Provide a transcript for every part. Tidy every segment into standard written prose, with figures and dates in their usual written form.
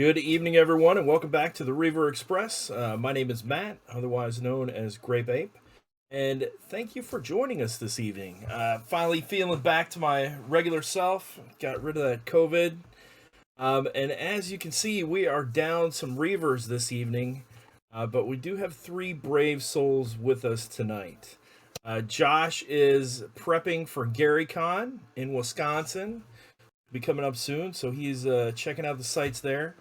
Good evening, everyone, and welcome back to the Reaver Express. My name is Matt, otherwise known as GrapeApe, and thank you for joining us this evening. Finally feeling back to my regular self, got rid of that COVID, and as you can see, we are down some Reavers this evening, but we do have three brave souls with us tonight. Josh is prepping for GaryCon in Wisconsin, be coming up soon, so he's checking out the sites there.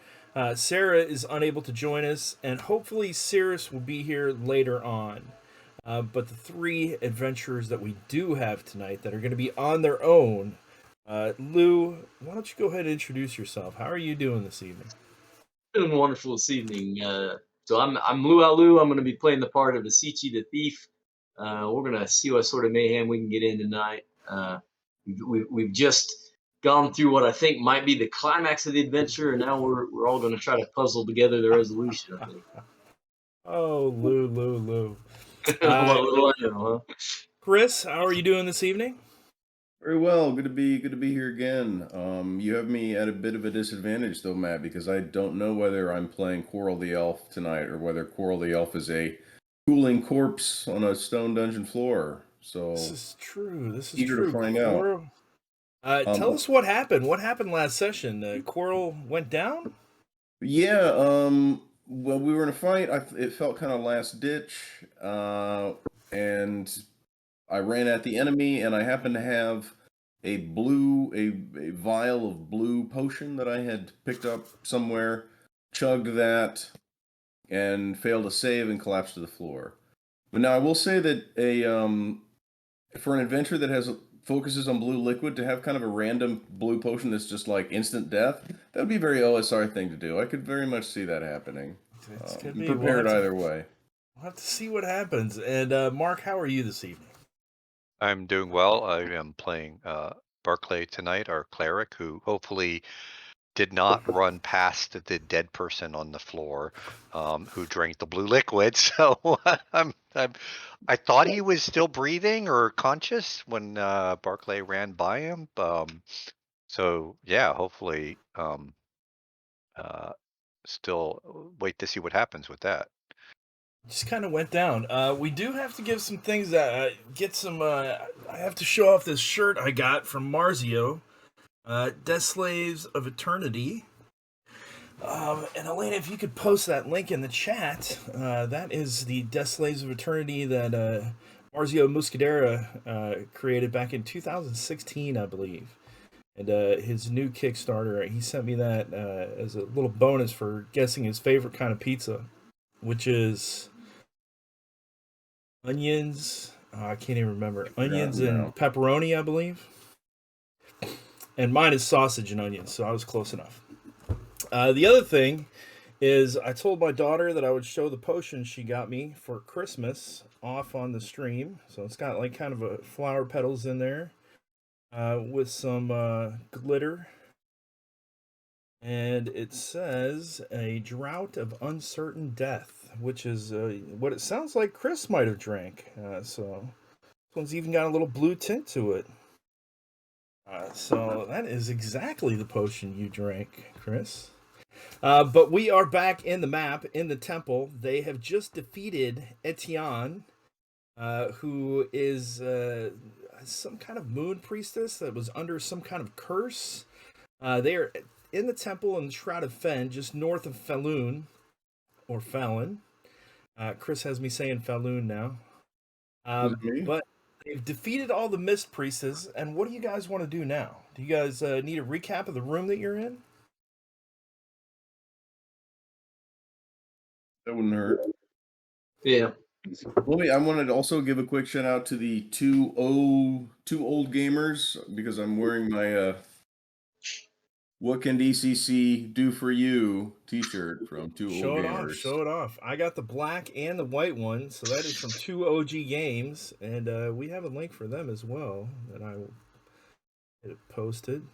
Sarah is unable to join us, and hopefully Cirrus will be here later on. But the three adventurers that we do have tonight that are going to be on their own, Lou, why don't you go ahead and introduce yourself? How are you doing this evening? Doing wonderful this evening. So I'm Lou Alu. I'm going to be playing the part of Asichi the Thief. We're going to see what sort of mayhem we can get in tonight. We've just gone through what I think might be the climax of the adventure, and now we're all going to try to puzzle together the resolution. I think. Oh, Lou. What Uh, little I know, huh? Chris, how are you doing this evening? Very well. Good to be here again. You have me at a bit of a disadvantage though, Matt, because I don't know whether I'm playing Quarrel the Elf tonight or whether Quarrel the Elf is a cooling corpse on a stone dungeon floor. So This is true. This is eager to true. find out. Quarrel. Tell us what happened. What happened last session? Quarrel went down? Yeah. Well, we were in a fight. It felt kind of last ditch, and I ran at the enemy, and I happened to have a vial of blue potion that I had picked up somewhere, chugged that, and failed to save and collapsed to the floor. But now I will say that for an adventure that focuses on blue liquid, to have kind of a random blue potion that's just like instant death, that would be a very OSR thing to do. I could very much see that happening. It's gonna Be be. prepared either way. We'll have to see what happens. And Mark, how are you this evening? I'm doing well. I am playing Barclay tonight, our cleric, who hopefully did not run past the dead person on the floor, who drank the blue liquid. So I thought he was still breathing or conscious when Barclay ran by him. So yeah, hopefully, still wait to see what happens with that. Just kind of went down. We do have to give some things that get some. I have to show off this shirt I got from Marzio, Death Slaves of Eternity. And Elena, if you could post that link in the chat, that is the Death Slaves of Eternity that Marzio Muscadera created back in 2016, I believe. And his new Kickstarter, he sent me that as a little bonus for guessing his favorite kind of pizza, which is onions. I can't even remember. Onions and pepperoni, I believe. And mine is sausage and onions, so I was close enough. The other thing is I told my daughter that I would show the potion she got me for Christmas off on the stream. So it's got like kind of a flower petals in there with some glitter. And it says a drought of uncertain death, which is what it sounds like Chris might have drank. So this one's even got a little blue tint to it. So that is exactly the potion you drank, Chris. But we are back in the map, in the temple. They have just defeated Etienne, who is some kind of moon priestess that was under some kind of curse. They are in the temple in the Shroud of Fen, just north of Falun, or Fallon. Chris has me saying Falun now. But they've defeated all the mist priestesses, and what do you guys want to do now? Do you guys need a recap of the room that you're in? That wouldn't hurt. Yeah. I wanted to also give a quick shout out to the two old gamers, because I'm wearing my "What Can DCC Do for You" T-shirt from Two Old Gamers. Show it off. I got the black and the white one, so that is from Two OG Games, and we have a link for them as well that I will get it posted.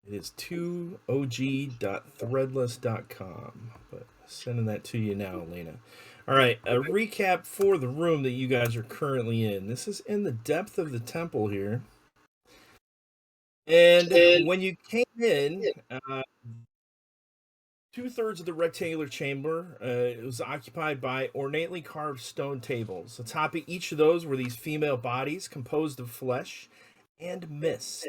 It is 2og.threadless.com, but sending that to you now, Elena. All right, a recap for the room that you guys are currently in. This is in the depth of the temple here. And when you came in, 2/3 of the rectangular chamber it was occupied by ornately carved stone tables. Atop of each of those were these female bodies composed of flesh and mist.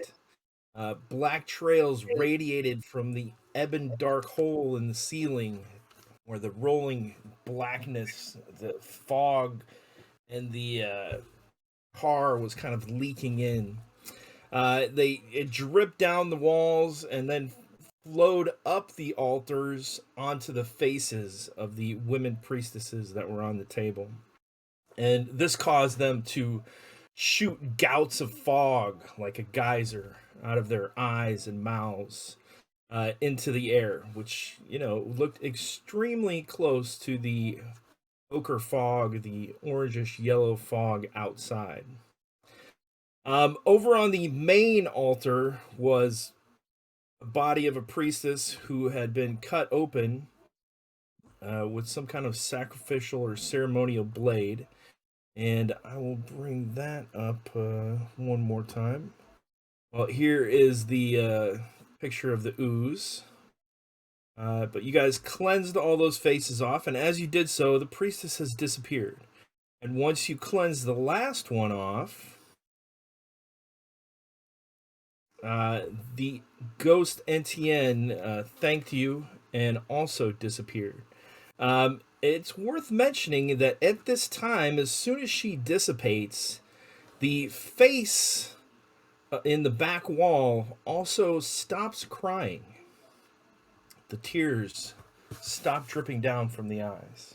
Black trails radiated from the ebon dark hole in the ceiling, where the rolling blackness, the fog, and the tar was kind of leaking in. It dripped down the walls and then flowed up the altars onto the faces of the women priestesses that were on the table. And this caused them to shoot gouts of fog like a geyser out of their eyes and mouths into the air, which, looked extremely close to the ochre fog, the orangish yellow fog outside. Over on the main altar was a body of a priestess who had been cut open with some kind of sacrificial or ceremonial blade. And I will bring that up one more time. Well, here is the picture of the ooze. But you guys cleansed all those faces off, and as you did so, the priestess has disappeared. And once you cleanse the last one off, the ghost NTN thanked you and also disappeared. It's worth mentioning that at this time, as soon as she dissipates, the face in the back wall also stops crying. The tears stop dripping down from the eyes.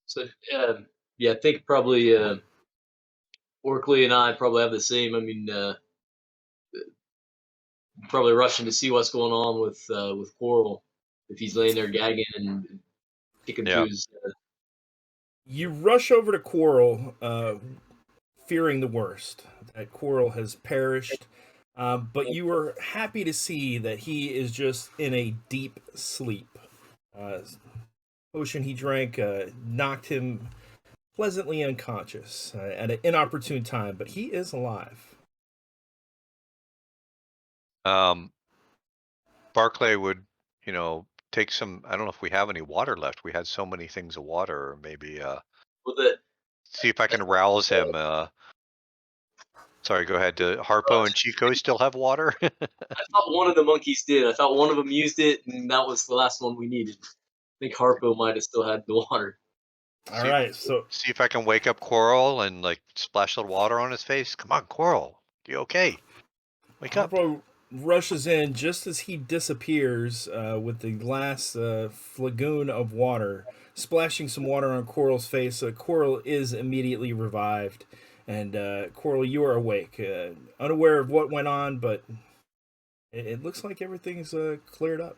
So, yeah, I think probably Orkley and I probably have the same. I mean, probably rushing to see what's going on with Coral if he's laying there gagging and kicking Yeah. through his. You rush over to Quarrel, fearing the worst, that Quarrel has perished. But you were happy to see that he is just in a deep sleep. Potion he drank knocked him pleasantly unconscious at an inopportune time, but he is alive. Barclay would, take some. I don't know if we have any water left. We had so many things of water, or maybe Well, the see if I can rouse him. Sorry, go ahead. Do Harpo and Chico still have water? I thought one of the monkeys did. I thought one of them used it, and that was the last one we needed. I think Harpo might have still had the water. All right, so See if I can wake up Coral and like splash a little water on his face. Come on, Coral. You okay? Wake up. Harpo rushes in just as he disappears with the last flagoon of water, splashing some water on Coral's face. Coral is immediately revived, and Coral, you are awake, unaware of what went on, but it looks like everything's cleared up.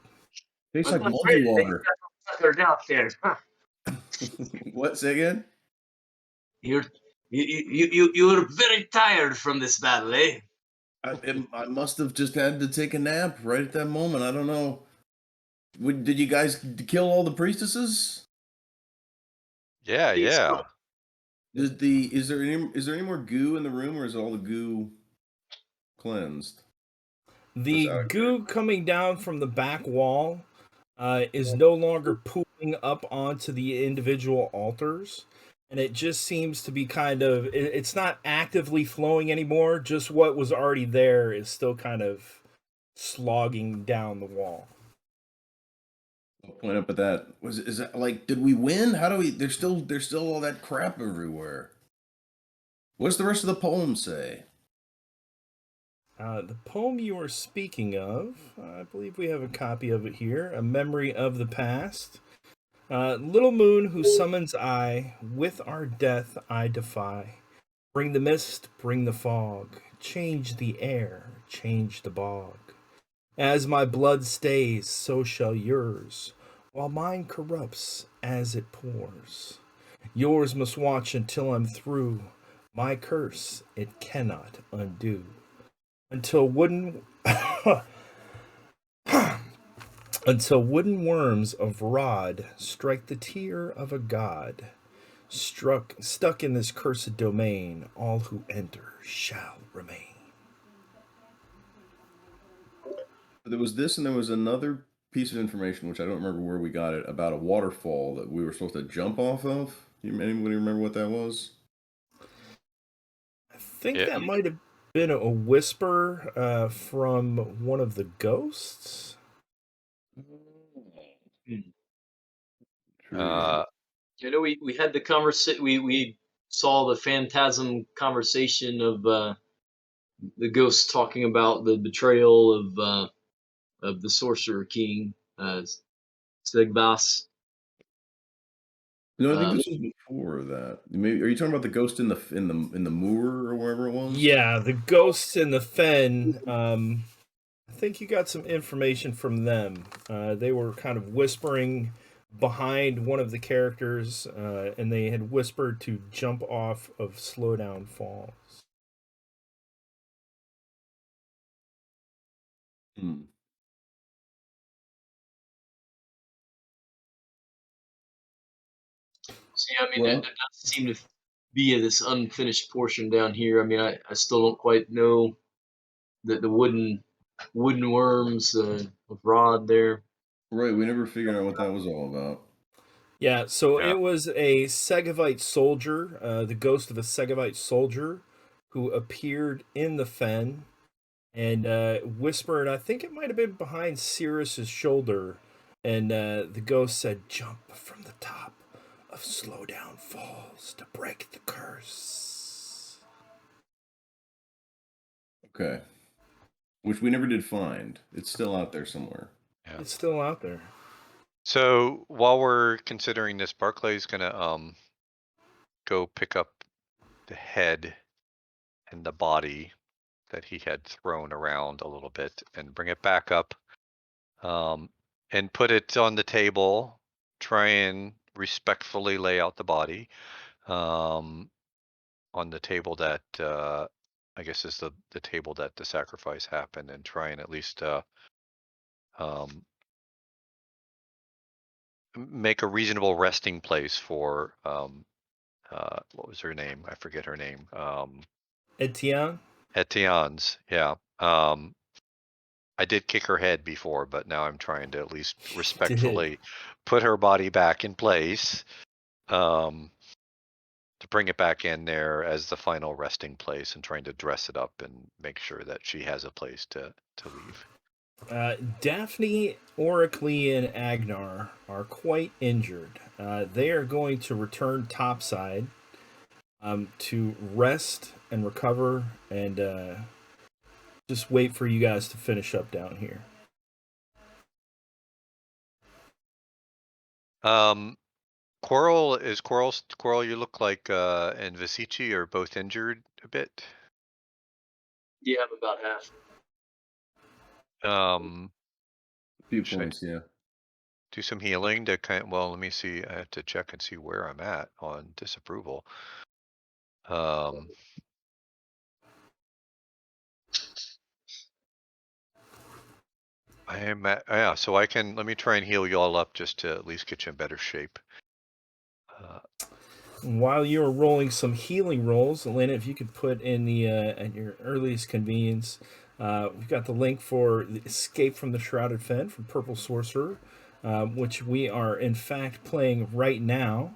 Tastes like monkey water. They're downstairs. What? Say again? You were very tired from this battle, eh? I must have just had to take a nap right at that moment. I don't know. Did you guys kill all the priestesses? Yeah, yeah. Is there any more goo in the room, or is all the goo cleansed? The goo coming down from the back wall is no longer pooling up onto the individual altars, and it just seems to be kind of, it's not actively flowing anymore, just what was already there is still kind of slogging down the wall. I'll point up at that. Is that like, did we win? How do we, there's still all that crap everywhere. What's the rest of the poem say? The poem you are speaking of, I believe we have a copy of it here, A Memory of the Past. Little moon who summons I, with our death I defy. Bring the mist, bring the fog, change the air, change the bog. As my blood stays, so shall yours, while mine corrupts as it pours. Yours must watch until I'm through, my curse it cannot undo. Until wooden until wooden worms of rod strike the tear of a god. Stuck in this cursed domain, all who enter shall remain. There was this, and there was another piece of information which I don't remember where we got it about a waterfall that we were supposed to jump off of. Anybody remember what that was? I think Yeah. that might have been a whisper from one of the ghosts. True. I know we had the conversation. We saw the phantasm conversation of the ghost talking about the betrayal of the sorcerer king, Segbas. No, I think this was before that. Maybe are you talking about the ghost in the moor or wherever it was? Yeah, the ghosts in the fen. I think you got some information from them. They were kind of whispering behind one of the characters, and they had whispered to jump off of Slowdown Falls. Hmm. So yeah, I mean, Well, there does seem to be this unfinished portion down here. I mean, I still don't quite know the wooden worms of Rod there. right. We never figured out what that was all about. Yeah, so Yeah. it was a Segavite soldier, the ghost of a Segavite soldier who appeared in the fen and whispered, I think it might have been behind Sirius's shoulder, and the ghost said, "Jump from the top of Slowdown Falls to break the curse." Okay. Which we never did find. It's still out there somewhere. Yeah. It's still out there. So while we're considering this, Barclay's gonna go pick up the head and the body that he had thrown around a little bit and bring it back up, and put it on the table. Try and respectfully lay out the body on the table that I guess is the table that the sacrifice happened, and try and at least make a reasonable resting place for what was her name? I forget her name. Etienne? Etienne's, yeah. I did kick her head before, but now I'm trying to at least respectfully put her body back in place. To bring it back in there as the final resting place and trying to dress it up and make sure that she has a place to leave. Daphne, Oraclee, and Agnar are quite injured. They are going to return topside to rest and recover and just wait for you guys to finish up down here. Coral, you look like and Vasici are both injured a bit. Yeah, I'm about half. A few Should I points, yeah. do some healing to well, let me see. I have to check and see where I'm at on disapproval. I am at, yeah, so I can, let me try and heal you all up just to at least get you in better shape. While you're rolling some healing rolls, Elena, if you could put in the at your earliest convenience, we've got the link for the Escape from the Shrouded Fen from Purple Sorcerer, which we are in fact playing right now.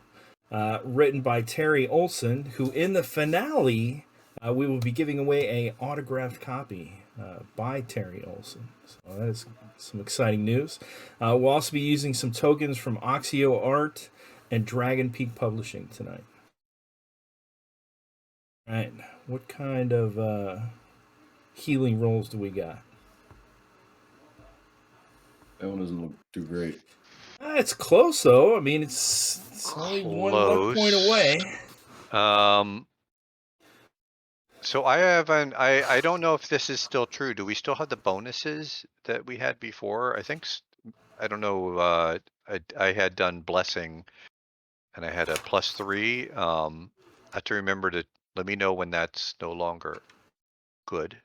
Written by Terry Olson, who in the finale we will be giving away a autographed copy by Terry Olson. So that is some exciting news. We'll also be using some tokens from Oxio Art and Dragon Peak Publishing tonight. All right, what kind of healing rolls do we got? That one doesn't look too great. It's close though. I mean, it's only one luck point away. So I haven't, I don't know if this is still true. Do we still have the bonuses that we had before? I think, I don't know, I had done blessing and I had a +3. I have to remember to let me know when that's no longer good.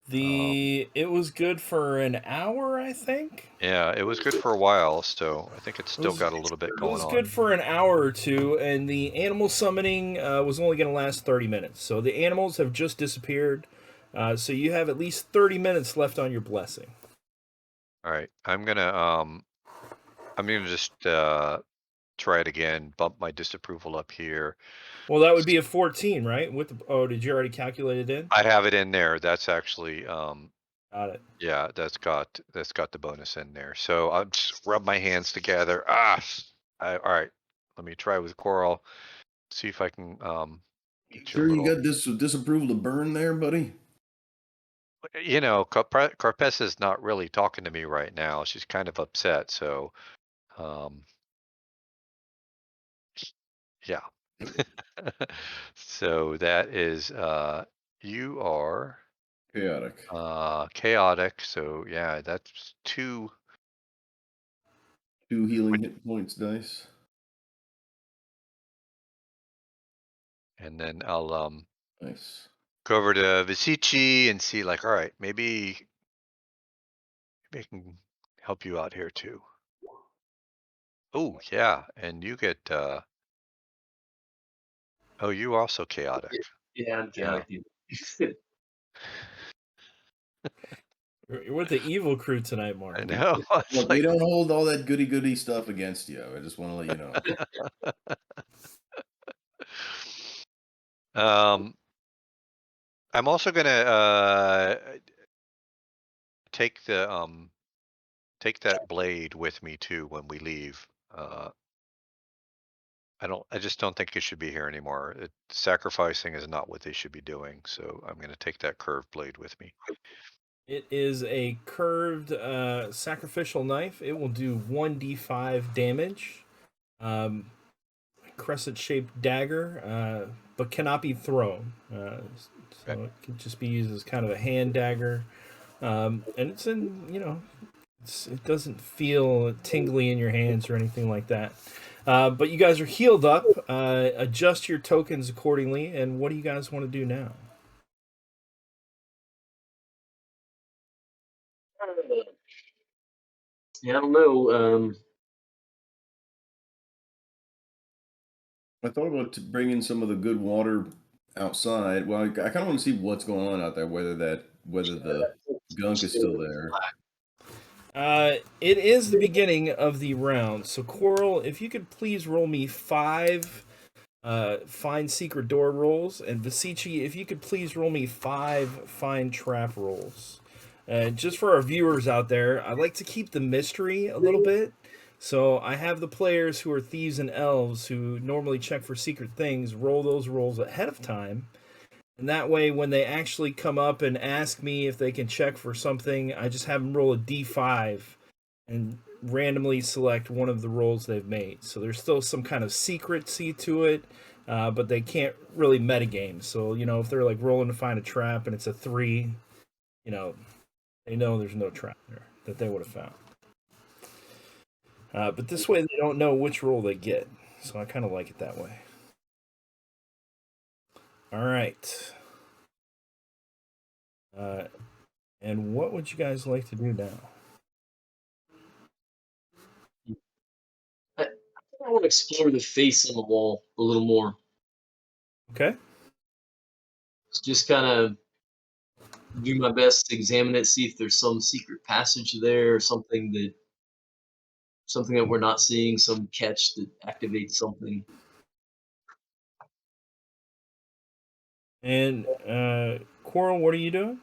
It was good for an hour, I think. Yeah, it was good for a while, so I think it's It still was, got a little bit it going was on. good for an hour or two, and the animal summoning was only going to last 30 minutes. So the animals have just disappeared. So you have at least 30 minutes left on your blessing. All right, I'm gonna just try it again. Bump my disapproval up here. Well, that would be a 14, right? Did you already calculate it in? I have it in there. That's actually Got it. yeah, that's got the bonus in there. So I'll just rub my hands together. All right. Let me try with Coral. See if I can get you a Sure, you little. got this disapproval to burn there, buddy. You know, Carpessa is not really talking to me right now. She's kind of upset. So, um, yeah. So that is you are Chaotic. chaotic. So yeah, that's 2. 2 healing hit points dice. And then I'll Nice. go over to Visici and see, like, all right, maybe I can help you out here too. Oh yeah, and you get oh, you also chaotic. Yeah, I'm Yeah. chaotic. You're with the evil crew tonight, Mark. I know. It's Look, we like, don't hold all that goody stuff against you. I just want to let you know. I'm also gonna take take that blade with me too when we leave. I just don't think it should be here anymore. Sacrificing is not what they should be doing. So I'm gonna take that curved blade with me. It is a curved sacrificial knife. It will do 1d5 damage. Crescent-shaped dagger, but cannot be thrown. So Okay. it can just be used as kind of a hand dagger. And it's in, it doesn't feel tingly in your hands or anything like that. But you guys are healed up. Adjust your tokens accordingly. And what do you guys want to do now? Yeah, I don't know. I thought about bringing some of the good water outside. Well, I kind of want to see what's going on out there. Whether the gunk is still there. It is the beginning of the round. So, Coral, if you could please roll me 5 find secret door rolls, and Visici, if you could please roll me 5 find trap rolls. Just for our viewers out there, I like to keep the mystery a little bit. So I have the players who are thieves and elves who normally check for secret things roll those rolls ahead of time. And that way, when they actually come up and ask me if they can check for something, I just have them roll a d5 and randomly select one of the rolls they've made. So there's still some kind of secrecy to it, but they can't really metagame. So, if they're like rolling to find a trap and it's a 3, they know there's no trap there that they would have found. But this way, they don't know which roll they get. So I kind of like it that way. All right. And what would you guys like to do now? I want to explore the face on the wall a little more. Okay. Just kind of do my best to examine it, see if there's some secret passage there, or something that we're not seeing, some catch that activates something. And Coral, what are you doing?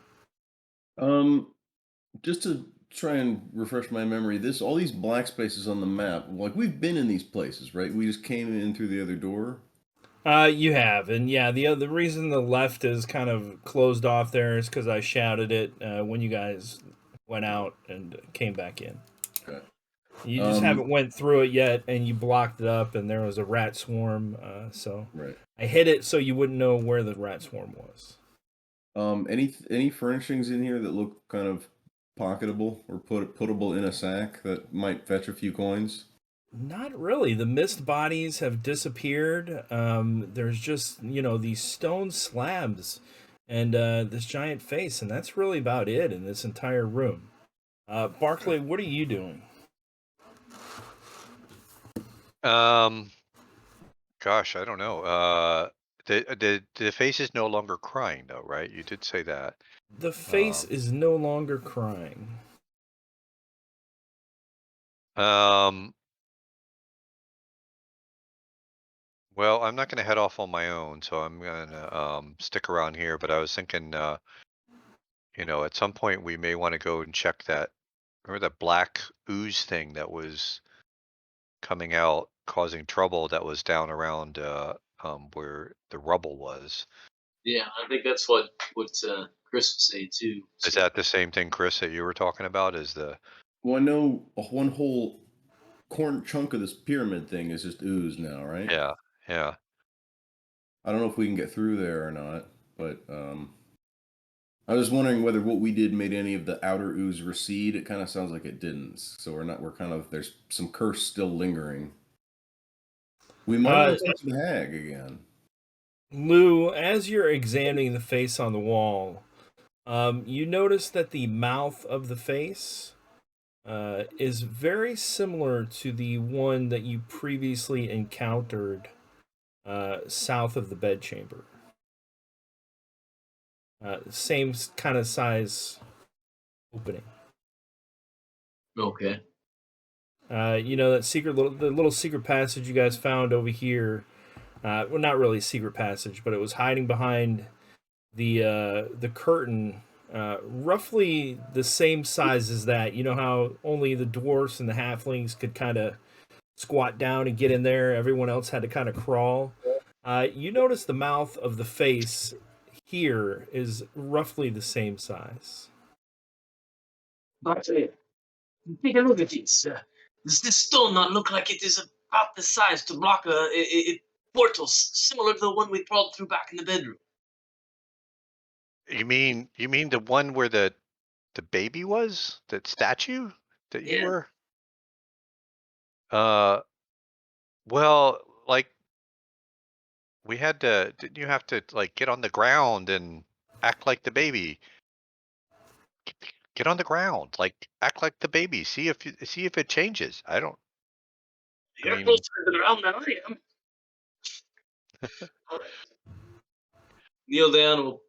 Just to try and refresh my memory, all these black spaces on the map, like we've been in these places, right? We just came in through the other door. You have, and yeah, the reason the left is kind of closed off there is because I shouted it when you guys went out and came back in. Okay. You just haven't went through it yet, and you blocked it up, and there was a rat swarm. So right. I hid it so you wouldn't know where the rat swarm was. Any furnishings in here that look kind of pocketable or putable in a sack that might fetch a few coins? Not really. The mist bodies have disappeared. There's just these stone slabs and this giant face, and that's really about it in this entire room. Barclay, what are you doing? Gosh, I don't know. The face is no longer crying, though, right? You did say that. The face is no longer crying. Well, I'm not going to head off on my own, so I'm going to stick around here. But I was thinking, at some point we may want to go and check that. Remember that black ooze thing that was coming out, causing trouble, that was down around where the rubble was. Yeah, I think that's what Chris was saying too. Is So, that the same thing, Chris, that you were talking about? Is the Well, I know one whole chunk of this pyramid thing is just ooze now, right? yeah. I don't know if we can get through there or not, but I was wondering whether what we did made any of the outer ooze recede. It kind of sounds like it didn't. So there's some curse still lingering. We might want to touch the hag again. Lou, as you're examining the face on the wall, you notice that the mouth of the face is very similar to the one that you previously encountered south of the bedchamber. Same kind of size opening. okay. That the little secret passage you guys found over here. Well, not really a secret passage, but it was hiding behind the curtain, roughly the same size as that. You know how only the dwarfs and the halflings could kind of squat down and get in there. Everyone else had to kind of crawl. You notice the mouth of the face here is roughly the same size. But take a look at this. Does this stone not look like it is about the size to block a portal similar to the one we crawled through back in the bedroom? You mean the one where the baby was? That statue that you Yeah. were? Well, like didn't you have to like get on the ground and act like the baby? Get on the ground, like act like the baby. See if it changes. I don't. You're mean- closer to the ground than I am. Kneel down, we'll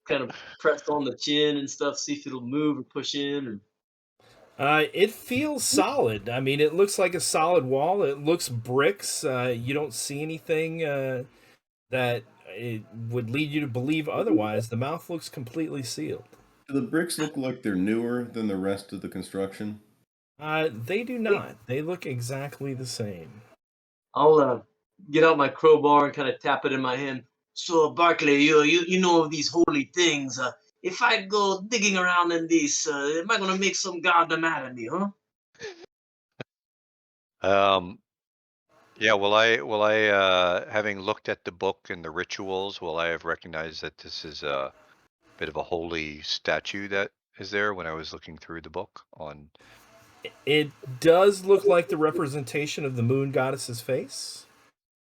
kind of press on the chin and stuff, see if it'll move or push in. It feels solid. I mean, it looks like a solid wall. It looks bricks. You don't see anything that it would lead you to believe otherwise. The mouth looks completely sealed. Do the bricks look like they're newer than the rest of the construction? They do not. They look exactly the same. I'll get out my crowbar and kind of tap it in my hand. So, Barclay, you know of these holy things. If I go digging around in these, am I going to make some god mad at me, huh? Yeah, will I having looked at the book and the rituals, will I have recognized that this is a bit of a holy statue that is there when I was looking through the book on? It does look like the representation of the moon goddess's face,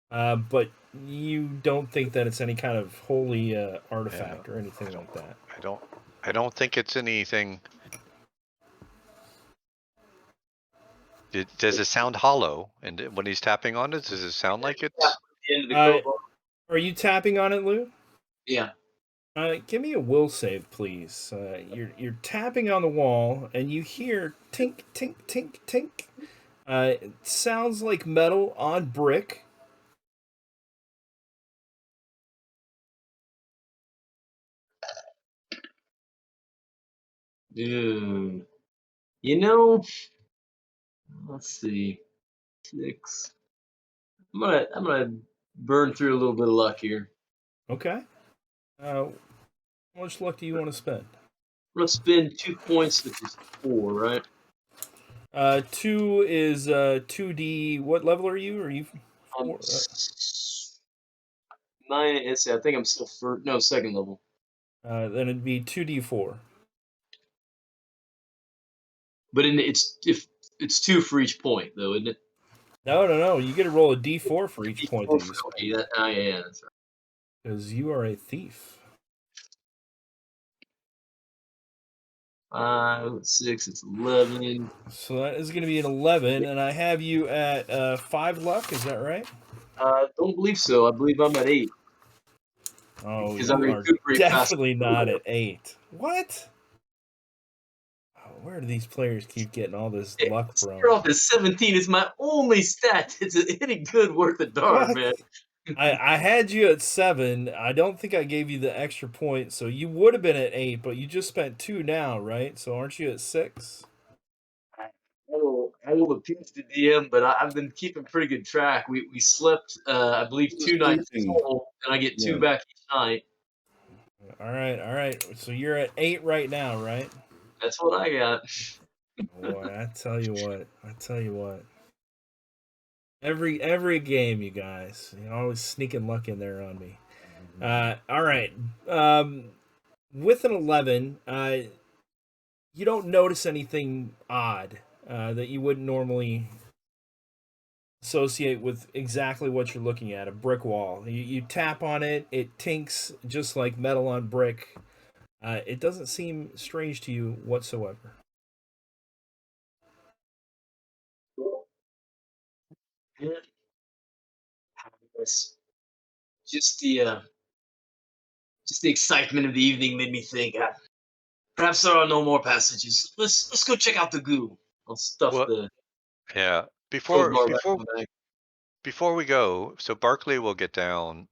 but you don't think that it's any kind of holy artifact or anything like that. I don't think it's anything. Does it sound hollow? And when he's tapping on it, does it sound like it's? The end of the crowbar. Are you tapping on it, Lou? Yeah. Give me a will save, please. You're tapping on the wall, and you hear tink, tink, tink, tink. It sounds like metal on brick. Dude. Let's see. 6. I'm gonna burn through a little bit of luck here. Okay. How much luck do you want to spend? I'm gonna spend 2 points, which is 4, right? 2 is 2D. What level are you? Are you? Let's see, I think I'm still second level. Then it'd be 2D4. But it's 2 for each point, though, isn't it? No. You get to roll a D4 for each point that you spend. Yeah, that's right. Because you are a thief. 5, 6, it's 11. So that is going to be an 11, and I have you at 5 luck. Is that right? Don't believe so. I believe I'm at 8. Oh, Because I you are recuperate fast. definitely not at 8. What? Oh, where do these players keep getting all this luck Start from? off at 17 is my only stat. It's hitting good worth a darn, What? man. I had you at 7. I don't think I gave you the extra point, so you would have been at 8, but you just spent 2 now, right? So aren't you at 6? I will appease the DM, but I've been keeping pretty good track. We slept, I believe, 2 nights Sleeping. total, and I get 2 Yeah. back each night. All right, all right. So you're at 8 right now, right? That's what I got. Boy, I tell you what. Every game, you guys, you always sneaking luck in there on me. All right. With an 11, you don't notice anything odd that you wouldn't normally associate with exactly what you're looking at, a brick wall. You tap on it, it tinks just like metal on brick. It doesn't seem strange to you whatsoever. Yeah. Just the just the excitement of the evening made me think. Perhaps there are no more passages. Let's go check out the goo. I'll stuff Well, the yeah. crowbar back in the bag. Before we go, so Barkley will get down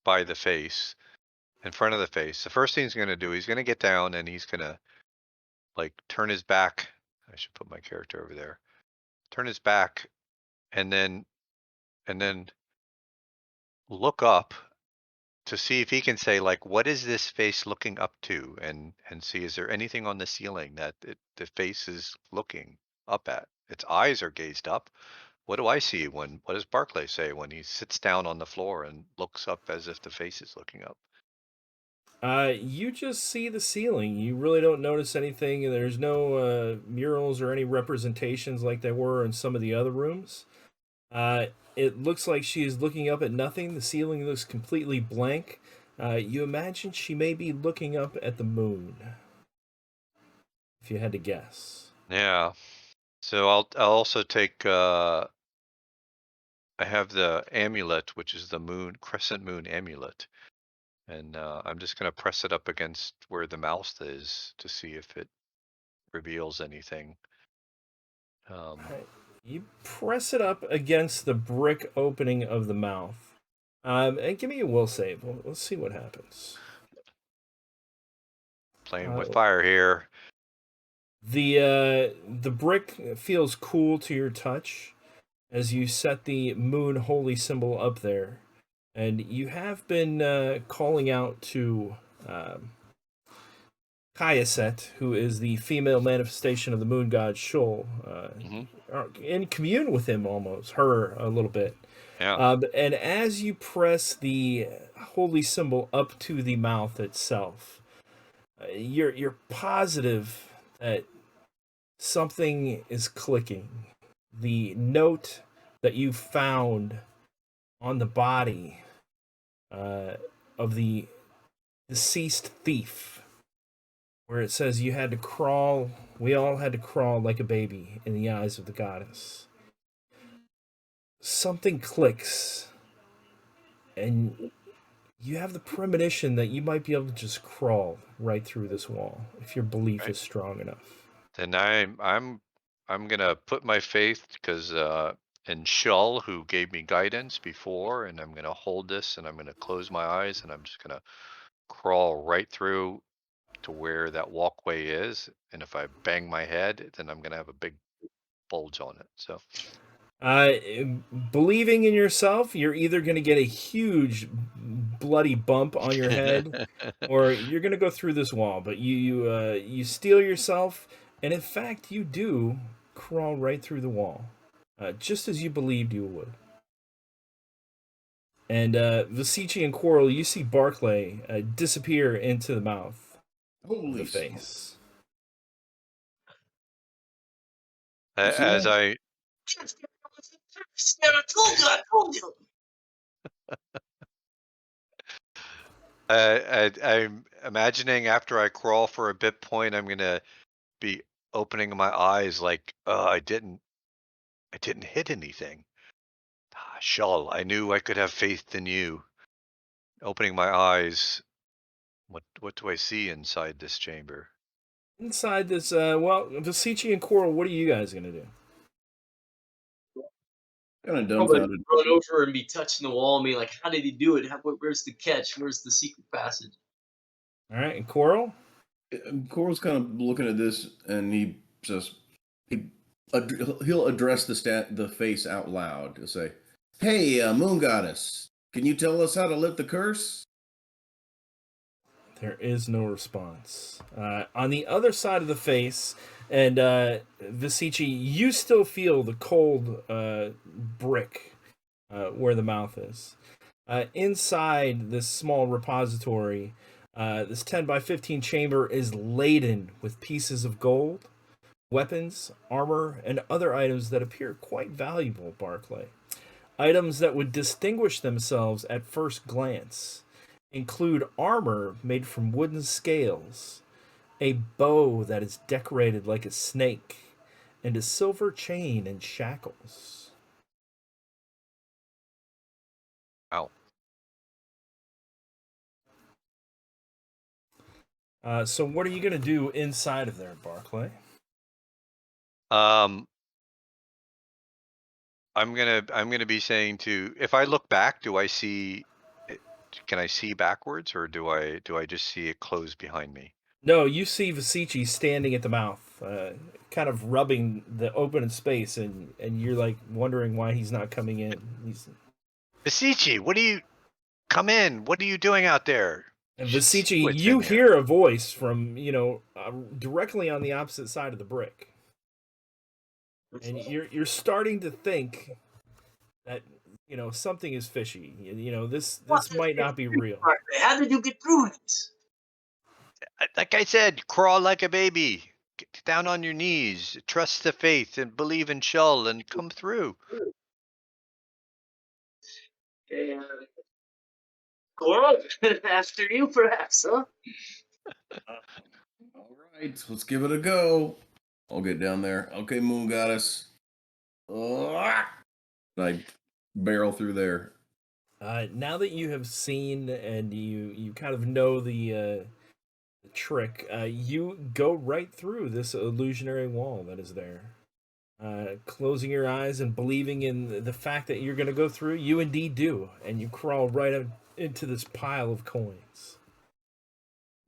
by the face, in front of the face. The first thing he's gonna do, he's gonna get down and he's gonna like turn his back. I should put my character over there. Turn his back and then look up to see if he can say like, what is this face looking up to? And see, is there anything on the ceiling that the face is looking up at? Its eyes are gazed up. What do I see what does Barclay say when he sits down on the floor and looks up as if the face is looking up? You just see the ceiling. You really don't notice anything. There's no murals or any representations like there were in some of the other rooms. It looks like she is looking up at nothing. The ceiling looks completely blank. You imagine she may be looking up at the moon, if you had to guess. Yeah. So I'll also take I have the amulet, which is the crescent moon amulet. And I'm just gonna press it up against where the mouth is to see if it reveals anything. Right. You press it up against the brick opening of the mouth. And give me a will save. Let's see what happens. Playing with fire here. The brick feels cool to your touch as you set the moon holy symbol up there, and you have been calling out to Kayaset, who is the female manifestation of the moon god Shul, in commune with him almost, her a little bit. Yeah. And as you press the holy symbol up to the mouth itself, you're positive that something is clicking. The note that you found on the body of the deceased thief, where it says you had to crawl, we all had to crawl like a baby in the eyes of the goddess. Something clicks, and you have the premonition that you might be able to just crawl right through this wall if your belief is strong enough. Then I'm gonna put my faith because in Shull, who gave me guidance before, and I'm gonna hold this and I'm gonna close my eyes and I'm just gonna crawl right through to where that walkway is. And if I bang my head, then I'm gonna have a big bulge on it. So Uh, Believing in yourself, you're either going to get a huge bloody bump on your head, or you're going to go through this wall. But you steel yourself, and in fact, you do crawl right through the wall, just as you believed you would. And Vasici and Quarrel, you see Barclay disappear into the mouth of the face. as I I told you. I'm imagining after I crawl for a bit point, I'm gonna be opening my eyes like, I didn't hit anything. Shull, I knew I could have faith in you. Opening my eyes, what do I see inside this chamber? Inside this, Vasici and Coral, what are you guys gonna do? Kind of Probably dumbfounded. run over and be touching the wall and be like, how did he do it? Where's the catch? Where's the secret passage? All right, and Coral. Coral's kind of looking at this, and he says, he'll address the face out loud. He'll say, "Hey, Moon Goddess, can you tell us how to lift the curse?" There is no response. On the other side of the face, and Vasici, you still feel the cold brick where the mouth is. Inside this small repository, this 10 by 15 chamber is laden with pieces of gold, weapons, armor, and other items that appear quite valuable, Barclay. Items that would distinguish themselves at first glance include armor made from wooden scales, a bow that is decorated like a snake, and a silver chain and shackles. Ow. So what are you going to do inside of there, Barclay? I'm gonna be saying if I look back, do I see? Can I see backwards, or do I just see it close behind me? No, you see Vasici standing at the mouth, kind of rubbing the open space, and you're like wondering why he's not coming in. Besichi, come in? What are you doing out there? And You should see Vasici, what's you in here. hear a voice from directly on the opposite side of the brick, and you're starting to think that something is fishy. This might not be real. How did you get through it? Like I said, crawl like a baby. Get down on your knees, trust the faith, and believe in Shull, and come through. Okay, Coral, after you, perhaps, huh? All right, let's give it a go. I'll get down there. Okay, Moon Goddess. I barrel through there. Now that you have seen and you kind of know the trick, you go right through this illusionary wall that is there. Closing your eyes and believing in the fact that you're going to go through, you indeed do, and you crawl right up into this pile of coins.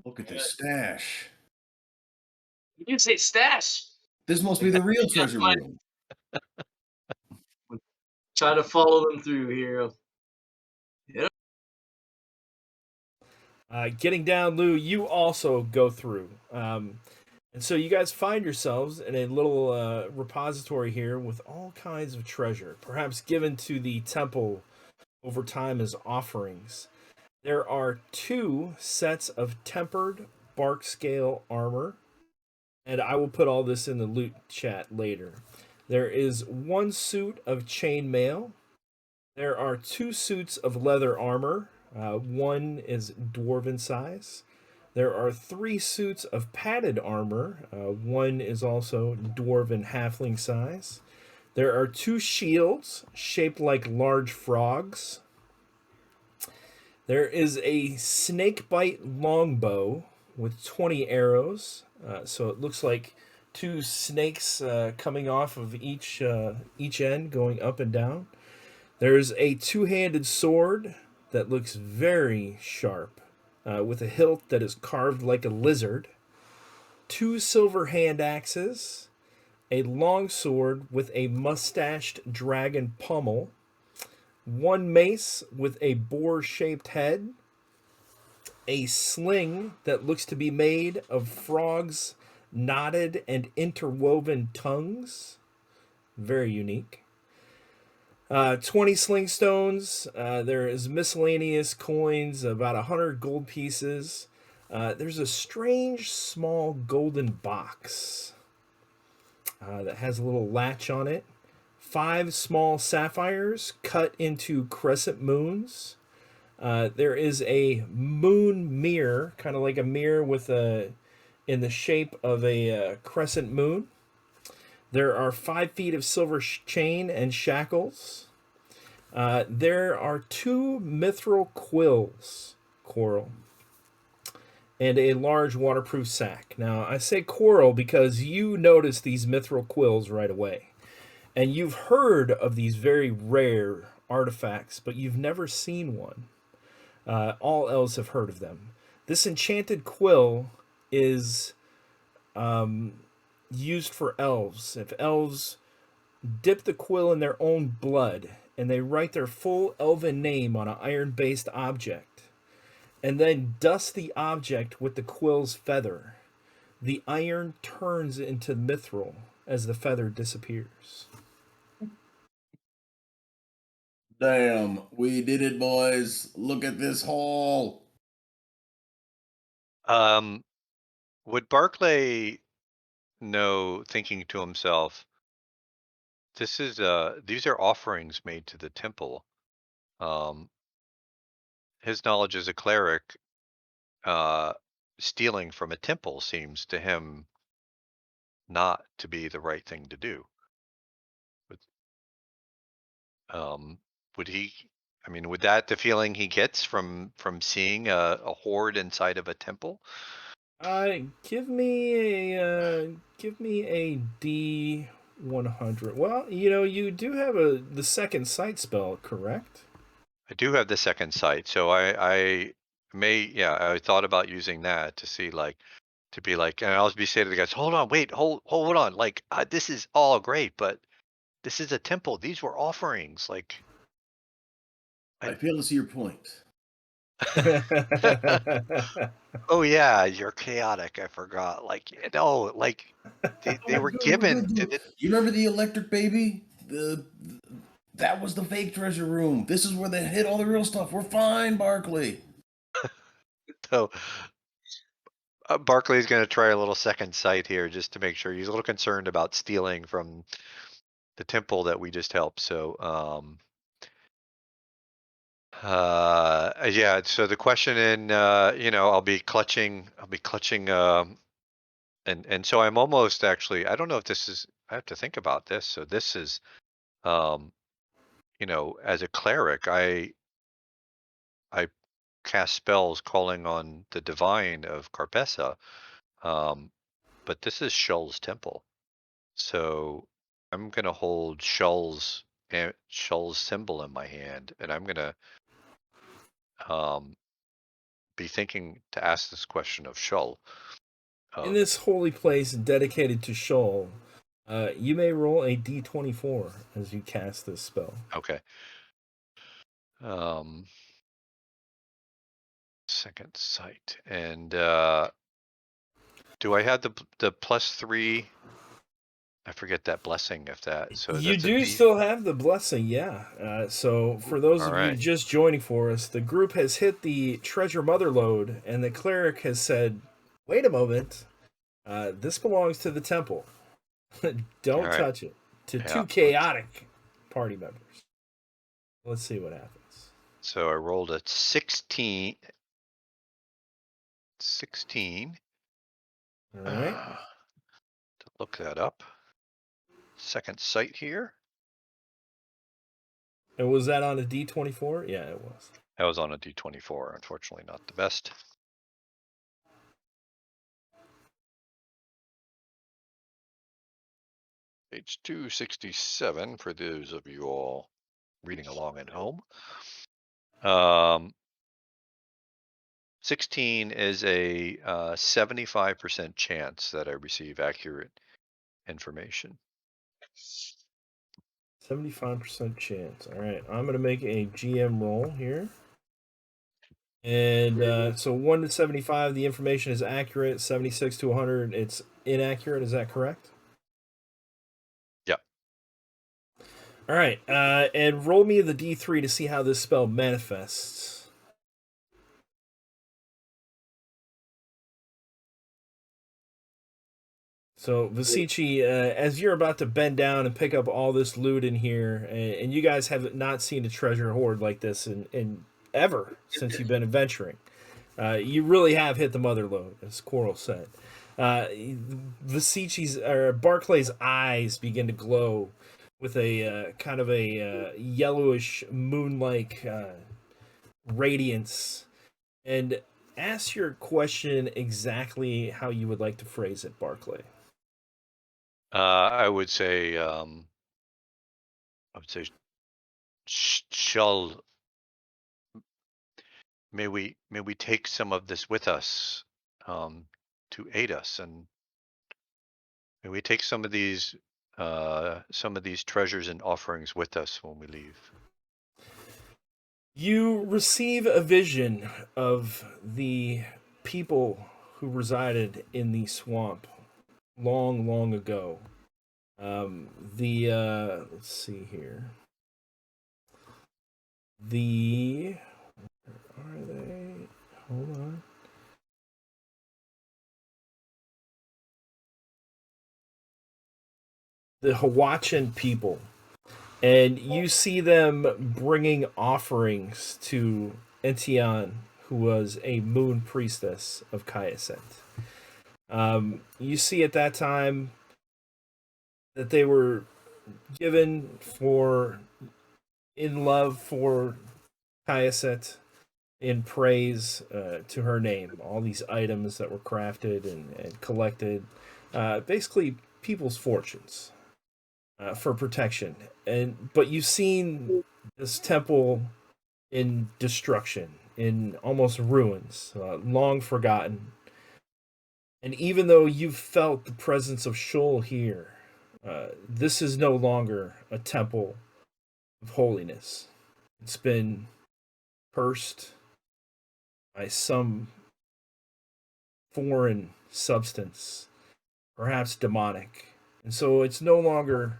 Look at this stash. You did say stash. This must be the real treasure room. Try to follow them through here. Yep. Getting down, Lou, you also go through. And so you guys find yourselves in a little repository here with all kinds of treasure, perhaps given to the temple over time as offerings. There are 2 sets of tempered bark scale armor, and I will put all this in the loot chat later. There is 1 suit of chainmail. There are 2 suits of leather armor. One is dwarven size. There are 3 suits of padded armor. One is also dwarven halfling size. There are 2 shields shaped like large frogs. There is a snakebite longbow with 20 arrows. So it looks like 2 snakes coming off of each end, going up and down. There's a 2-handed sword that looks very sharp, with a hilt that is carved like a lizard. 2 silver hand axes, a long sword with a mustached dragon pommel, 1 mace with a boar-shaped head, a sling that looks to be made of frogs' knotted and interwoven tongues. Very unique. 20 sling stones. There is miscellaneous coins, about 100 gold pieces. There's a strange small golden box that has a little latch on it. 5 small sapphires cut into crescent moons. There is a moon mirror, kind of like a mirror with in the shape of a crescent moon. There are 5 feet of silver chain and shackles. There are 2 mithril quills, coral, and a large waterproof sack. Now, I say coral because you notice these mithril quills right away. And you've heard of these very rare artifacts, but you've never seen one. All elves have heard of them. This enchanted quill is used for elves. If elves dip the quill in their own blood and they write their full elven name on an iron-based object and then dust the object with the quill's feather, the iron turns into mithril as the feather disappears. Damn, we did it, boys. Look at this haul. Would Barclay know, thinking to himself, these are offerings made to the temple. His knowledge as a cleric, stealing from a temple seems to him not to be the right thing to do. Would he? I mean, would that the feeling he gets from seeing a horde inside of a temple? Give me a D100. Well, you do have the second sight spell, correct? I do have the second sight, so I thought about using that to see to be like, and I'll be saying to the guys, hold on, wait, hold on, like this is all great, but this is a temple. These were offerings, like. I fail to see your point. Oh yeah, you're chaotic. I forgot. Like they were We're given good, to dude. You remember the electric baby? That was the fake treasure room. This is where they hid all the real stuff. We're fine, Barkley. so Barclay's going to try a little second sight here just to make sure. He's a little concerned about stealing from the temple that we just helped. So yeah. So the question I'll be clutching. And so I'm almost actually. I don't know if this is. I have to think about this. So this is. As a cleric, I cast spells calling on the divine of Carpessa, but this is Shull's temple, so I'm gonna hold Shull's symbol in my hand, and I'm gonna be thinking to ask this question of Shull. In this holy place dedicated to Shoal, you may roll a D24 as you cast this spell. Okay. Second sight, and do I have the +3? I forget that blessing. If that, so You that's do still have the blessing, yeah. So for those of you just joining for us, the group has hit the treasure mother load, and the cleric has said, "Wait a moment, this belongs to the temple. Don't touch it." To 2 chaotic party members. Let's see what happens. So I rolled a 16. 16. All right. To look that up. Second sight here. And was that on a D24? Yeah, it was. That was on a D24. Unfortunately, not the best. Page 267 for those of you all reading along at home. 16 is a 75% chance that I receive accurate information. 75% chance. All right, I'm going to make a GM roll here. And so 1 to 75, the information is accurate. 76 to 100, it's inaccurate. Is that correct? Yep. All right, and roll me the D3 to see how this spell manifests. So, Vasici, as you're about to bend down and pick up all this loot in here, and you guys have not seen a treasure hoard like this in ever since you've been adventuring. You really have hit the mother lode, as Coral said. Vasici's or Barclay's eyes begin to glow with a kind of a yellowish moon-like radiance, and ask your question exactly how you would like to phrase it, Barclay. I would say shall may we take some of this with us to aid us, and may we take some of these treasures and offerings with us when we leave. You receive a vision of the people who resided in the swamp long, long ago. Let's see here. Where are they? Hold on. The Hawachan people. And you see them bringing offerings to Entian, who was a moon priestess of Kayasent. You see at that time that they were given in love for Kayasent, in praise to her name. All these items that were crafted and collected, basically people's fortunes. For protection, but you've seen this temple in destruction, in almost ruins, long forgotten. And even though you've felt the presence of Shoal here, this is no longer a temple of holiness. It's been cursed by some foreign substance, perhaps demonic, and so it's no longer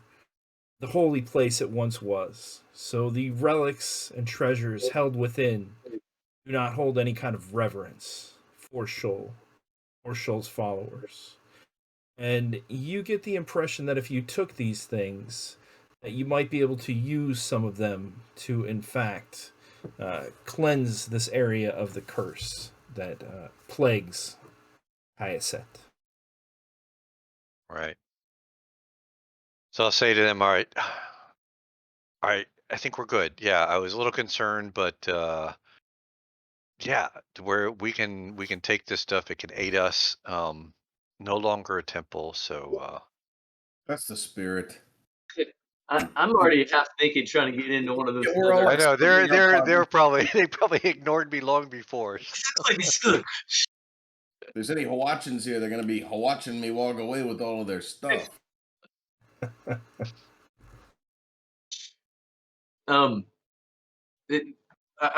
the holy place it once was. So the relics and treasures held within do not hold any kind of reverence for Shoal or Shoal's followers. And you get the impression that if you took these things, that you might be able to use some of them to, in fact, cleanse this area of the curse that plagues Hyacinth. Right. So I'll say to them, all right, I think we're good. Yeah, I was a little concerned, but yeah, to where we can take this stuff, it can aid us. No longer a temple, so That's the spirit. I'm already half thinking trying to get into one of those. Yeah, we're all I know they're probably If they probably ignored me long before. there's any Hawachans here, they're going to be watching me walk away with all of their stuff. I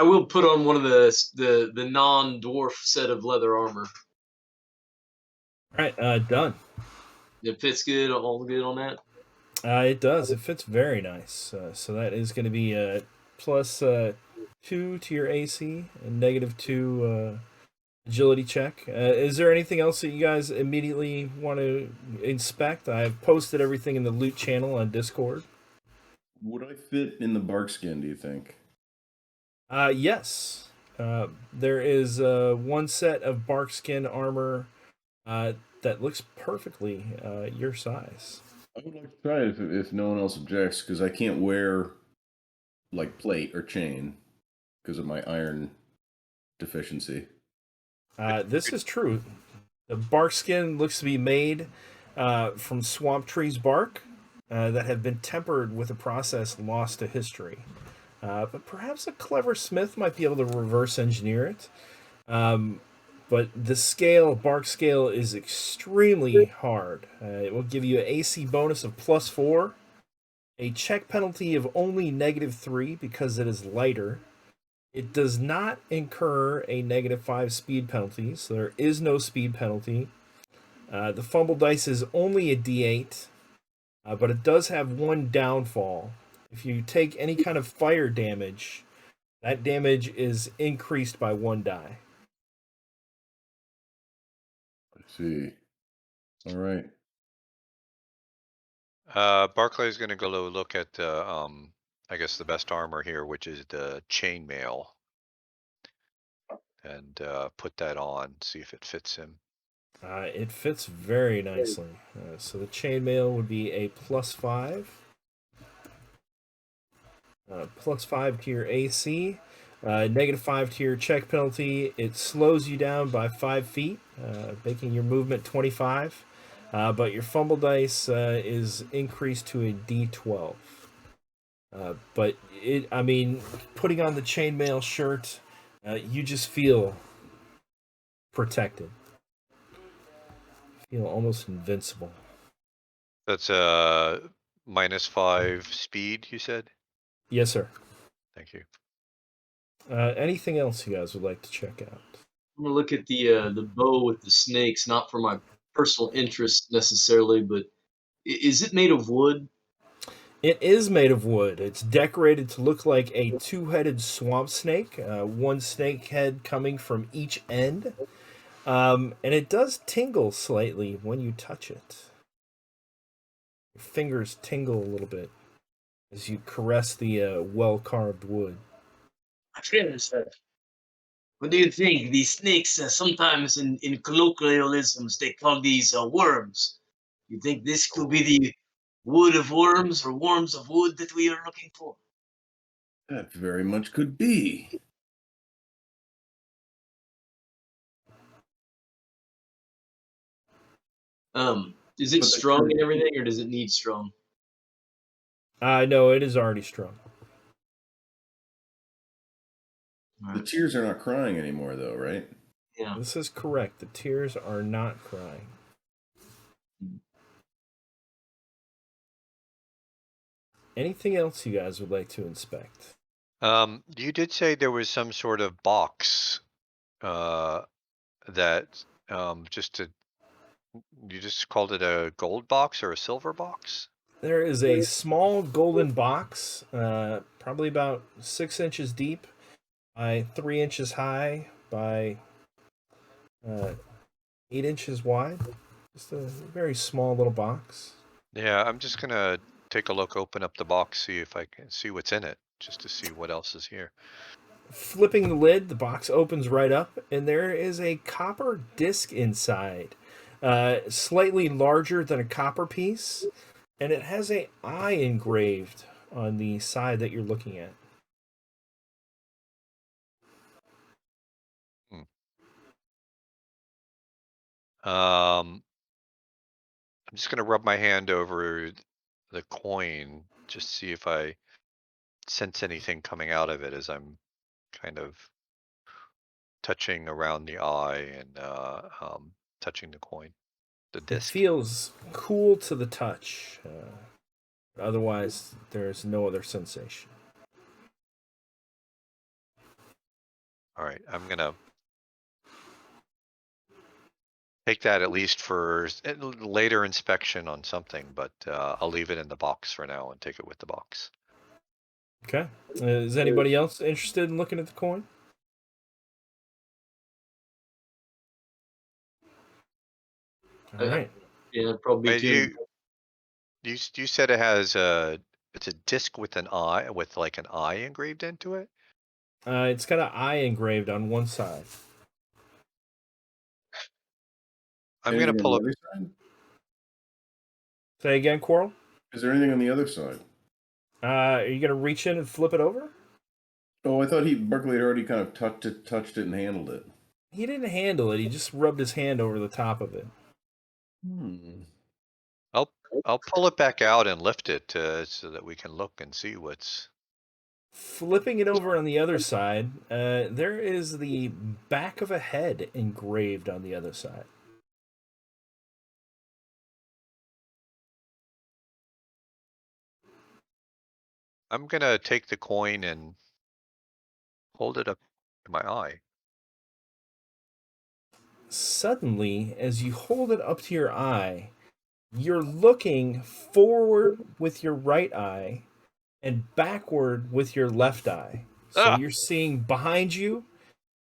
will put on one of the non-dwarf set of leather armor. All right, done. It fits good, all good on that. It does. It fits very nice. So that is going to be a plus 2 to your AC and -2 agility check. Is there anything else that you guys immediately want to inspect? I've posted everything in the loot channel on Discord. Would I fit in the bark skin, do you think? Yes. There is one set of bark skin armor that looks perfectly your size. I would like to try it if no one else objects, because I can't wear like plate or chain because of my iron deficiency. This is true. The bark skin looks to be made from swamp trees bark that have been tempered with a process lost to history. But perhaps a clever smith might be able to reverse engineer it. But the bark scale, is extremely hard. It will give you an AC bonus of +4, a check penalty of only -3 because it is lighter. It does not incur a -5 speed penalty, so there is no speed penalty. The fumble dice is only a D8, but it does have one downfall. If you take any kind of fire damage, that damage is increased by 1 die. I see. All right. Barclay's going to go look at I guess the best armor here, which is the chainmail. and put that on, see if it fits him. It fits very nicely. So the chainmail would be a +5. +5 to your AC. -5 to your check penalty. It slows you down by 5 feet, making your movement 25. But your fumble dice is increased to a D12. But putting on the chainmail shirt, you just feel protected. Feel almost invincible. That's -5 speed, you said? Yes, sir. Thank you. Anything else you guys would like to check out? I'm gonna look at the bow with the snakes, not for my personal interest necessarily, but is it made of wood? It is made of wood. It's decorated to look like a two-headed swamp snake, one snake head coming from each end. And it does tingle slightly when you touch it. Your fingers tingle a little bit as you caress the well-carved wood. My friends, what do you think? These snakes, sometimes in colloquialisms, they call these worms. You think this could be the wood of worms or worms of wood that we are looking for? That very much could be. Is it But the strong cur- and everything, or does it need strong? No, it is already strung. The tears are not crying anymore, though, right? Yeah. This is correct. The tears are not crying. Anything else you guys would like to inspect? You did say there was some sort of box that you just called it a gold box or a silver box? There is a small golden box, probably about 6 inches deep by 3 inches high by 8 inches wide. Just a very small little box. Yeah, I'm just gonna take a look, open up the box, see if I can see what's in it, just to see what else is here. Flipping the lid, the box opens right up, and there is a copper disc inside, slightly larger than a copper piece, and it has an eye engraved on the side that you're looking at. I'm just gonna rub my hand over the coin, just see if I sense anything coming out of it as I'm kind of touching around the eye and touching the coin, the It disc. feels cool to the touch. Otherwise, there's no other sensation. All right, I'm gonna take that at least for later inspection on something, but I'll leave it in the box for now and take it with the box. Okay. Is anybody else interested in looking at the coin? All right. Yeah, probably Wait, too. you said it has it's a disc with an eye, with like an eye engraved into it? It's got an eye engraved on one side. I'm gonna Anything on pull the up. other side? Say again, Coral. Is there anything on the other side? Are you gonna reach in and flip it over? Oh, I thought Berkeley had already kind of touched it, and handled it. He didn't handle it. He just rubbed his hand over the top of it. I'll pull it back out and lift it so that we can look and see what's. Flipping it over on the other side, there is the back of a head engraved on the other side. I'm gonna take the coin and hold it up to my eye. Suddenly, as you hold it up to your eye, you're looking forward with your right eye and backward with your left eye. So Ah! you're seeing behind you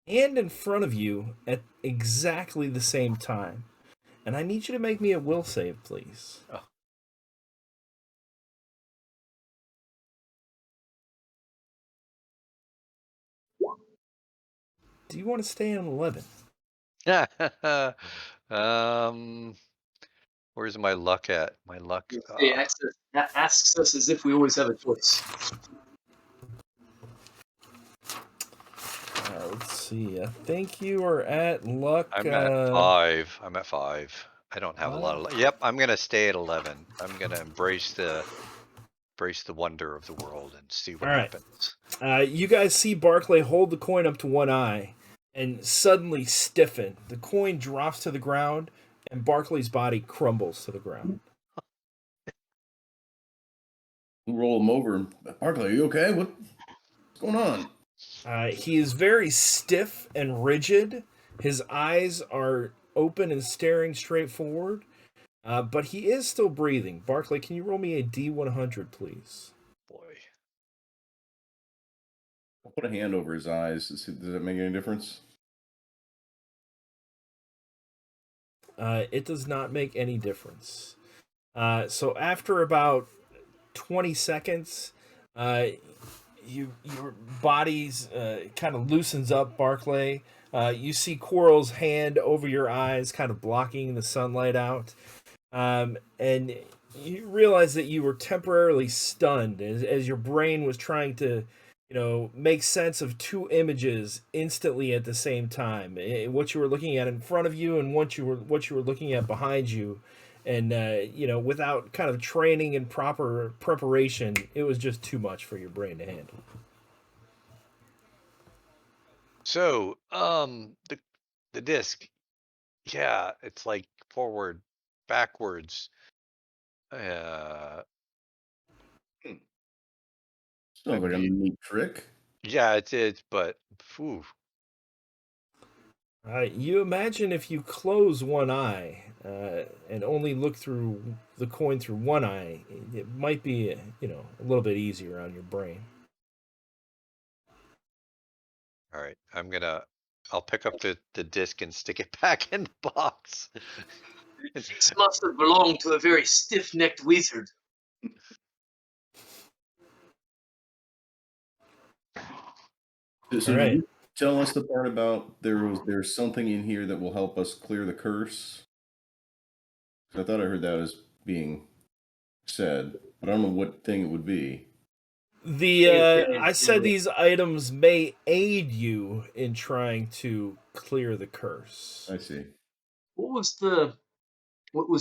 and in front of you at exactly the same time. And I need you to make me a will save, please. Oh. do you want to stay on 11? Where's my luck at? My luck. It asks us as if we always have a choice. Let's see. I think you are at luck. I'm at 5. I'm at 5. I don't have a lot of luck. Yep, I'm gonna stay at 11. I'm gonna embrace the wonder of the world and see what All right. happens. You guys see Barclay hold the coin up to one eye and suddenly stiffen. The coin drops to the ground, and Barclay's body crumbles to the ground. We'll roll him over. Barclay, are you okay? What's going on? He is very stiff and rigid. His eyes are open and staring straight forward, but he is still breathing. Barclay, can you roll me a D100, please? Boy. I'll put a hand over his eyes. Does that make any difference? It does not make any difference. So after about 20 seconds, your body's kind of loosens up, Barclay. You see Quarrel's hand over your eyes, kind of blocking the sunlight out. And you realize that you were temporarily stunned as your brain was trying to, make sense of two images instantly at the same time. What you were looking at in front of you and what you were looking at behind you. And, without kind of training and proper preparation, it was just too much for your brain to handle. So, the disc, yeah, it's like forward, backwards. Sounds like a Maybe- neat trick. Yeah, it is, but phew. You imagine if you close one eye and only look through the coin through one eye, it might be, a little bit easier on your brain. All right, I'll pick up the disc and stick it back in the box. This must have belonged to a very stiff-necked wizard. So All right. did you tell us the part about there's something in here that will help us clear the curse? I thought I heard that as being said, but I don't know what thing it would be. I said these items may aid you in trying to clear the curse. I see. What was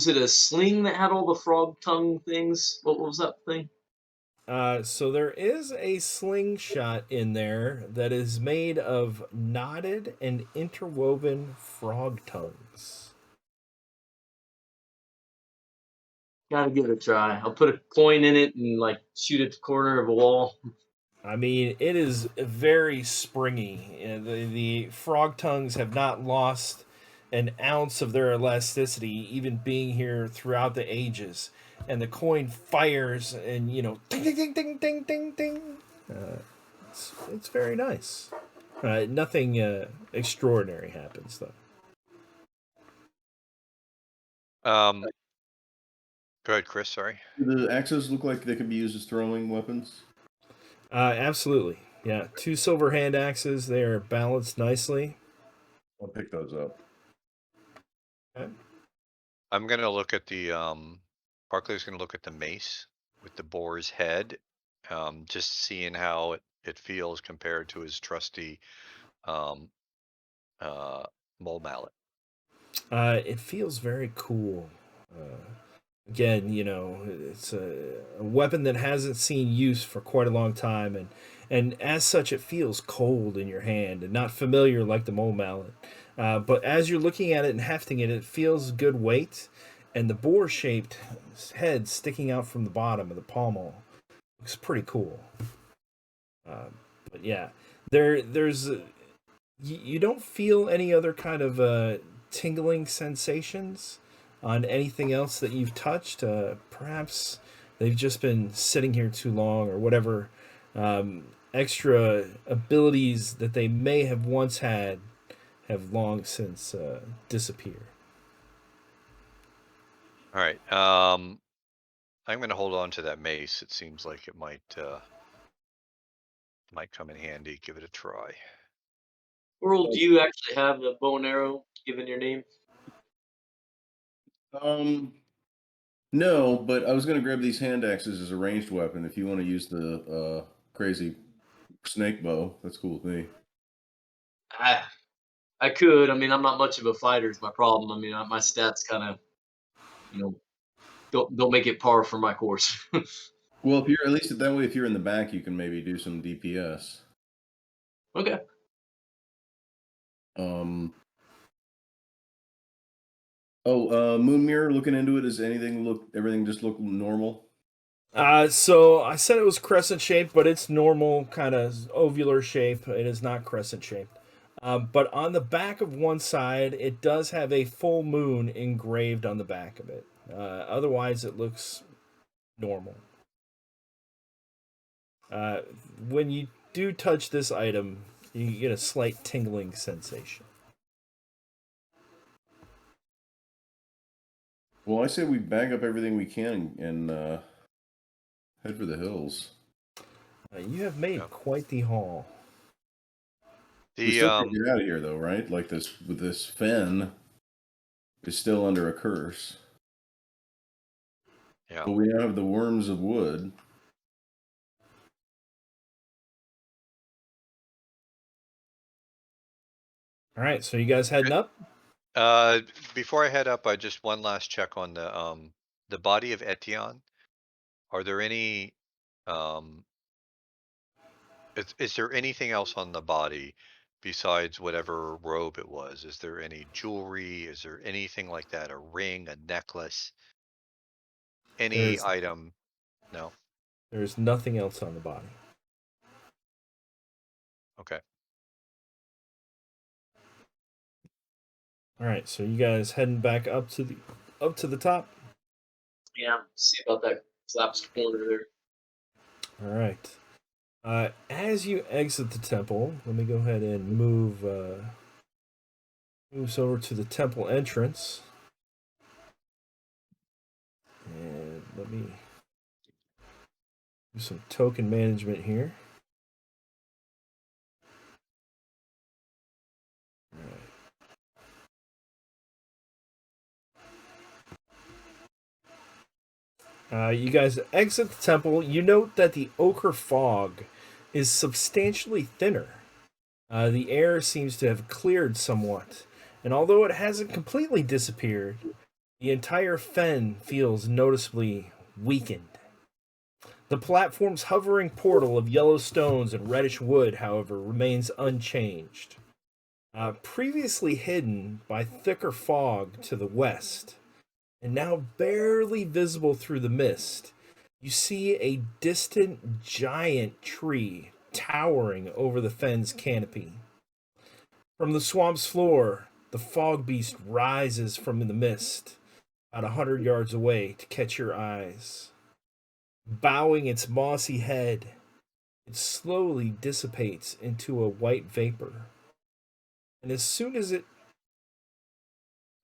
it, a sling that had all the frog tongue things? What was that thing? So there is a slingshot in there that is made of knotted and interwoven frog tongues. Gotta give it a try. I'll put a coin in it and shoot at the corner of a wall. I mean, it is very springy. The frog tongues have not lost an ounce of their elasticity, even being here throughout the ages. And the coin fires, and ding, ding, ding, ding, ding, ding, ding. It's very nice. Nothing extraordinary happens though. Go ahead, Chris. Sorry. Do the axes look like they could be used as throwing weapons? Absolutely. Yeah, 2 silver hand axes. They are balanced nicely. I'll pick those up. Okay. I'm gonna look at the Barclay's gonna look at the mace with the boar's head, just seeing how it feels compared to his trusty mole mallet. It feels very cool. Again, it's a weapon that hasn't seen use for quite a long time, and as such, it feels cold in your hand and not familiar like the mole mallet. But as you're looking at it and hefting it, it feels good weight, and the boar-shaped head sticking out from the bottom of the pommel looks pretty cool. But yeah, there's you don't feel any other kind of tingling sensations on anything else that you've touched. Perhaps they've just been sitting here too long, or whatever extra abilities that they may have once had have long since disappeared. All right. I'm gonna hold on to that mace. It seems like it might come in handy. Give it a try. Earl, do you actually have a bow and arrow given your name? No, but I was going to grab these hand axes as a ranged weapon. If you want to use the crazy snake bow, that's cool with me. I could. I mean, I'm not much of a fighter. Is my problem. I mean, my stats kind of, don't make it par for my course. Well, if you're at least that way, if you're in the back, you can maybe do some DPS. Okay. Moon mirror. Looking into it, does everything just look normal? So I said it was crescent shaped, but it's normal kind of ovular shape. It is not crescent shaped. But on the back of one side, it does have a full moon engraved on the back of it. Otherwise, it looks normal. When you do touch this item, you get a slight tingling sensation. Well, I say we bag up everything we can and head for the hills. You have made quite the haul. We still can't get out of here, though, right? Like this fen is still under a curse. Yeah. But we now have the worms of wood. All right, so you guys heading up? Before I head up, I just one last check on the body of Etienne. Are there any is there anything else on the body besides whatever robe it was? Is there any jewelry? Is there anything like that? A ring, a necklace? Any item? No. There's nothing else on the body. Okay. All right, so you guys heading back up to the top? Yeah. See about that collapsed corner there. All right. As you exit the temple, let me go ahead and moves over to the temple entrance. And let me do some token management here. You guys exit the temple. You note that the ochre fog is substantially thinner. The air seems to have cleared somewhat, and although it hasn't completely disappeared, the entire fen feels noticeably weakened. The platform's hovering portal of yellow stones and reddish wood, however, remains unchanged. Previously hidden by thicker fog to the west, and now barely visible through the mist, you see a distant giant tree towering over the fen's canopy. From the swamp's floor, the fog beast rises from the mist, about 100 yards away, to catch your eyes. Bowing its mossy head, it slowly dissipates into a white vapor. And as soon as it...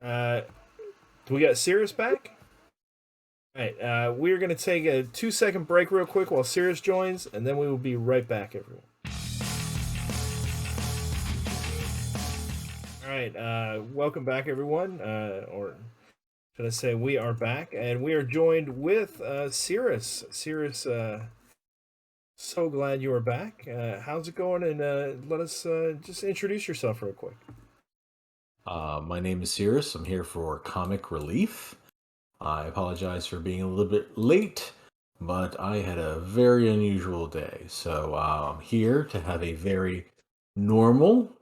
do we got Sirius back? Alright, we're going to take a 2-second break real quick while Sirius joins, and then we will be right back, everyone. Alright, welcome back, everyone. Or should I say we are back, and we are joined with Sirius. Sirius, so glad you are back. How's it going? And let us just introduce yourself real quick. My name is Sirius. I'm here for comic relief. I apologize for being a little bit late, but I had a very unusual day. So I'm here to have a very normal,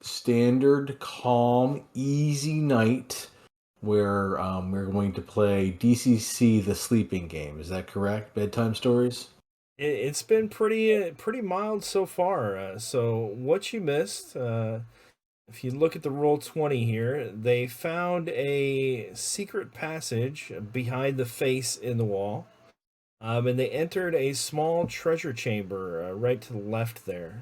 standard, calm, easy night where we're going to play DCC The Sleeping Game. Is that correct? Bedtime stories? It's been pretty mild so far. So what you missed... if you look at the Roll20 here, they found a secret passage behind the face in the wall. And they entered a small treasure chamber right to the left there.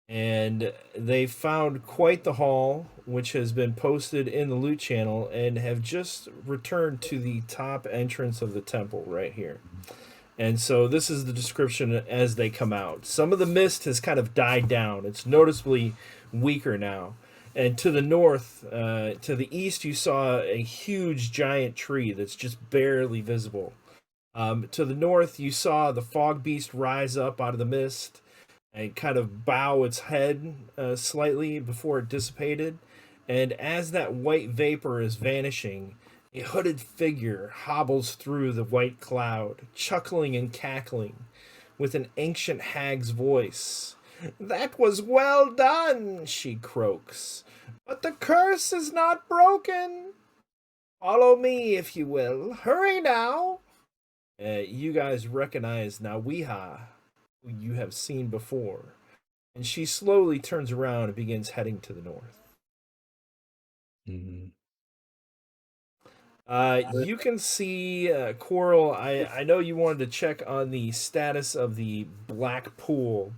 And they found quite the haul, which has been posted in the loot channel, and have just returned to the top entrance of the temple right here. And so this is the description as they come out. Some of the mist has kind of died down. It's noticeably weaker now. And to the north, to the east, you saw a huge giant tree that's just barely visible. To the north, you saw the fog beast rise up out of the mist and kind of bow its head slightly before it dissipated. And as that white vapor is vanishing, a hooded figure hobbles through the white cloud, chuckling and cackling, with an ancient hag's voice. "That was well done," she croaks. "But the curse is not broken. Follow me, if you will. Hurry now." You guys recognize Nawiha, who you have seen before, and she slowly turns around and begins heading to the north. Mhm. You can see Coral. I know you wanted to check on the status of the black pool.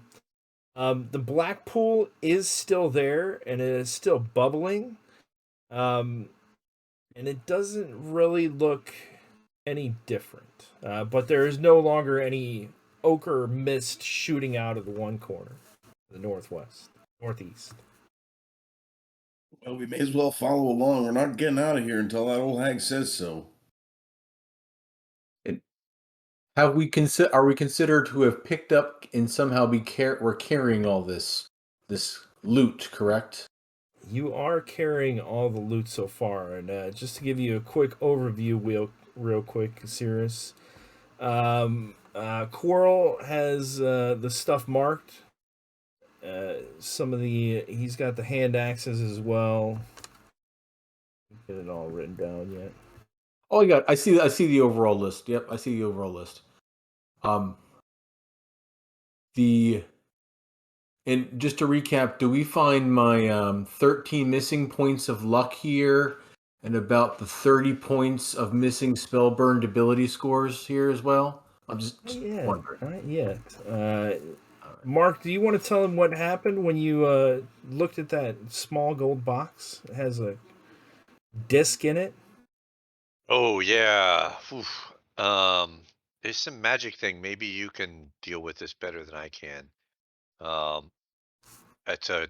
The black pool is still there and it is still bubbling. And it doesn't really look any different. But there is no longer any ochre mist shooting out of the one corner, the northeast. Well, we may as well follow along. We're not getting out of here until that old hag says so. And have we are we considered to have picked up and somehow we're carrying all this loot, correct? You are carrying all the loot so far, and just to give you a quick overview, real quick, Cirrus. Quarrel has the stuff marked. He's got the hand axes as well. Get it all written down yet? Oh, I see the overall list. Yep, I see the overall list. The And just to recap, do we find my 13 missing points of luck here and about the 30 points of missing spell burned ability scores here as well? I'm just wondering. Not yet. Mark, do you want to tell him what happened when you looked at that small gold box? It has a disc in it. Oh yeah. Oof. There's some magic thing. Maybe you can deal with this better than I can. Um, it's a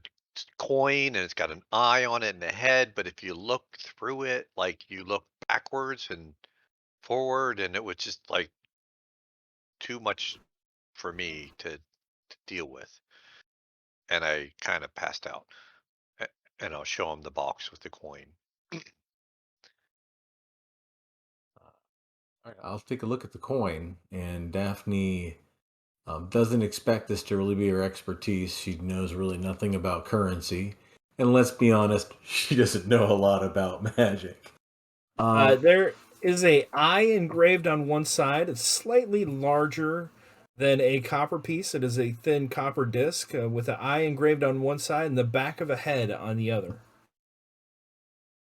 coin and it's got an eye on it and a head, but if you look through it, like you look backwards and forward, and it was just like too much for me to deal with. And I kind of passed out. And I'll show him the box with the coin. All right, I'll take a look at the coin, and Daphne doesn't expect this to really be her expertise. She knows really nothing about currency, and let's be honest, she doesn't know a lot about magic. There is a eye engraved on one side. It's slightly larger than a copper piece. It is a thin copper disc with an eye engraved on one side and the back of a head on the other.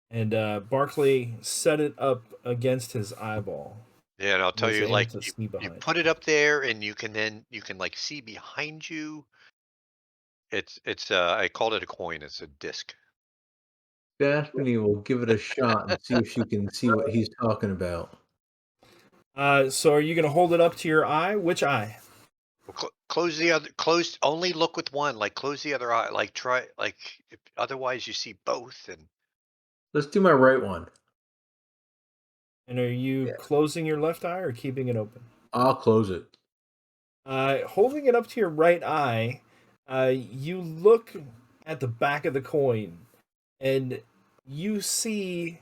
And Barclay set it up against his eyeball. Yeah, and I'll tell Was you, able like to see you behind. put it up there, and you can like see behind you. It's I called it a coin. It's a disc. Daphne will give it a shot and see if she can see what he's talking about. So are you going to hold it up to your eye? Which eye? Well, close the other. Close. Only look with one. Like close the other eye. Like try. Like otherwise you see both. And Let's do my right one. And are you closing your left eye or keeping it open? I'll close it. Holding it up to your right eye, you look at the back of the coin, and you see,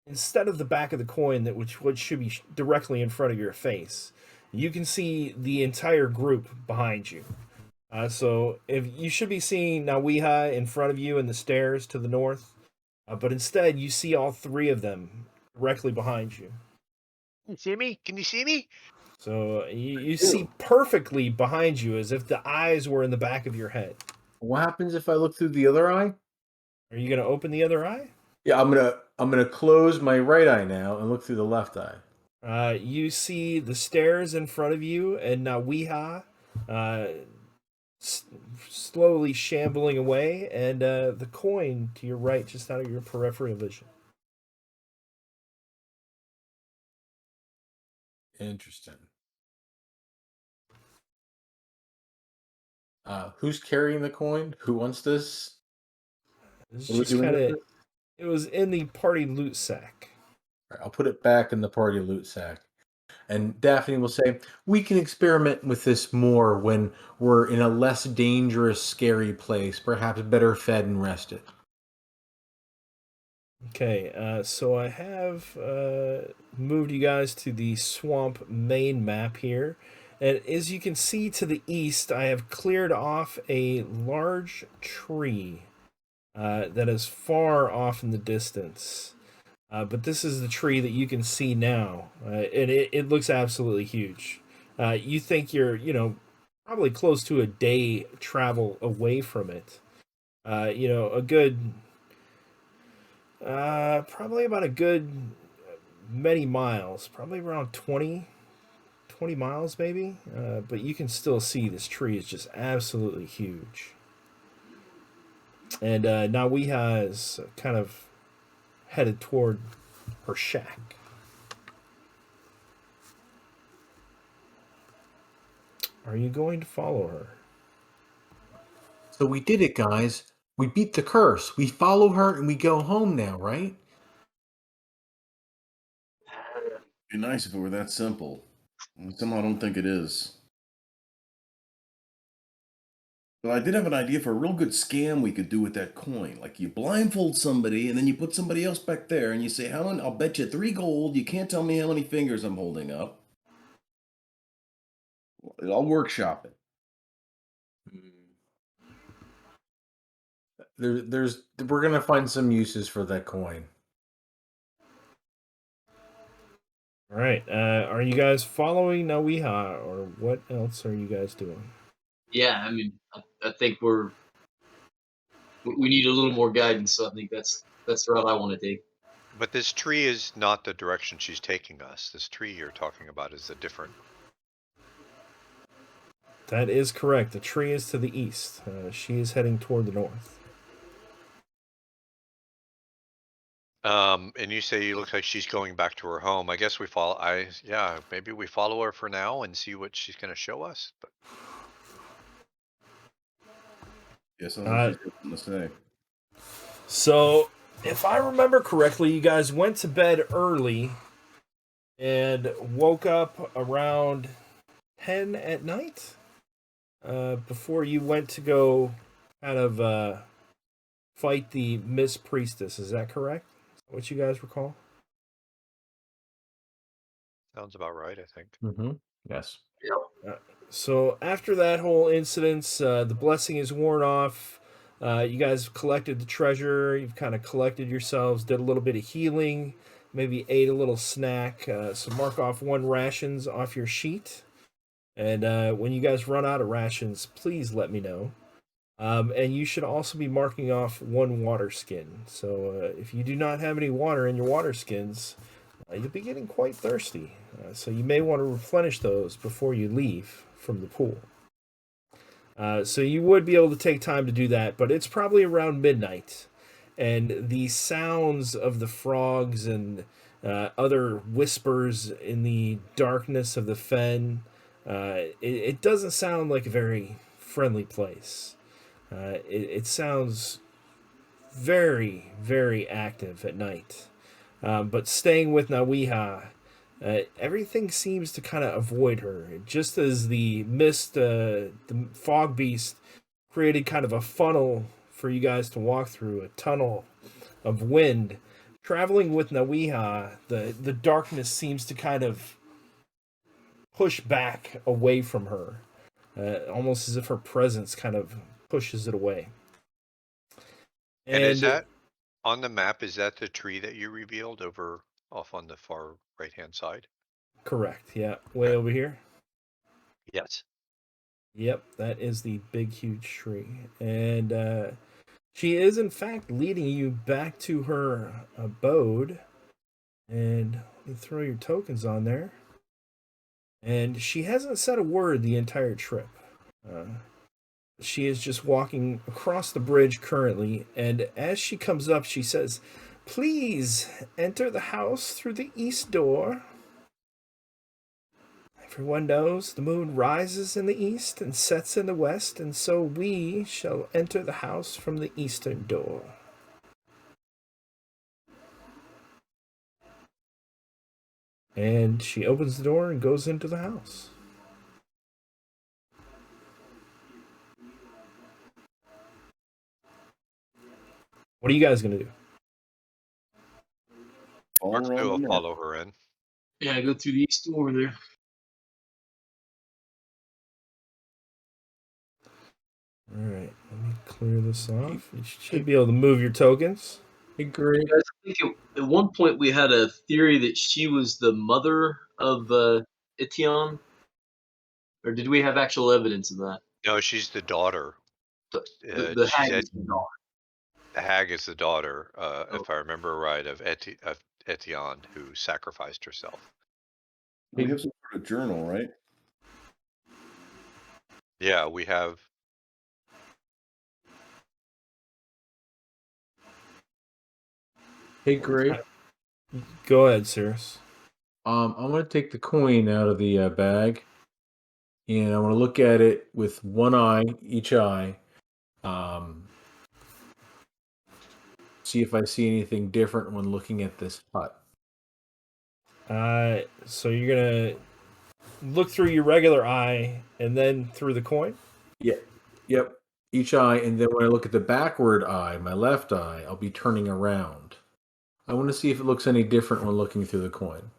instead of the back of the coin, which should be directly in front of your face, you can see the entire group behind you. So if you should be seeing Nawiha in front of you in the stairs to the north, but instead you see all three of them directly behind you. you see me? Can you see me? So you see perfectly behind you as if the eyes were in the back of your head. What happens if I look through the other eye? Are you going to open the other eye? Yeah, I'm gonna close my right eye now and look through the left eye. You see the stairs in front of you and Nawiha slowly shambling away, and the coin to your right, just out of your peripheral vision. Interesting. Who's carrying the coin? Who wants this? It's What are we just doing kind with of. this? It was in the party loot sack. All right, I'll put it back in the party loot sack. And Daphne will say, we can experiment with this more when we're in a less dangerous, scary place, perhaps better fed and rested. Okay, so I have moved you guys to the swamp main map here. And as you can see to the east, I have cleared off a large tree that is far off in the distance. But this is the tree that you can see now, and it looks absolutely huge. You think you're, probably close to a day travel away from it. A good, probably about a good many miles, probably around 20 miles maybe. But you can still see this tree is just absolutely huge. And Nawiha is kind of headed toward her shack. Are you going to follow her? So we did it, guys. We beat the curse. We follow her and we go home now, right? Be nice if it were that simple. I somehow don't think it is. But I did have an idea for a real good scam we could do with that coin. Like you blindfold somebody and then you put somebody else back there and you say, "How many? I'll bet you 3 gold. You can't tell me how many fingers I'm holding up." I'll workshop it. We're gonna find some uses for that coin. All right. Are you guys following Nawiha, or what else are you guys doing? Yeah, I mean, I think we need a little more guidance. So I think that's the route I want to take. But this tree is not the direction she's taking us. This tree you're talking about is a different. That is correct. The tree is to the east. She is heading toward the north. And you say you look like she's going back to her home. I guess we follow. Maybe we follow her for now and see what she's going to show us. But Yes, I think she's going to say. So, if I remember correctly, you guys went to bed early and woke up around 10 at night before you went to go kind of fight the Miss Priestess. Is that correct? Is that what you guys recall? sounds about right, I think. Mm-hmm. Yes. So after that whole incident, the blessing is worn off. You guys collected the treasure. You've kind of collected yourselves, did a little bit of healing, maybe ate a little snack. So mark off 1 rations off your sheet. And when you guys run out of rations, please let me know. And you should also be marking off 1 water skin. So if you do not have any water in your water skins, you'll be getting quite thirsty. So you may want to replenish those before you leave from the pool. So you would be able to take time to do that, but it's probably around midnight. And the sounds of the frogs and other whispers in the darkness of the fen, it doesn't sound like a very friendly place. It sounds very, very active at night. But staying with Nawiha, everything seems to kind of avoid her. Just as the mist, the fog beast, created kind of a funnel for you guys to walk through, a tunnel of wind. Traveling with Nawiha, the darkness seems to kind of push back away from her, almost as if her presence kind of pushes it away. And is that on the map? Is that the tree that you revealed off on the far right-hand side? Correct. Yeah, way over here. Yes. Yep, that is the big, huge tree. And she is, in fact, leading you back to her abode. And let me throw your tokens on there. And she hasn't said a word the entire trip. She is just walking across the bridge currently. And as she comes up, she says, "Please enter the house through the east door." I Everyone knows the moon rises in the east and sets in the west, and so we shall enter the house from the eastern door. And she opens the door and goes into the house. What are you guys going to do? Barkley will follow her in. Yeah, I go through the east door there. All right, let me clear this off. You should be able to move your tokens. Agree. Guys, I think at one point we had a theory that she was the mother of Etienne. Or did we have actual evidence of that? No, she's the daughter. The hag is the daughter. The hag is the daughter, if I remember right, of Etienne, who sacrificed herself. We have some sort of journal, right? Yeah, we have. Hey, Grape. Go ahead, Cirrus. I'm going to take the coin out of the bag, and I want to look at it with one eye, each eye. See if I see anything different when looking at this hut. So you're going to look through your regular eye and then through the coin? Yep. Each eye, and then when I look at the backward eye, my left eye, I'll be turning around. I want to see if it looks any different when looking through the coin.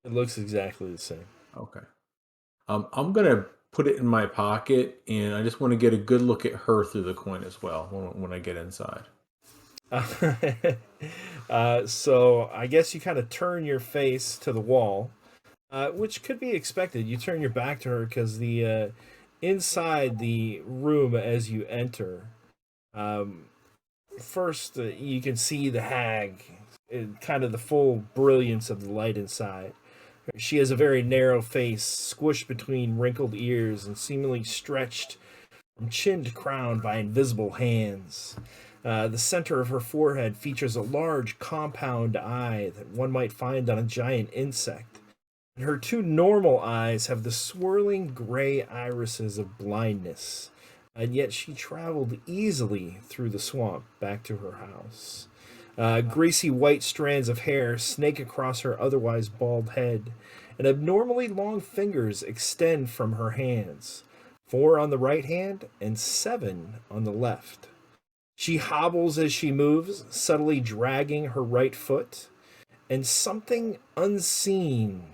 It looks exactly the same. Okay. I'm going to put it in my pocket, and I just want to get a good look at her through the coin as well when I get inside. So I guess you kind of turn your face to the wall, which could be expected. You turn your back to her because the inside the room as you enter, first you can see the hag, kind of the full brilliance of the light inside. She has a very narrow face, squished between wrinkled ears, and seemingly stretched from chin to crown by invisible hands. The center of her forehead features a large compound eye that one might find on a giant insect. And her two normal eyes have the swirling gray irises of blindness. And yet she traveled easily through the swamp back to her house. Greasy white strands of hair snake across her otherwise bald head, and abnormally long fingers extend from her hands, 4 on the right hand and 7 on the left. She hobbles as she moves, subtly dragging her right foot, and something unseen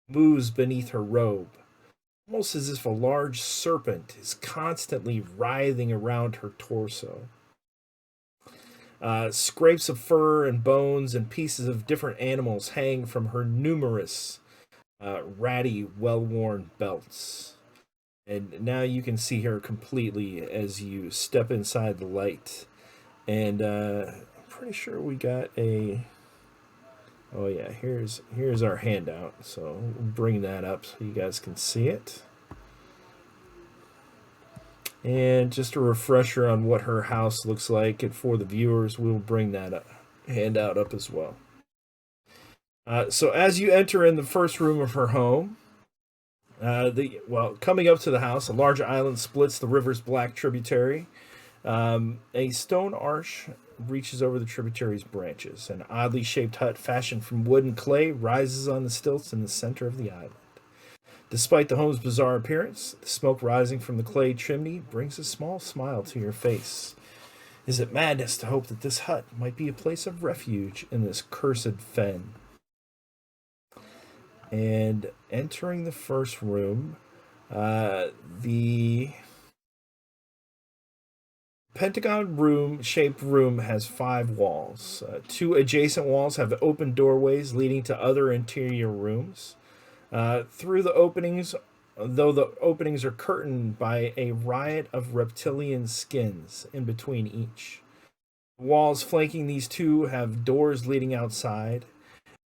moves beneath her robe, almost as if a large serpent is constantly writhing around her torso. Scrapes of fur and bones and pieces of different animals hang from her numerous ratty, well-worn belts. And now you can see her completely as you step inside the light. And I'm pretty sure we got a... Oh yeah, here's our handout. So we'll bring that up so you guys can see it. And just a refresher on what her house looks like, and for the viewers, we'll bring that handout up as well. So as you enter in the first room of her home, coming up to the house, a large island splits the river's black tributary. A stone arch reaches over the tributary's branches. An oddly shaped hut fashioned from wood and clay rises on the stilts in the center of the island. Despite the home's bizarre appearance, the smoke rising from the clay chimney brings a small smile to your face. Is it madness to hope that this hut might be a place of refuge in this cursed fen? And entering the first room, the pentagon-shaped room has 5 walls. 2 adjacent walls have open doorways leading to other interior rooms. Through the openings, though the openings are curtained by a riot of reptilian skins in between each. The walls flanking these 2 have doors leading outside,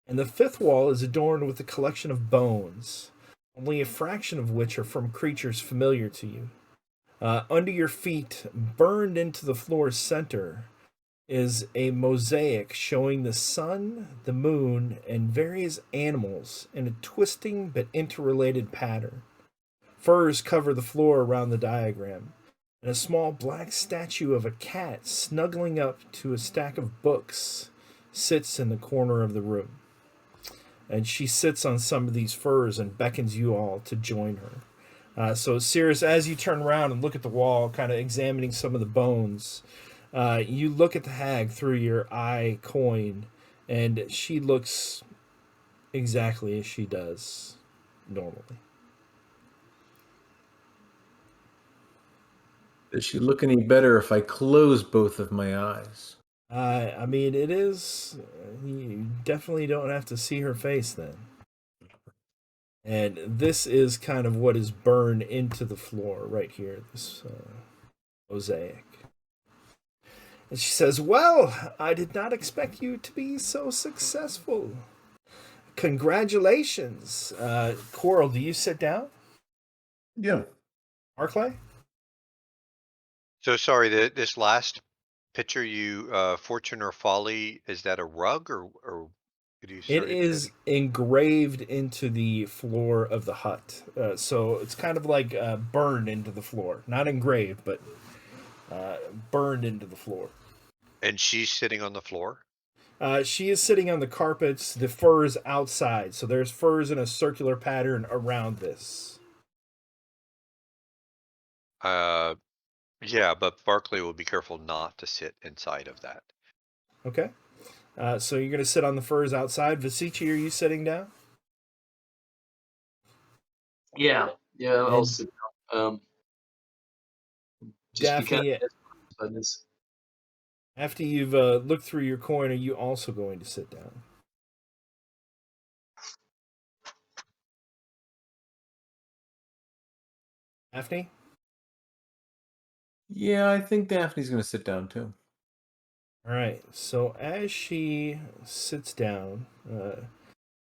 and the 5th wall is adorned with a collection of bones, only a fraction of which are from creatures familiar to you. Under your feet, burned into the floor's center, is a mosaic showing the sun, the moon, and various animals in a twisting but interrelated pattern. Furs cover the floor around the diagram, and a small black statue of a cat snuggling up to a stack of books sits in the corner of the room. And she sits on some of these furs and beckons you all to join her. So, Cirrus, as you turn around and look at the wall, kind of examining some of the bones, you look at the hag through your eye coin, and she looks exactly as she does normally. Does she look any better if I close both of my eyes? I mean, it is. You definitely don't have to see her face then. And this is kind of what is burned into the floor right here, this mosaic. And she says, "Well, I did not expect you to be so successful. Congratulations." Coral, do you sit down? Yeah. Barclay? So sorry, this last picture you Fortune or Folly, is that a rug or could you It start is explaining? engraved into the floor of the hut. So it's kind of like burned into the floor. Not engraved, but burned into the floor. And she's sitting on the floor? She is sitting on the carpets, the furs outside. So there's furs in a circular pattern around this. Yeah, but Barclay will be careful not to sit inside of that. Okay. So you're going to sit on the furs outside. Vasici, are you sitting down? Yeah, I'll And sit down. Just be kind Daphne, of by this. after you've looked through your coin, are you also going to sit down? Daphne? Yeah, I think Daphne's going to sit down too. All right. So as she sits down,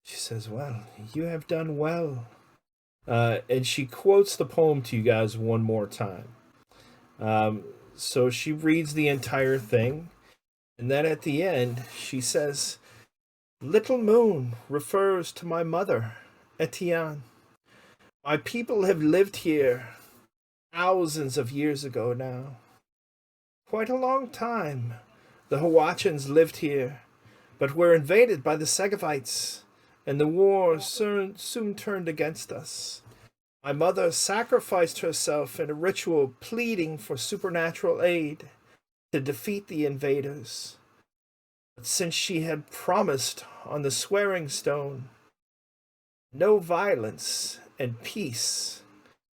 she says, "Well, you have done well." And she quotes the poem to you guys one more time. Um, so she reads the entire thing, and then at the end, she says, "Little moon refers to my mother, Etienne. My people have lived here thousands of years ago now. Quite a long time. The Hawachans lived here, but were invaded by the Segavites, and the war soon turned against us. My mother sacrificed herself in a ritual pleading for supernatural aid to defeat the invaders. But since she had promised on the swearing stone no violence and peace,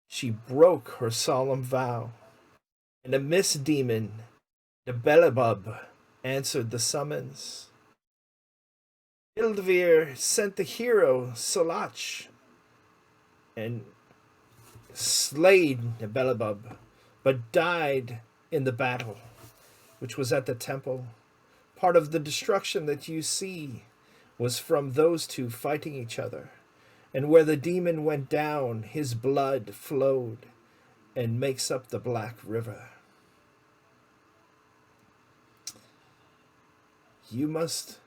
she broke her solemn vow, and a mist demon, the Belebub, answered the summons. Ildvir sent the hero Solach and slayed the Belebub, but died in the battle, which was at the temple. Part of the destruction that you see was from those two fighting each other. And where the demon went down, his blood flowed and makes up the Black River. You must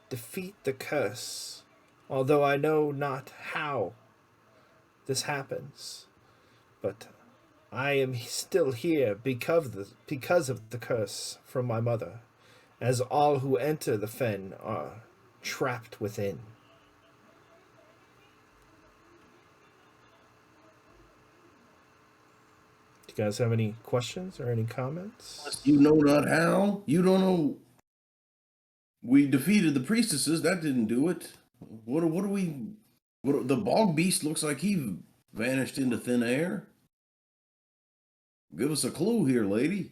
defeat the curse, although I know not how this happens. But I am still here because of the curse from my mother, as all who enter the fen are trapped within." Do you guys have any questions or any comments? You know not how. You don't know. We defeated the priestesses. That didn't do it. What do we? The bog beast looks like he vanished into thin air. Give us a clue here, lady.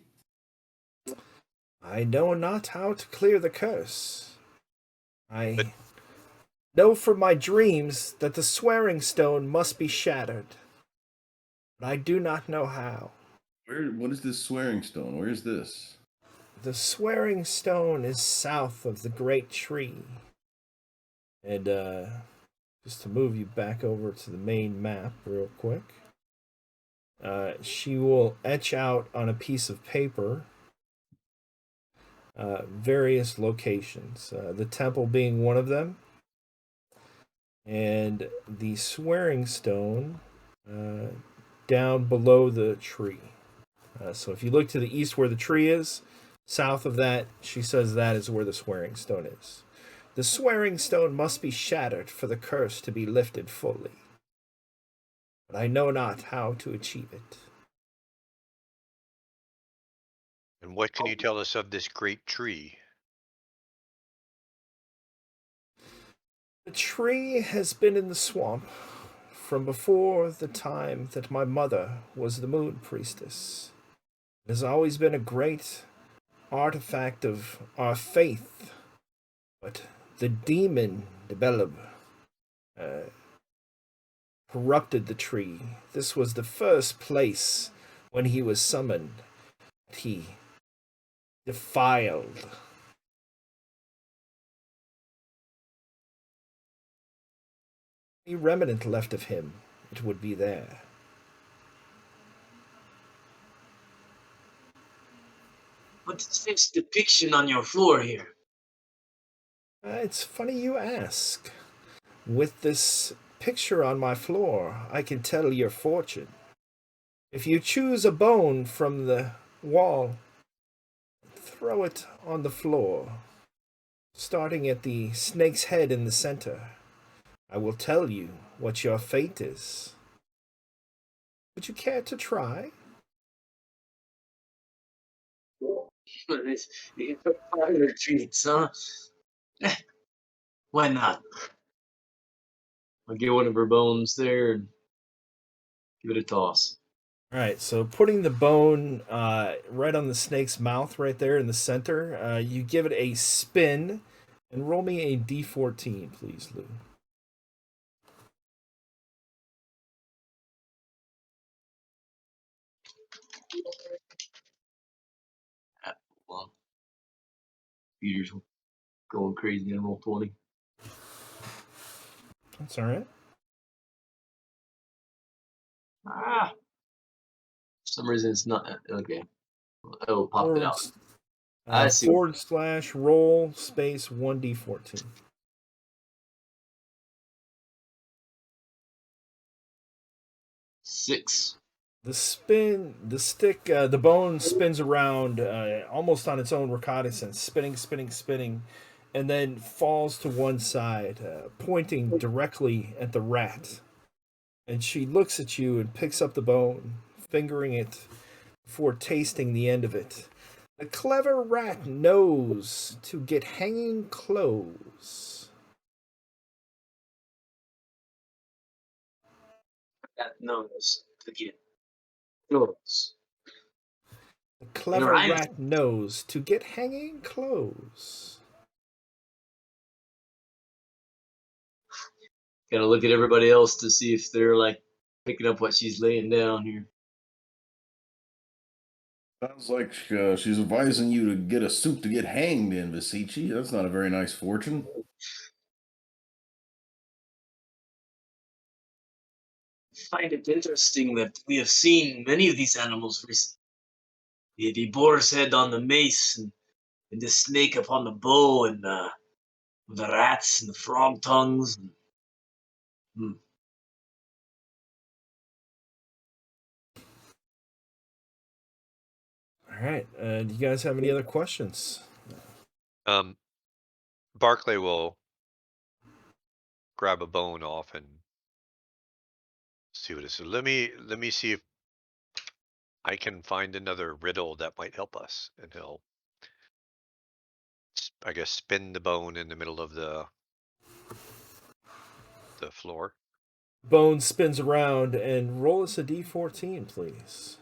I know not how to clear the curse. But I know from my dreams that the swearing stone must be shattered, but I do not know how. What is this swearing stone? Where is this? The swearing stone is south of the great tree. And just to move you back over to the main map real quick, she will etch out on a piece of paper various locations, the temple being one of them, and the swearing stone down below the tree. So if you look to the east where the tree is, south of that, she says that is where the swearing stone is. The swearing stone must be shattered for the curse to be lifted fully. But I know not how to achieve it. And what can you tell us of this great tree? The tree has been in the swamp from before the time that my mother was the moon priestess. It has always been a great artifact of our faith, but the demon, Debeleb, corrupted the tree. This was the first place when he was summoned that he defiled. Any remnant left of him, it would be there. What's this depiction on your floor here? It's funny you ask. With this picture on my floor, I can tell your fortune. If you choose a bone from the wall, throw it on the floor, starting at the snake's head in the center. I will tell you what your fate is. Would you care to try? Fire treats, huh? Why not? I'll get one of her bones there and give it a toss. All right, so putting the bone right on the snake's mouth right there in the center, you give it a spin and roll me a d14, please, Lou. Well, Peter's going crazy on roll 20. That's all right. For some reason it's not okay. Oh, pop it out. I see. / roll space 1d14. 6. The bone spins around almost on its own recognizance, spinning, and then falls to one side, pointing directly at the rat. And she looks at you and picks up the bone, fingering it before tasting the end of it. The clever rat knows to get hanging clothes. That knows to get clothes. The clever rat knows to get hanging clothes. Gotta look at everybody else to see if they're like picking up what she's laying down here. Sounds like she's advising you to get a suit to get hanged in, Visici. That's not a very nice fortune. I find it interesting that we have seen many of these animals recently. The boar's head on the mace, and the snake upon the bow, and the rats and the frog tongues. All right. Do you guys have any other questions? Barclay will grab a bone off and see what it is. So let me see if I can find another riddle that might help us, and he'll, I guess, spin the bone in the middle of the floor. Bone spins around and roll us a d14, please.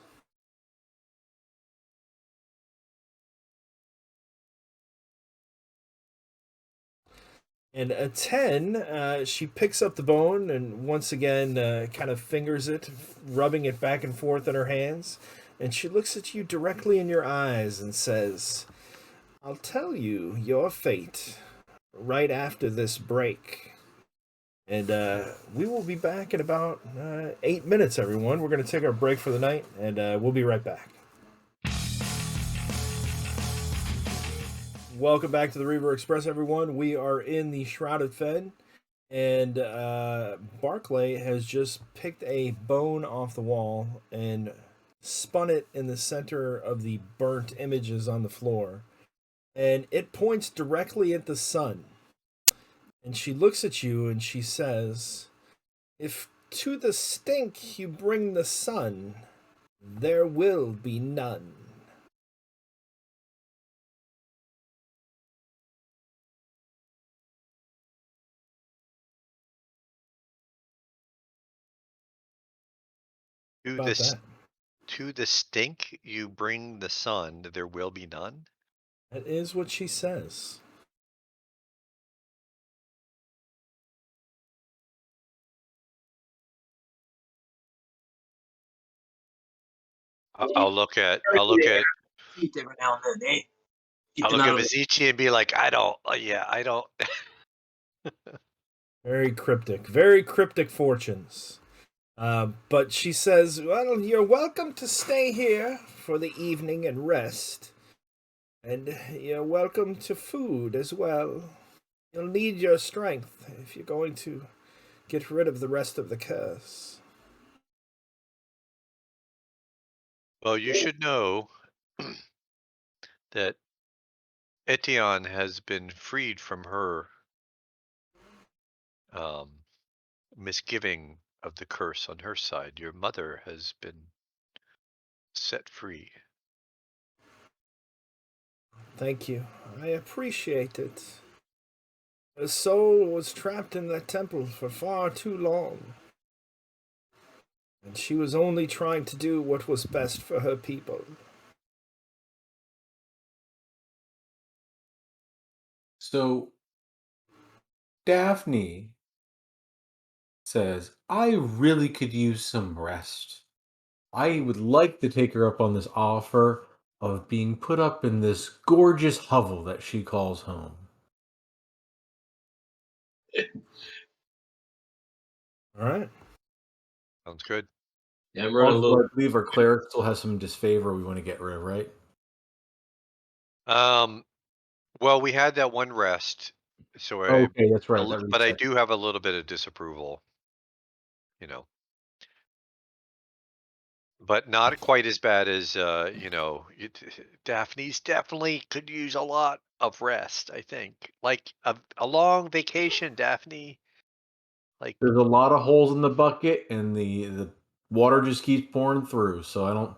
And a 10, she picks up the bone and once again kind of fingers it, rubbing it back and forth in her hands. And she looks at you directly in your eyes and says, I'll tell you your fate right after this break. And we will be back in about 8 minutes, everyone. We're going to take our break for the night, and we'll be right back. welcome back to the Reaver Express, everyone. We are in the Shrouded Fen, and Barclay has just picked a bone off the wall and spun it in the center of the burnt images on the floor. And it points directly at the sun. And she looks at you and she says, "If to the stink you bring the sun, there will be none." To About this, that. to the stink you bring the sun, there will be none. That is what she says. I'll look at I'll look at Eat every now and then, eh? Get I'll them look out at of the Mizichi and be like, I don't. Yeah, I don't. Very cryptic fortunes. But she says, "Well, you're welcome to stay here for the evening and rest. And you're welcome to food as well. You'll need your strength if you're going to get rid of the rest of the curse." Well, you should know that Etienne has been freed from her um, misgiving of the curse on her side. Your mother has been set free. Thank you. I appreciate it. Her soul was trapped in that temple for far too long. And she was only trying to do what was best for her people. So Daphne says, I really could use some rest. I would like to take her up on this offer of being put up in this gorgeous hovel that she calls home. All right. Sounds good. Yeah, I'm running a Also, little. I believe our cleric still has some disfavor we want to get rid of, right? Well, we had that one rest, so Okay, that's right. That but I reset. do have a little bit of disapproval, but not quite as bad as Daphne's definitely could use a lot of rest. I think, like a long vacation, Daphne. Like, There's a lot of holes in the bucket, and the water just keeps pouring through. So I don't.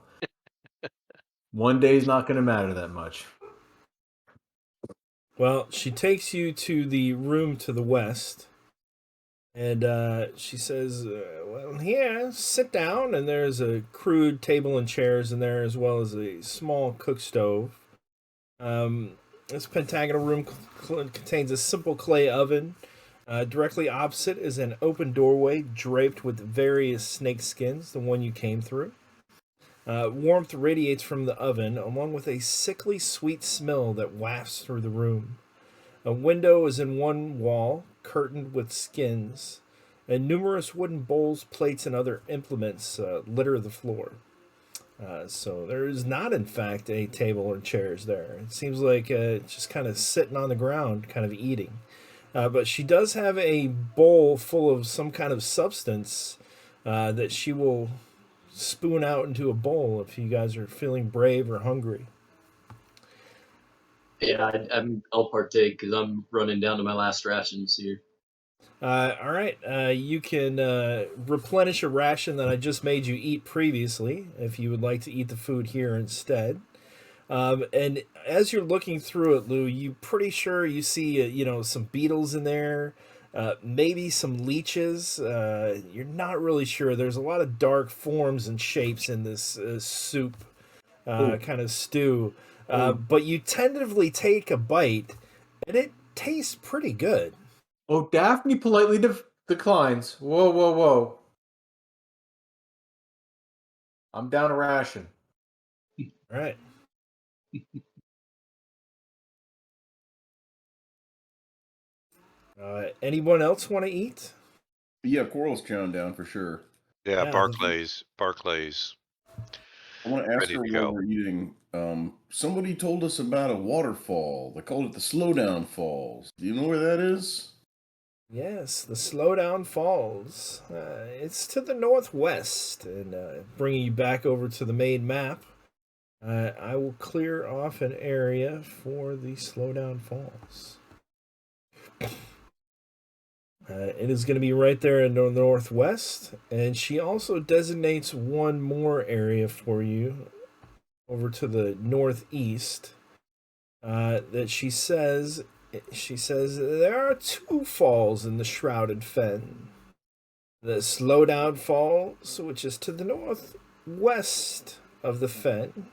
One day's not going to matter that much. Well, she takes you to the room to the west, and she says, "Well, here, sit down." And there's a crude table and chairs in there, as well as a small cook stove. This pentagonal room contains a simple clay oven. Directly opposite is an open doorway draped with various snake skins, the one you came through. Warmth radiates from the oven, along with a sickly sweet smell that wafts through the room. A window is in one wall, curtained with skins, and numerous wooden bowls, plates, and other implements litter the floor. So there is not, in fact, a table or chairs there. It seems like just kind of sitting on the ground, kind of eating. But she does have a bowl full of some kind of substance that she will spoon out into a bowl if you guys are feeling brave or hungry. Yeah, I'll partake because I'm running down to my last rations here. All right, you can replenish a ration that I just made you eat previously if you would like to eat the food here instead. And as you're looking through it, Lou, you're pretty sure you see some beetles in there, maybe some leeches. You're not really sure. There's a lot of dark forms and shapes in this soup kind of stew. But you tentatively take a bite, and it tastes pretty good. Oh, Daphne politely declines. Whoa, whoa, whoa. I'm down a ration. All right. Anyone else want to eat? Yeah, Coral's chowing down for sure. yeah, Yeah, Barclays. I want to ask ready her to while go. we're eating. Somebody told us about a waterfall. They called it the Slowdown Falls. Do you know where that is? Yes, the Slowdown Falls. It's to the northwest, and bringing you back over to the main map. I will clear off an area for the Slowdown Falls. It is going to be right there in the northwest, and she also designates one more area for you over to the northeast. That she says there are two falls in the Shrouded Fen. The Slowdown Falls, which is to the northwest of the fen,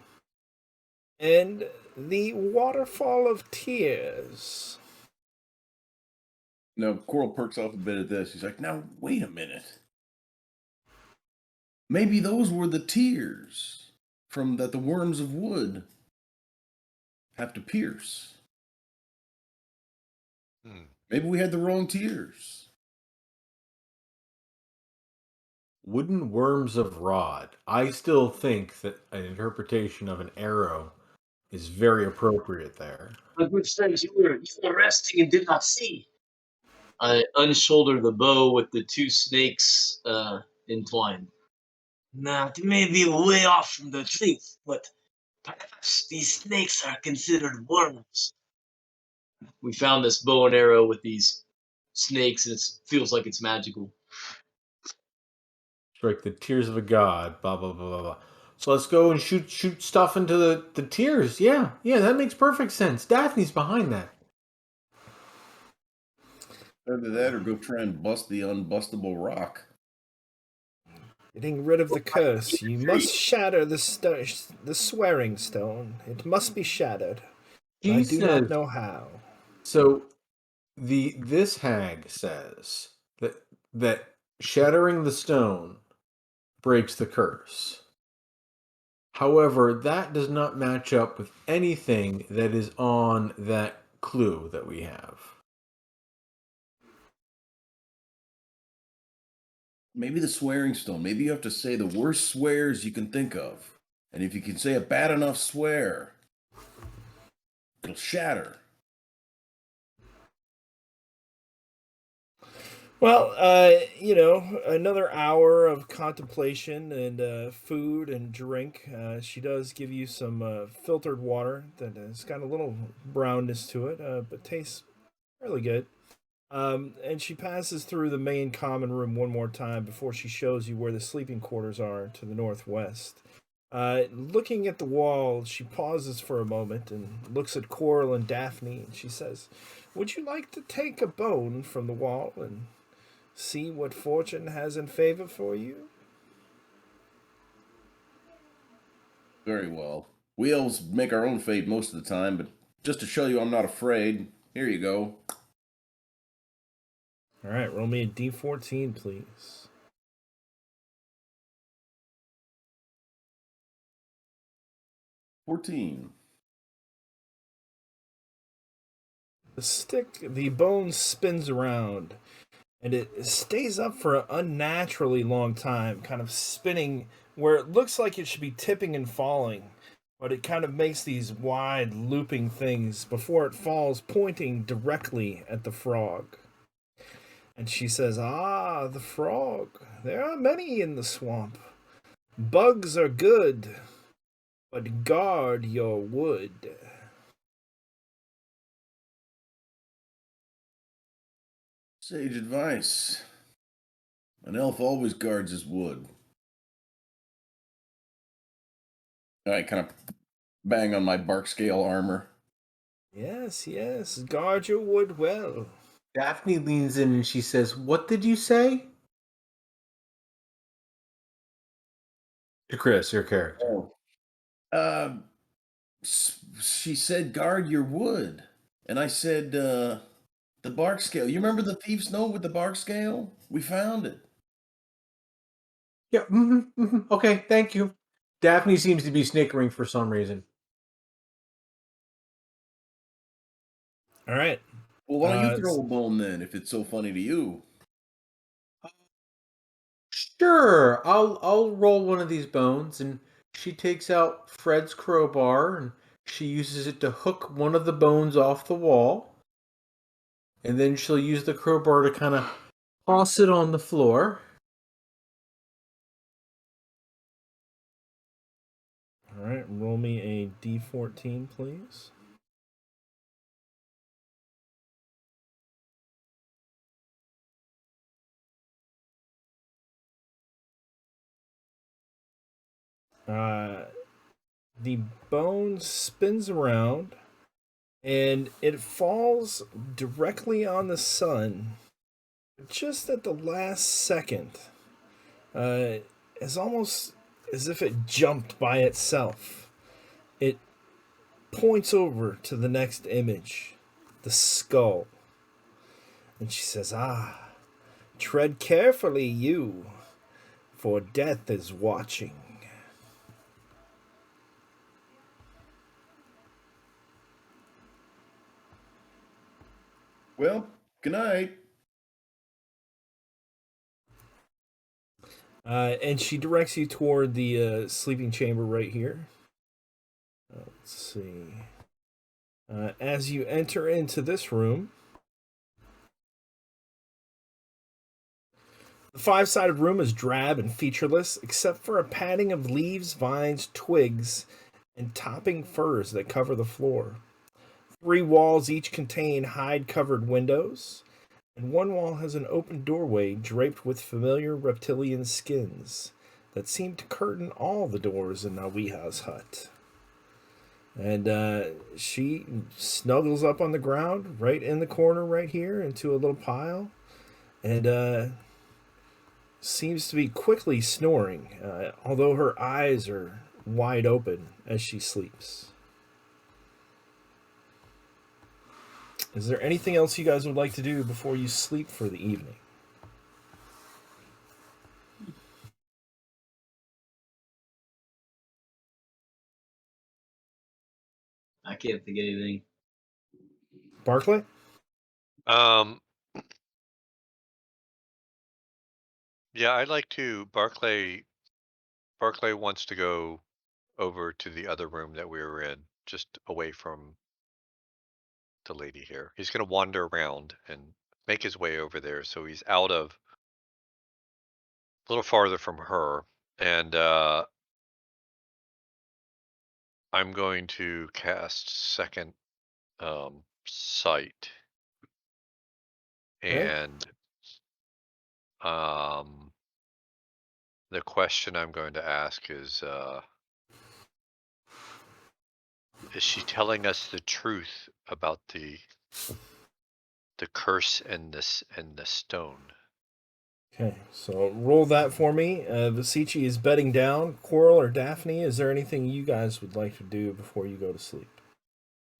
and the Waterfall of Tears. Now, Coral perks off a bit at this. He's like, now, wait a minute. Maybe those were the tears from that the worms of wood have to pierce. Hmm. Maybe we had the wrong tears. Wooden worms of rod. I still think that an interpretation of an arrow is very appropriate there. My good friends, you were resting and did not see. I unshoulder the bow with the two snakes entwined. Now, it may be way off from the truth, but perhaps these snakes are considered worms. We found this bow and arrow with these snakes, and it feels like it's magical. Strike the tears of a god. Blah blah blah blah blah. So let's go and shoot stuff into the tears. Yeah, that makes perfect sense. Daphne's behind that. Either that or go try and bust the unbustable rock. Getting rid of the curse, you must shatter the swearing stone. It must be shattered. I do not know how. So this hag says that shattering the stone breaks the curse. However, that does not match up with anything that is on that clue that we have. Maybe the swearing stone. Maybe you have to say the worst swears you can think of. And if you can say a bad enough swear, it'll shatter. Well, another hour of contemplation and food and drink. She does give you some filtered water that has got a little brownness to it, but tastes really good. And she passes through the main common room one more time before she shows you where the sleeping quarters are to the northwest. Looking at the wall, she pauses for a moment and looks at Coral and Daphne, and she says, "Would you like to take a bone from the wall and see what fortune has in favor for you?" Very well. We elves make our own fate most of the time, but just to show you I'm not afraid, here you go. All right, roll me a d14, please. 14. The bone spins around, and it stays up for an unnaturally long time, kind of spinning where it looks like it should be tipping and falling, but it kind of makes these wide looping things before it falls, pointing directly at the frog. And she says, "Ah, the frog. There are many in the swamp. Bugs are good, but guard your wood." Sage advice. An elf always guards his wood. I kind of bang on my bark scale armor. Yes, guard your wood well. Daphne leans in and she says, "What did you say?" To Chris, your character. Oh. She said, guard your wood. And I said, the bark scale. You remember the thief's note with the bark scale? We found it. Yeah, okay, thank you. Daphne seems to be snickering for some reason. All right. Well, why don't you throw a bone then, if it's so funny to you? Sure, I'll roll one of these bones, and she takes out Fred's crowbar and she uses it to hook one of the bones off the wall. And then she'll use the crowbar to kind of toss it on the floor. All right, roll me a d14, please. The bone spins around and it falls directly on the sun just at the last second. It's almost as if it jumped by itself. It points over to the next image, the skull. And she says, tread carefully, you, for death is watching. Well, good night. And she directs you toward the sleeping chamber right here. Let's see. As you enter into this room, the five-sided room is drab and featureless, except for a padding of leaves, vines, twigs, and topping furs that cover the floor. 3 walls each contain hide-covered windows, and one wall has an open doorway draped with familiar reptilian skins that seem to curtain all the doors in Nawiha's hut. And she snuggles up on the ground right in the corner right here into a little pile, and seems to be quickly snoring, although her eyes are wide open as she sleeps. Is there anything else you guys would like to do before you sleep for the evening? I can't think of anything. Barclay? Yeah, I'd like to. Barclay wants to go over to the other room that we were in, just away from the lady here. He's going to wander around and make his way over there, so he's out of a little farther from her. And I'm going to cast second sight, Okay. and the question I'm going to ask is she telling us the truth about the curse and the stone? Okay, so roll that for me. Vasici is bedding down. Coral or Daphne, is there anything you guys would like to do before you go to sleep?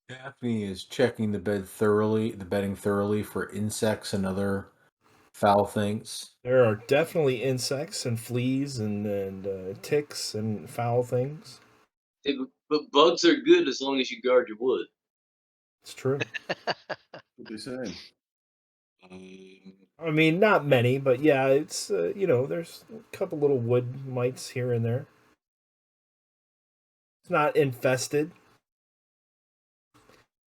Daphne is checking the bedding thoroughly for insects and other foul things. There are definitely insects and fleas and ticks and foul things. But bugs are good as long as you guard your wood. It's true. What they say. I mean, not many, but yeah, it's there's a couple little wood mites here and there. It's not infested.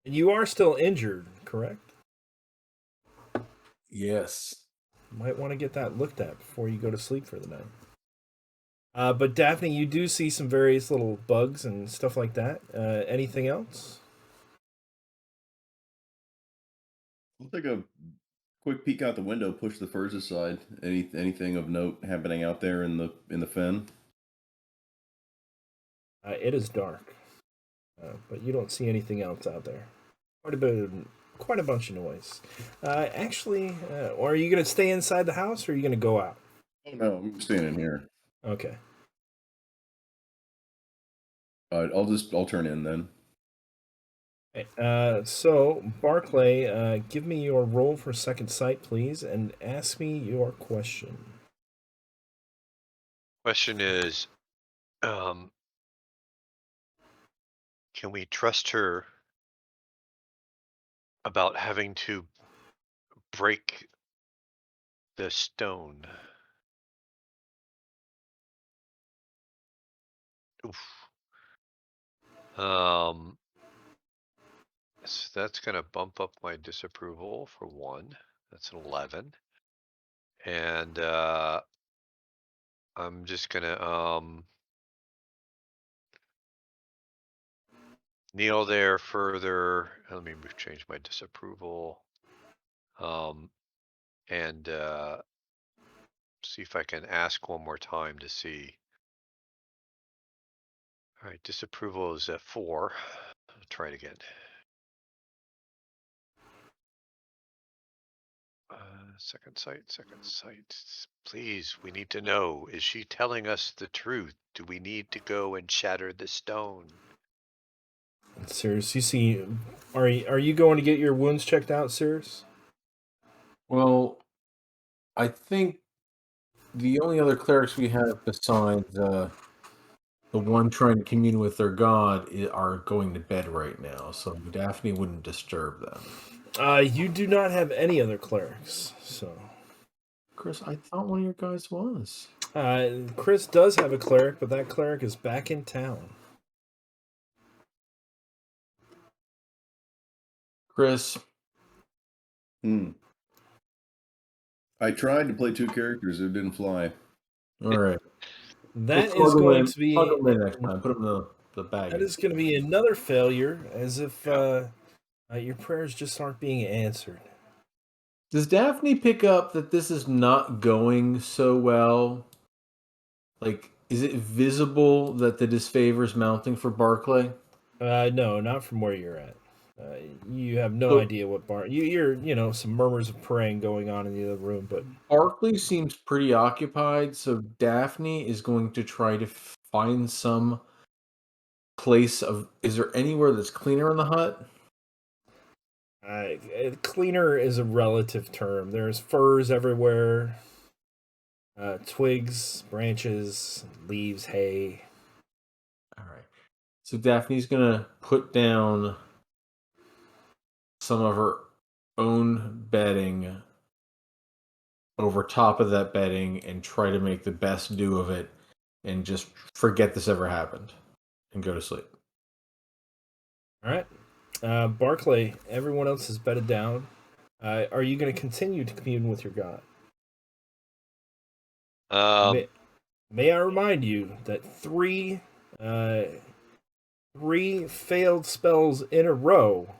And you are still injured, correct? Yes. Might want to get that looked at before you go to sleep for the night. But Daphne, you do see some various little bugs and stuff like that. Anything else? I'll take a quick peek out the window, push the furs aside. Anything of note happening out there in the fen? It is dark, but you don't see anything else out there. Quite a bunch of noise. Or are you gonna stay inside the house, or are you gonna go out? Oh no, I'm staying in here. Okay. I'll turn in then. So Barclay, give me your roll for second sight, please, and ask me your question. Question is, can we trust her about having to break the stone? Oof. So that's gonna bump up my disapproval for 1. That's an 11. And I'm just gonna kneel there further. Let me change my disapproval. And see if I can ask one more time to see. All right, disapproval is at 4. I'll try it again. Second sight. Please, we need to know. Is she telling us the truth? Do we need to go and shatter the stone? Sirius, you see, are you going to get your wounds checked out, Sirius? Well, I think the only other clerics we have besides the one trying to commune with their god are going to bed right now, so Daphne wouldn't disturb them. You do not have any other clerics, so. Chris, I thought one of your guys was. Chris does have a cleric, but that cleric is back in town. Chris. I tried to play 2 characters. It didn't fly. All right. That is going to be. Plug them in next time. Put them in the bag. That is going to be another failure, as if your prayers just aren't being answered. Does Daphne pick up that this is not going so well? Like, is it visible that the disfavor is mounting for Barclay? No, not from where you're at. You have no idea what you hear, some murmurs of praying going on in the other room, but Barclay seems pretty occupied, so Daphne is going to try to find some place of. Is there anywhere that's cleaner in the hut? Cleaner is a relative term. There's furs everywhere, twigs, branches, leaves, hay. All right. So Daphne's gonna put down some of her own bedding over top of that bedding and try to make the best do of it and just forget this ever happened and go to sleep. All right. Barclay, everyone else is bedded down. Are you going to continue to commune with your god? May I remind you that three failed spells in a row.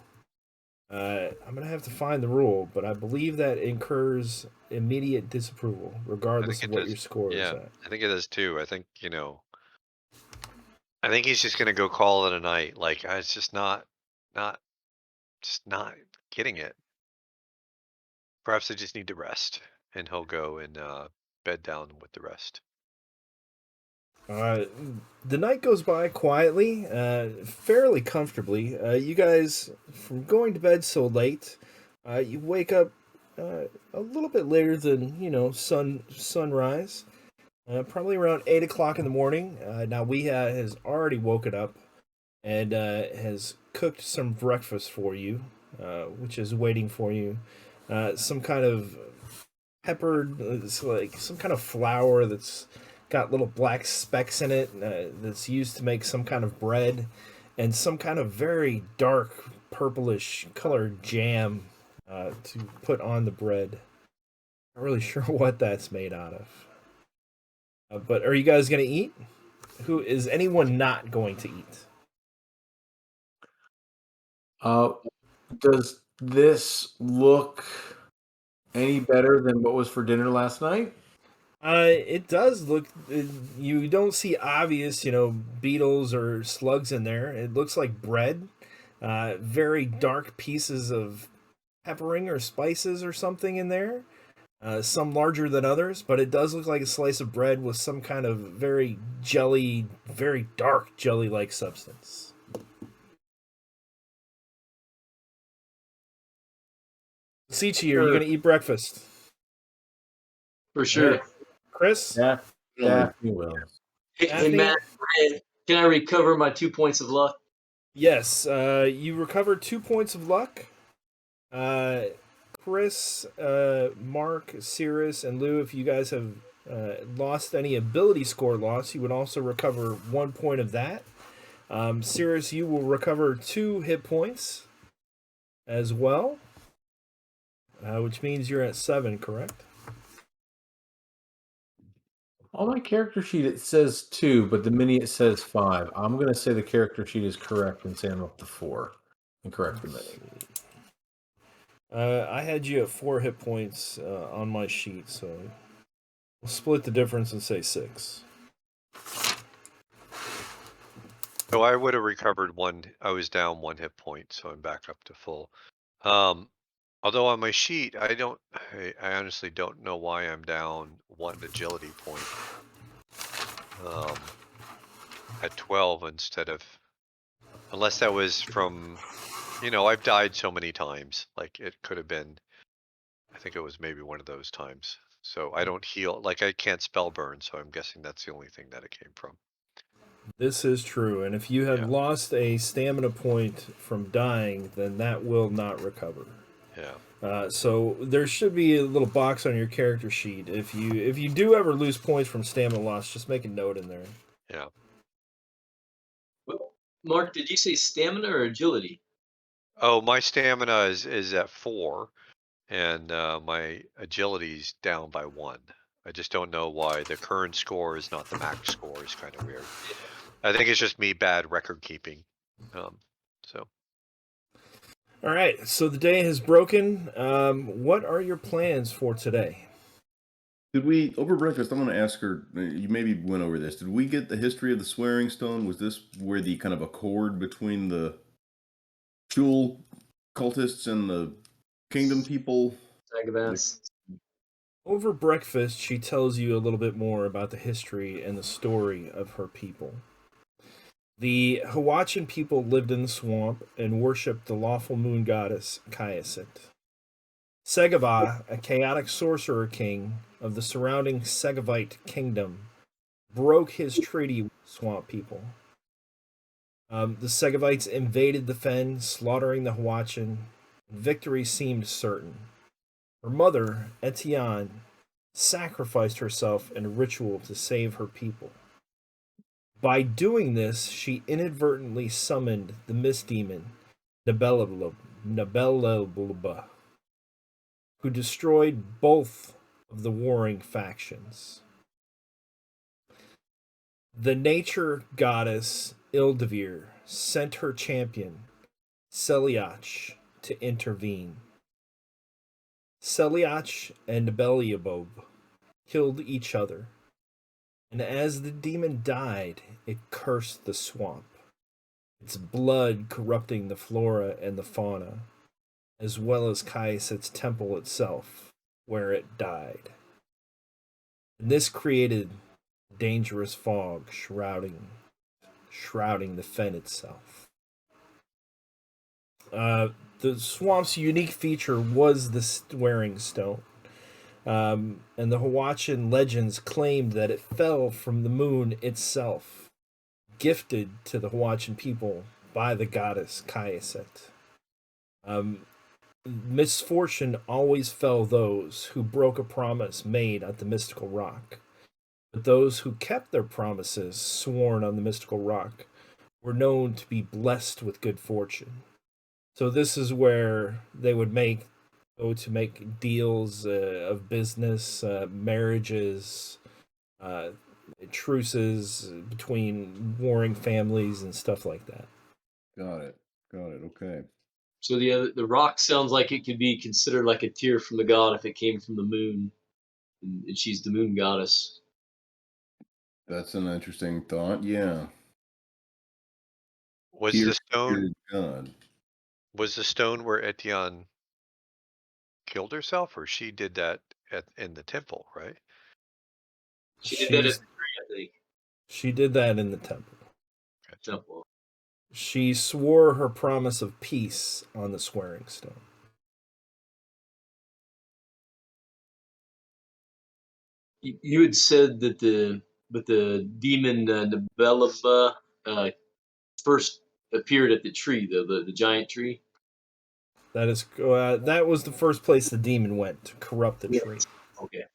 I'm going to have to find the rule, but I believe that incurs immediate disapproval, regardless of what your score is at. I think it does too. I think, I think he's just going to go call it a night. Like, it's just not getting it. Perhaps I just need to rest, and he'll go and bed down with the rest. The night goes by quietly, fairly comfortably. You guys, from going to bed so late, you wake up a little bit later than sunrise. Probably around 8 o'clock in the morning. Now Weeha has already woken up and has cooked some breakfast for you, which is waiting for you. Some kind of peppered, it's like some kind of flour that's got little black specks in it, that's used to make some kind of bread, and some kind of very dark purplish colored jam to put on the bread. Not really sure what that's made out of. But are you guys going to eat? Is anyone not going to eat? Does this look any better than what was for dinner last night? It does look. You don't see obvious, beetles or slugs in there. It looks like bread. Very dark pieces of peppering or spices or something in there. Some larger than others, but it does look like a slice of bread with some kind of very dark jelly-like substance. Sichi, are you going to eat breakfast? For sure. Yeah. Chris? Yeah, Daphne will. Hey, Matt, can I recover my 2 points of luck? Yes, you recover 2 points of luck. Chris, Mark, Cirrus, and Lou, if you guys have lost any ability score loss, you would also recover 1 point of that. Cirrus, you will recover 2 hit points as well, which means you're at 7, correct? On my character sheet, it says 2, but the mini it says 5. I'm going to say the character sheet is correct and say I'm up to 4. And correct the mini. I had you at 4 hit points on my sheet, so we'll split the difference and say 6. So I would have recovered 1. I was down 1 hit point, so I'm back up to full. Although on my sheet, I honestly don't know why I'm down 1 agility point. At 12 instead of, unless that was from, I've died so many times, like it could have been, I think it was maybe one of those times. So I don't heal, like I can't spell burn, so I'm guessing that's the only thing that it came from. This is true, and if you have Yeah. lost a stamina point from dying, then that will not recover. Yeah. So there should be a little box on your character sheet. If you do ever lose points from stamina loss, just make a note in there. Yeah. Well, Mark, did you say stamina or agility? Oh, my stamina is at 4, and my agility's down by 1. I just don't know why the current score is not the max score. Is kind of weird. I think it's just me bad record keeping. So. All right, so the day has broken. What are your plans for today? Did we, over breakfast, I'm going to ask her, you maybe went over this. Did we get the history of the swearing stone? Was this where the kind of accord between the Shul cultists and the kingdom people? Sagavas. Over breakfast, she tells you a little bit more about the history and the story of her people. The Hawachan people lived in the swamp and worshipped the lawful moon goddess Kyasit. Segava, a chaotic sorcerer king of the surrounding Segavite kingdom, broke his treaty with the swamp people. The Segavites invaded the fen, slaughtering the Hawachan. Victory seemed certain. Her mother, Etienne, sacrificed herself in a ritual to save her people. By doing this, she inadvertently summoned the mist demon, Nabelabba, who destroyed both of the warring factions. The nature goddess Ildavir sent her champion, Seliach, to intervene. Seliach and Beliabob killed each other, and as the demon died, it cursed the swamp, its blood corrupting the flora and the fauna, as well as Kyaset's temple itself, where it died. And this created dangerous fog shrouding the fen itself. The swamp's unique feature was the swearing stone. And the Hawachan legends claimed that it fell from the moon itself, gifted to the Hawachan people by the goddess Kyaset. Misfortune always fell those who broke a promise made at the mystical rock. But those who kept their promises sworn on the mystical rock were known to be blessed with good fortune. So this is where they would go to make deals of business, marriages, truces between warring families and stuff like that. Got it. Okay. So the rock sounds like it could be considered like a tear from the god if it came from the moon, and she's the moon goddess. That's an interesting thought. Yeah. Was Tear the stone God. was the stone where Etienne killed herself, or she did that in the temple, right? She did that at the tree, I think. She did that in the temple. Temple. She swore her promise of peace on the swearing stone. You had said that the demon Nabelaba first appeared at the tree, the giant tree. That was the first place the demon went to corrupt the tree. Okay.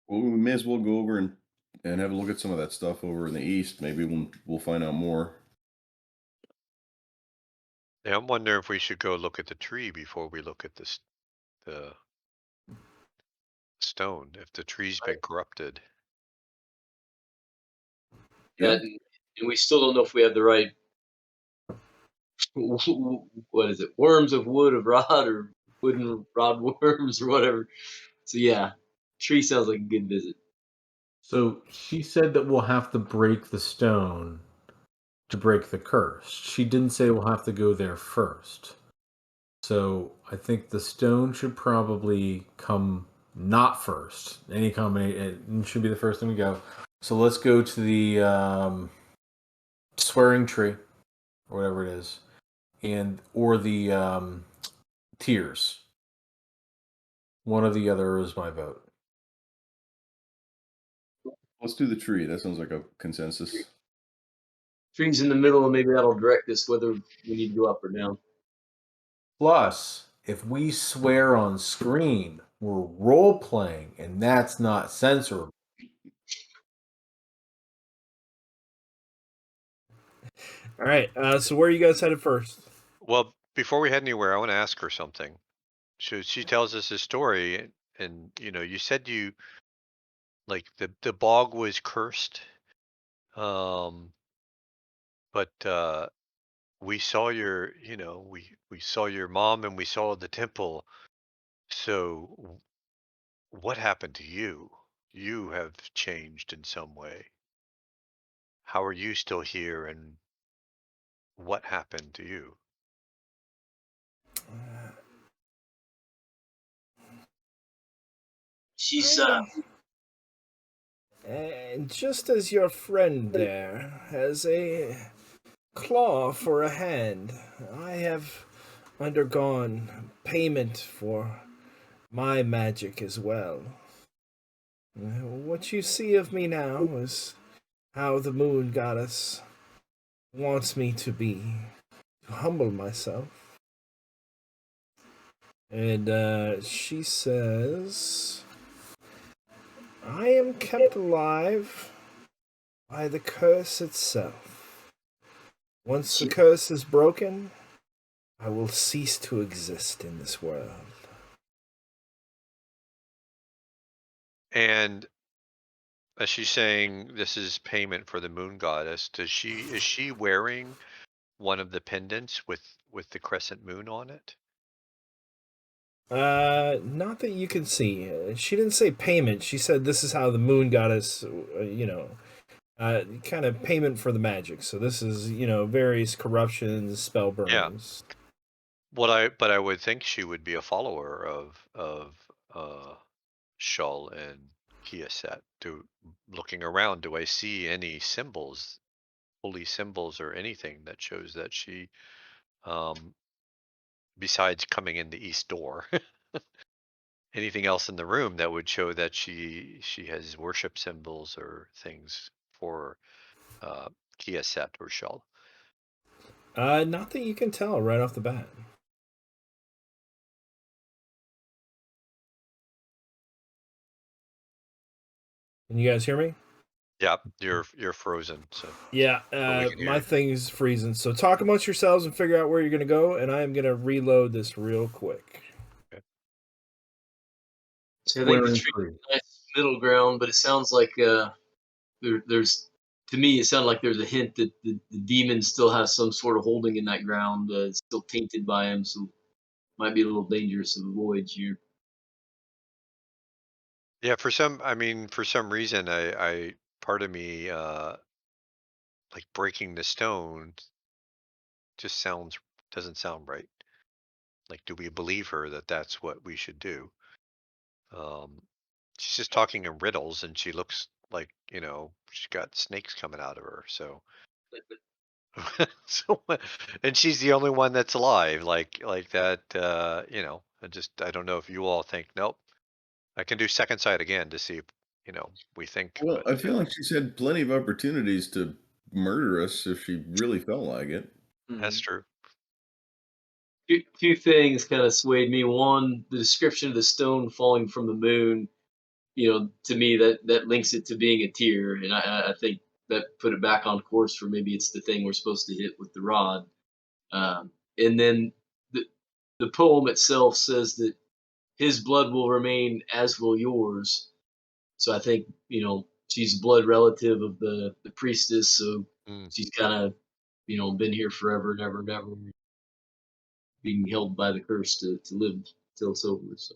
Well, we may as well go over and have a look at some of that stuff over in the east. Maybe we'll find out more. Yeah, I'm wondering if we should go look at the tree before we look at the stone, if the tree's been corrupted. Yeah. And we still don't know if we have the right what is it? Worms of wood of rod or wooden rod worms or whatever. So yeah, tree sounds like a good visit. So she said that we'll have to break the stone to break the curse. She didn't say we'll have to go there first. So I think the stone should probably come not first. Any combination it should be the first thing we go. So let's go to the swearing tree, or whatever it is, or the tears. One or the other is my vote. Let's do the tree. That sounds like a consensus. Tree's in the middle, and maybe that'll direct us whether we need to go up or down. Plus, if we swear on screen, we're role playing, and that's not censorable. All right. So where are you guys headed first? Well, before we head anywhere, I want to ask her something. She tells us this story, and you said like the bog was cursed, but we saw we saw your mom and we saw the temple. So what happened to you? You have changed in some way. How are you still here, and what happened to you? She's And just as your friend there has a claw for a hand, I have undergone payment for my magic as well. What you see of me now is how the moon goddess wants me to be, to humble myself. And she says, I am kept alive by the curse itself. Once the curse is broken, I will cease to exist in this world. And as she's saying, this is payment for the moon goddess. Is she wearing one of the pendants with the crescent moon on it? Not that you can see. She didn't say payment. She said this is how the moon goddess, kind of payment for the magic. So this is, various corruptions, spell Yeah. burns. But I would think she would be a follower of Shull and Kiaset. Looking around, do I see any symbols, holy symbols, or anything that shows that she, um, besides coming in the east door, anything else in the room that would show that she has worship symbols or things for Kiaset or Shull? Not that you can tell right off the bat. Can you guys hear me? Yeah, you're frozen. So Yeah, but we can hear my you. thing's freezing. So talk amongst yourselves and figure out where you're going to go, and I am going to reload this real quick. so I think the Swearing tree tree. is a nice middle ground, but it sounds like there's to me it sounded like there's a hint that the demon still has some sort of holding in that ground. It's still tainted by him, so might be a little dangerous to avoid here. Yeah, for some reason, I part of me, like breaking the stone just doesn't sound right. Like, do we believe her that that's what we should do? Um, she's just talking in riddles, and she looks like, she's got snakes coming out of her. So, and she's the only one that's alive, like that. I don't know if you all think, nope, I can do second sight again to see if, we think, Well, but I feel like she's had plenty of opportunities to murder us if she really felt like it. that's true. Two things kind of swayed me. One, the description of the stone falling from the moon. to me that links it to being a tier, and I think that put it back on course for maybe it's the thing we're supposed to hit with the rod. And then the poem itself says that his blood will remain, as will yours. So I think she's a blood relative of the priestess, so she's kind of been here forever and ever and ever, being held by the curse to live till it's over. So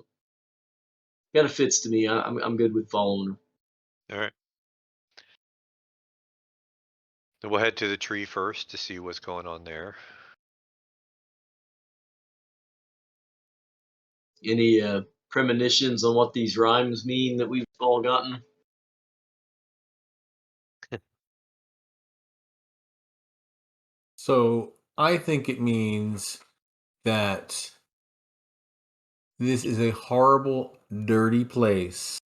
kind of fits to me. I'm good with following her. All right. So we'll head to the tree first to see what's going on there. Any premonitions on what these rhymes mean that we've all gotten? So I think it means that this is a horrible, dirty place.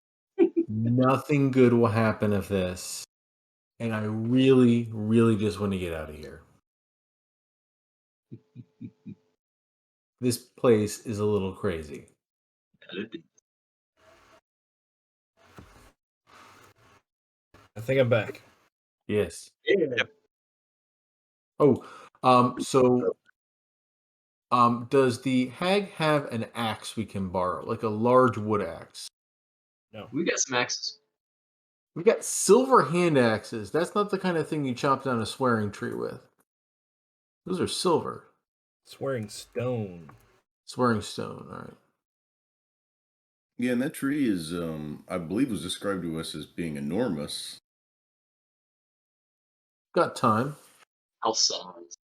Nothing good will happen of this. And I really, really just want to get out of here. This place is a little crazy. I think I'm back. Yes. Yeah. Yep. Oh, does the hag have an axe we can borrow, like a large wood axe? No. We got some axes. We got silver hand axes. That's not the kind of thing you chop down a swearing tree with. Those are silver. Swearing stone. Swearing stone, all right. Yeah, and that tree is, I believe, was described to us as being enormous. Got time. House size.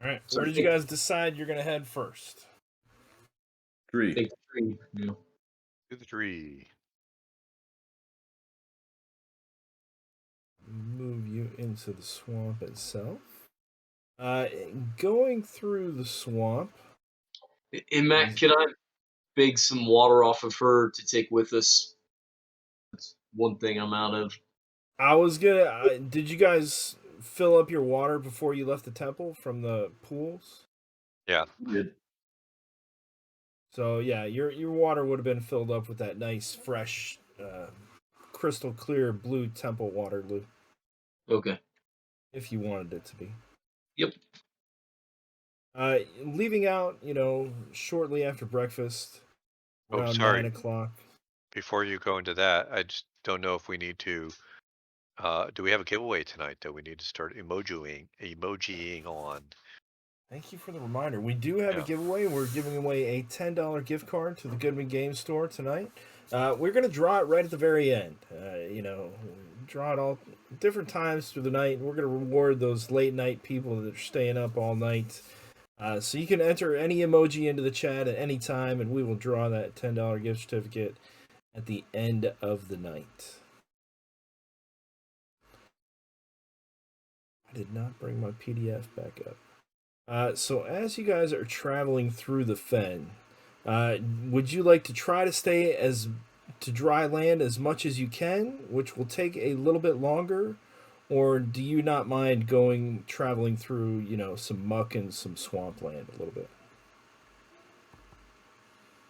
All right. So Where I did you think- guys decide you're going to head first? Tree. Big tree. Yeah. To the tree. Move you into the swamp itself. Going through the swamp. And Matt, can I beg some water off of her to take with us? That's one thing I'm out of. I was gonna. Did you guys fill up your water before you left the temple from the pools? Yeah. Good. So yeah, your water would have been filled up with that nice, fresh, crystal clear blue temple water, Lou, Okay. if you wanted it to be. Yep. Leaving out, shortly after breakfast, Oh, around sorry. 9 o'clock. Before you go into that, I just don't know if we need to. Do we have a giveaway tonight that we need to start emojiing on? Thank you for the reminder. We do have a Yeah. giveaway. We're giving away a $10 gift card to the Goodman Game Store tonight. We're going to draw it right at the very end. Draw it all different times through the night. We're going to reward those late night people that are staying up all night. So you can enter any emoji into the chat at any time, and we will draw that $10 gift certificate at the end of the night. I did not bring my PDF back up. So as you guys are traveling through the fen, would you like to try to stay to dry land as much as you can, which will take a little bit longer, or do you not mind traveling through, some muck and some swampland a little bit?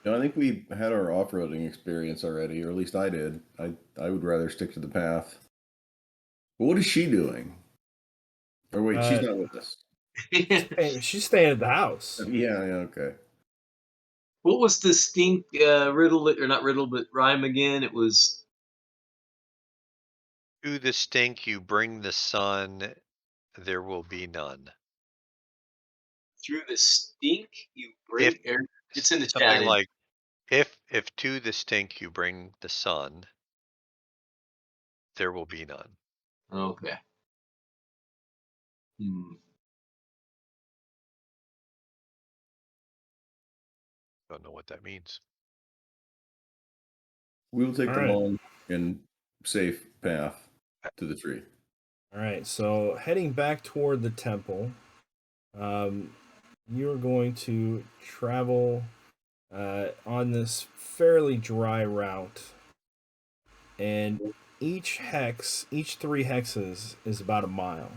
I think we had our off-roading experience already, or at least I did. I would rather stick to the path. But what is she doing? Or wait, she's not with us. Hey, she's staying at the house. Yeah, okay. What was the stink riddle, or not riddle, but rhyme again? It was To the stink you bring the sun, there will be none. through the stink you bring. It's in the Something chat. like, if to the stink you bring the sun, there will be none. Okay. Don't know what that means. We will take All the right. long and safe path to the tree. All right, so heading back toward the temple, you're going to travel on this fairly dry route, and each 3 hexes is about a mile,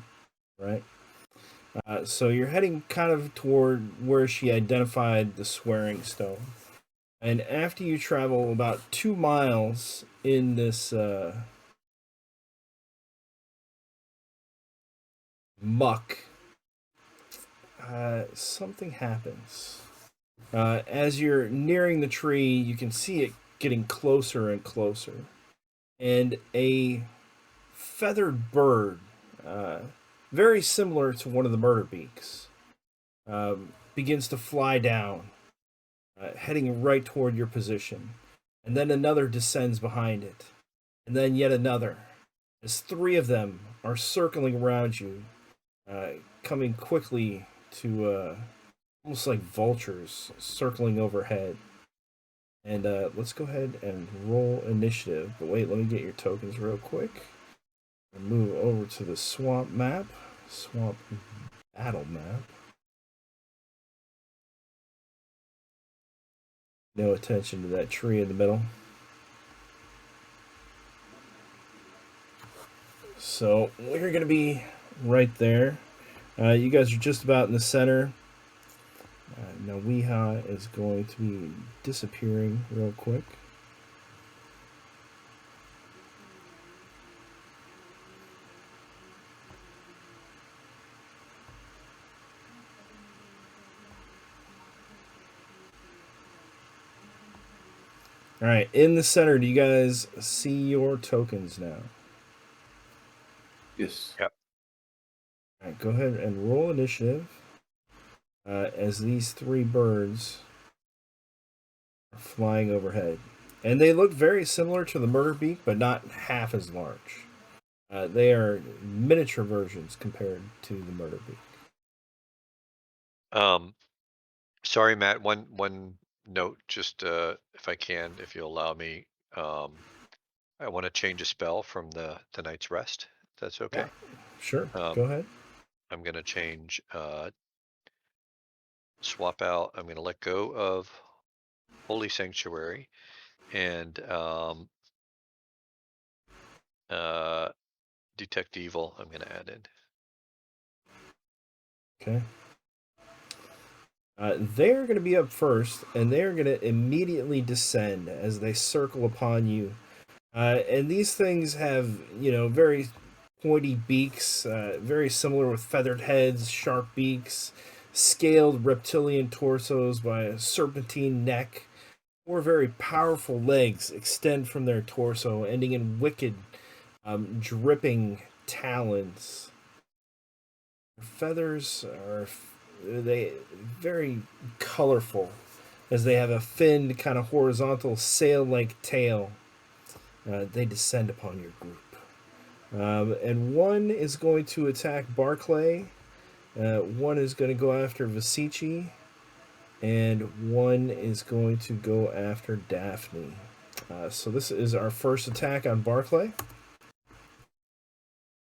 right? So you're heading kind of toward where she identified the swearing stone. And after you travel about 2 miles in this muck, something happens. As you're nearing the tree, you can see it getting closer and closer. And a feathered bird, very similar to one of the murder beaks, begins to fly down, heading right toward your position. And then another descends behind it. And then yet another. As 3 of them are circling around you, coming quickly to almost like vultures circling overhead. And let's go ahead and roll initiative. But wait, let me get your tokens real quick. And move over to the swamp map. Swamp battle map. No attention to that tree in the middle. So we're going to be right there. You guys are just about in the center. Now Weeha is going to be disappearing real quick. All right, in the center, do you guys see your tokens now? Yes. Yep. All right, go ahead and roll initiative as these 3 birds are flying overhead. And they look very similar to the murder beak, but not half as large. They are miniature versions compared to the murder beak. Sorry, Matt. One note, just if I can, if you'll allow me. I want to change a spell from the Night's Rest. If that's okay. Yeah, sure. Go ahead. I'm gonna change swap out. I'm gonna let go of Holy Sanctuary and Detect Evil. I'm gonna add in. Okay. They're going to be up first, and they're going to immediately descend as they circle upon you. And these things have, very pointy beaks, very similar with feathered heads, sharp beaks, scaled reptilian torsos by a serpentine neck, or very powerful legs extend from their torso, ending in wicked, dripping talons. Their feathers are very colorful, as they have a finned, kind of horizontal sail-like tail. They descend upon your group. And one is going to attack Barclay, one is going to go after Vasici, and one is going to go after Daphne. So this is our first attack on Barclay.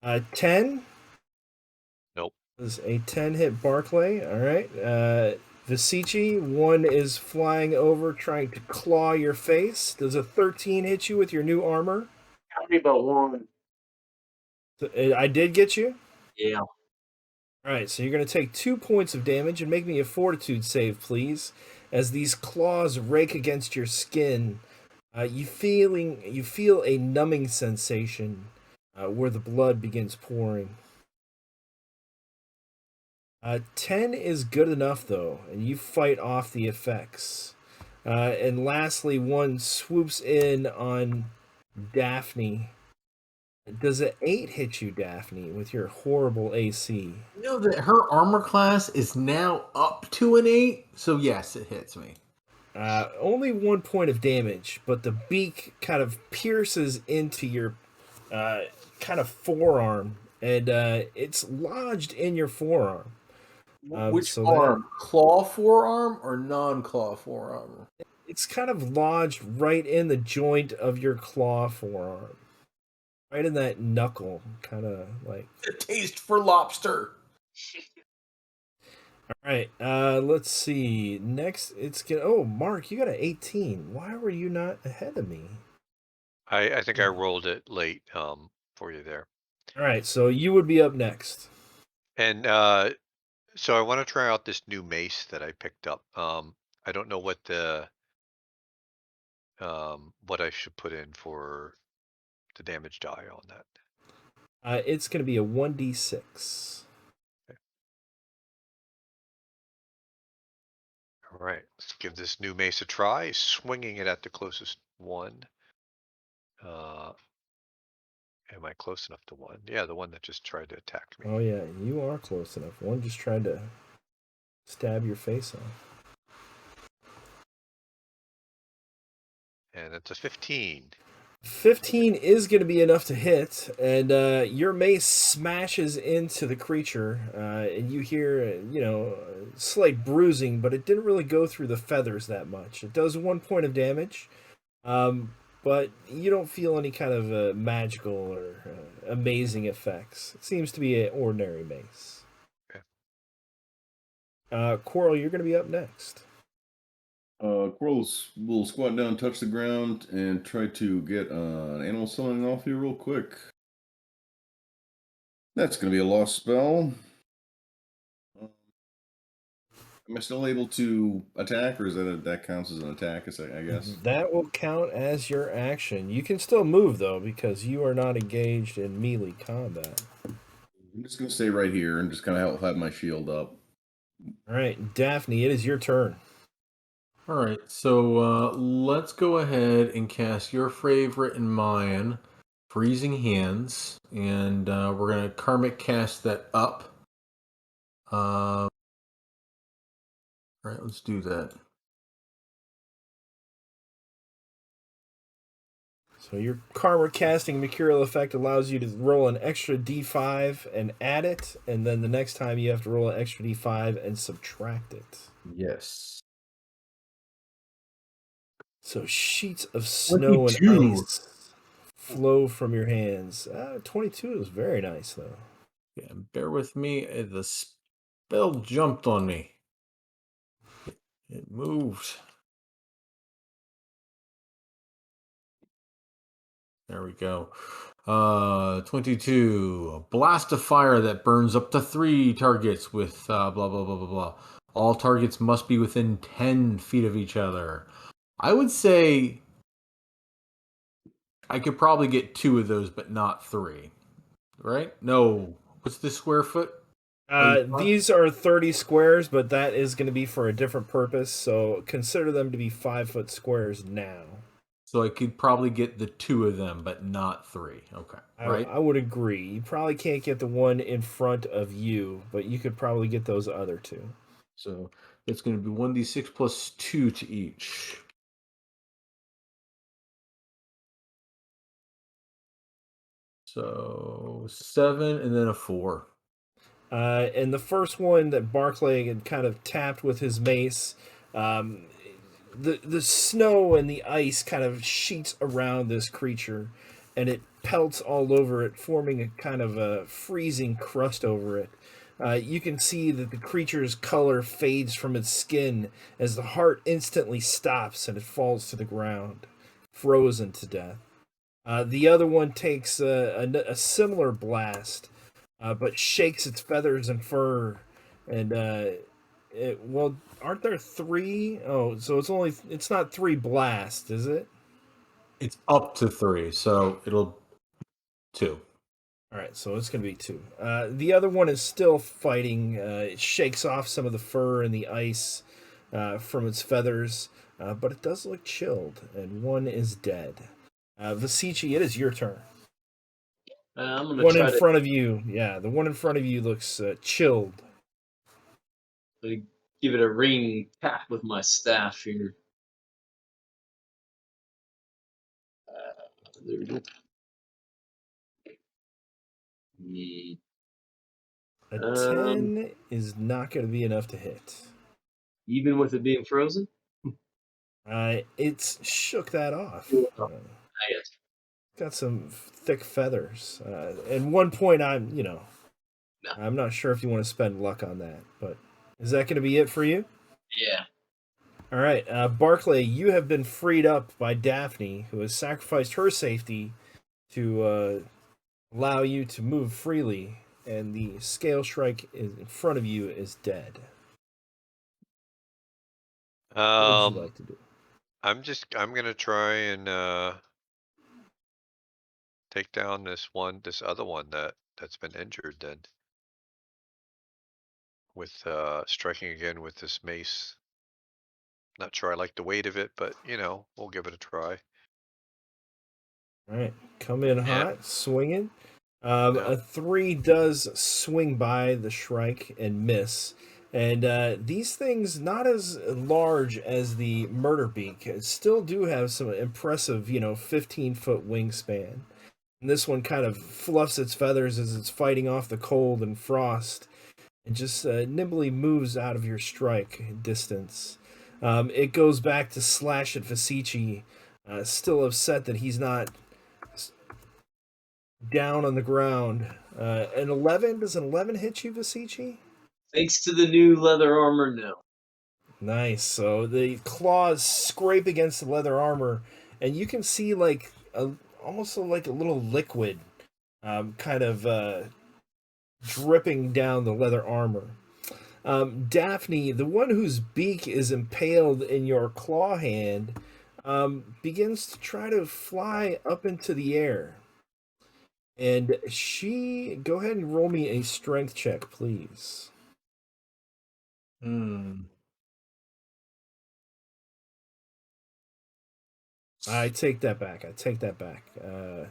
10. Nope. This is a 10 hit Barclay. All right. Vasici, one is flying over trying to claw your face. Does a 13 hit you with your new armor? Got me about 1. I did get you? Yeah. All right, so you're going to take 2 points of damage and make me a fortitude save, please. As these claws rake against your skin, you feel a numbing sensation where the blood begins pouring. 10 is good enough, though, and you fight off the effects. And lastly, one swoops in on Daphne. Does an 8 hit you, Daphne, with your horrible AC? You know that her armor class is now up to an 8, so yes, it hits me. Only 1 point of damage, but the beak kind of pierces into your kind of forearm, and it's lodged in your forearm. Which so arm? Claw forearm or non-claw forearm? It's kind of lodged right in the joint of your claw forearm. Right in that knuckle, kind of like... A taste for lobster. All right, let's see. Next, it's gonna... Oh, Mark, you got an 18. Why were you not ahead of me? I think I rolled it late for you there. All right, so you would be up next. And So I want to try out this new mace that I picked up. I don't know what I should put in for the damage die on that. It's going to be a 1d6. All right, let's give this new mace a try. Swinging it at the closest one. Am I close enough to one? Yeah, the one that just tried to attack me. Oh yeah, you are close enough. One just tried to stab your face off. And it's a 15. 15 is going to be enough to hit, and your mace smashes into the creature, and you hear, slight bruising, but it didn't really go through the feathers that much. It does 1 point of damage, but you don't feel any kind of magical or amazing effects. It seems to be an ordinary mace. Okay. Coral, you're going to be up next. Coral will squat down, touch the ground, and try to get an animal summoning off you real quick. That's going to be a lost spell. Am I still able to attack, or is that counts as an attack? I guess That will count as your action. You can still move though, because you are not engaged in melee combat. I'm just going to stay right here and just kind of have my shield up. All right, Daphne, it is your turn. All right, so let's go ahead and cast your favorite and mine, Freezing Hands, and we're going to karmic cast that up. All right, let's do that. So your karma casting mercurial effect allows you to roll an extra d5 and add it, and then the next time you have to roll an extra d5 and subtract it. Yes. So sheets of snow 22. and ice flow from your hands. 22 is very nice, though. Yeah, bear with me. The spell jumped on me. It moved. There we go. 22. A blast of fire that burns up to 3 targets with blah, blah, blah, blah, blah. All targets must be within 10 feet of each other. I would say I could probably get 2 of those, but not 3. Right? No. What's the square foot? These are 30 squares, but that is going to be for a different purpose, so consider them to be 5-foot squares now. So I could probably get the 2 of them, but not 3. Okay. Right? I would agree. You probably can't get the one in front of you, but you could probably get those other 2. So it's going to be 1d6 plus 2 to each. So 7 and then a 4. And the first one that Barclay had kind of tapped with his mace, the snow and the ice kind of sheets around this creature, and it pelts all over it, forming a kind of a freezing crust over it. You can see that the creature's color fades from its skin as the heart instantly stops and it falls to the ground, frozen to death. The other one takes a similar blast, but shakes its feathers and fur, and aren't there 3? Oh, so it's not 3 blasts, is it? It's up to 3, so it'll 2. All right, so it's going to be 2. The other one is still fighting. It shakes off some of the fur and the ice from its feathers, but it does look chilled, and one is dead. Vasici, it is your turn. I'm gonna One try in to front of you, yeah, the one in front of you looks chilled. give it a ring tap with my staff here. There we go. A 10 is not going to be enough to hit. Even with it being frozen? It's shook that off. Yes. Got some thick feathers. At one point, I'm not sure if you want to spend luck on that, but is that going to be it for you? Yeah. All right, Barclay, you have been freed up by Daphne, who has sacrificed her safety to allow you to move freely. and the scale shrike in front of you is dead. What would you like to do? I'm gonna try and take down this other one that's been injured then. With striking again with this mace. Not sure I like the weight of it, but we'll give it a try. All right, come in hot, swinging. Yeah. A 3 does swing by the Shrike and miss. And these things, not as large as the Murder Beak, still do have some impressive, 15-foot wingspan. And this one kind of fluffs its feathers as it's fighting off the cold and frost and just nimbly moves out of your strike distance. It goes back to slash at Vasici, still upset that he's not down on the ground. An 11? Does an 11 hit you, Vasici? Thanks to the new leather armor, no. Nice. So the claws scrape against the leather armor, and you can see almost like a little liquid kind of dripping down the leather armor. Daphne, the one whose beak is impaled in your claw hand, begins to try to fly up into the air. And go ahead and roll me a strength check, please. I take that back. Never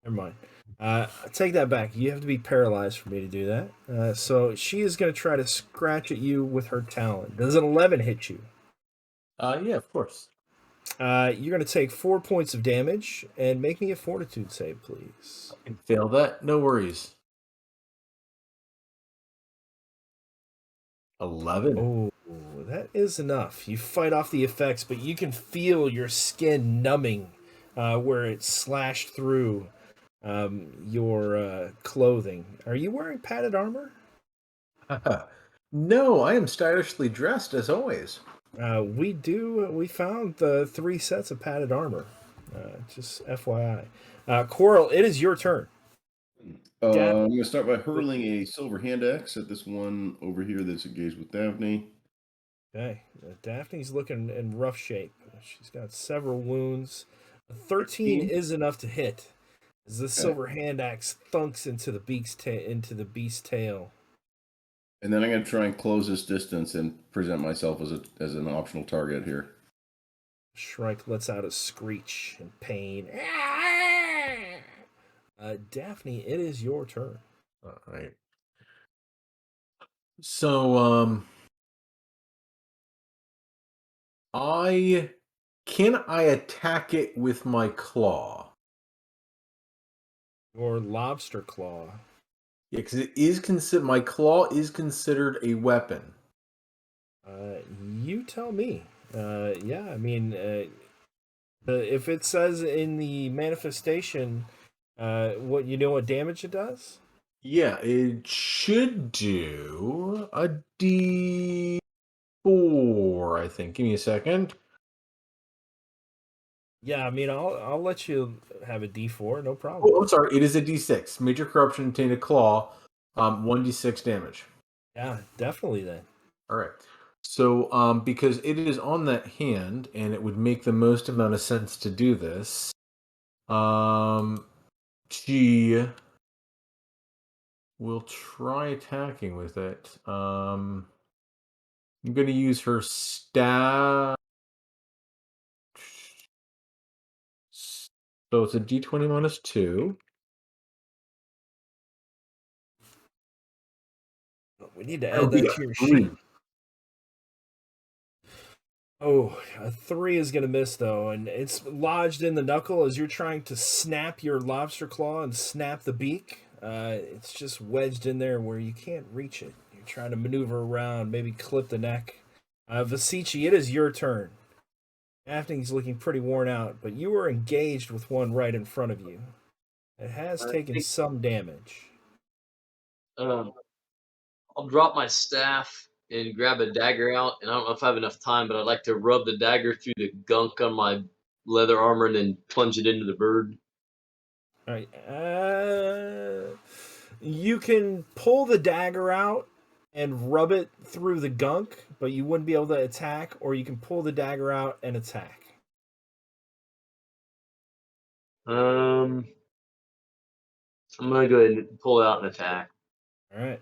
mind. I take that back. You have to be paralyzed for me to do that. So she is going to try to scratch at you with her talon. Does an 11 hit you? Yeah, of course. You're going to take 4 points of damage and make me a fortitude save, please. I can fail that. No worries. 11. Oh, that is enough. You fight off the effects, but you can feel your skin numbing where it slashed through your clothing. Are you wearing padded armor? No, I am stylishly dressed as always. We found the 3 sets of padded armor. Just FYI. Coral, it is your turn. I'm going to start by hurling a silver hand axe at this one over here that's engaged with Daphne. Okay. Daphne's looking in rough shape. She's got several wounds. A 13 is enough to hit as the silver hand axe thunks into the beast's tail. And then I'm going to try and close this distance and present myself as an optional target here. Shrike lets out a screech in pain. Daphne, it is your turn. All right. So, can I attack it with my claw? Your lobster claw. Yeah, because it is my claw is considered a weapon. You tell me. Yeah, I mean, if it says in the manifestation, what damage it does? Yeah, it should do a D4, I think. Give me a second. Yeah, I mean, I'll let you have a D4, no problem. Oh, I'm sorry. It is a D6. Major corruption, tainted claw, 1d6 damage. Yeah, definitely then. All right. So, because it is on that hand, and it would make the most amount of sense to do this, she will try attacking with it. I'm going to use her staff. So it's a D20 minus 2. We need to add that to your sheet. Oh, a 3 is going to miss, though, and it's lodged in the knuckle as you're trying to snap your lobster claw and snap the beak. It's just wedged in there where you can't reach it. You're trying to maneuver around, maybe clip the neck. Vasici, it is your turn. Daphne's looking pretty worn out, but you are engaged with one right in front of you. It has taken some damage. I'll drop my staff and grab a dagger out, and I don't know if I have enough time, but I'd like to rub the dagger through the gunk on my leather armor and then plunge it into the bird. All right. You can pull the dagger out and rub it through the gunk, but you wouldn't be able to attack, or you can pull the dagger out and attack. I'm gonna go ahead and pull out and attack. All right.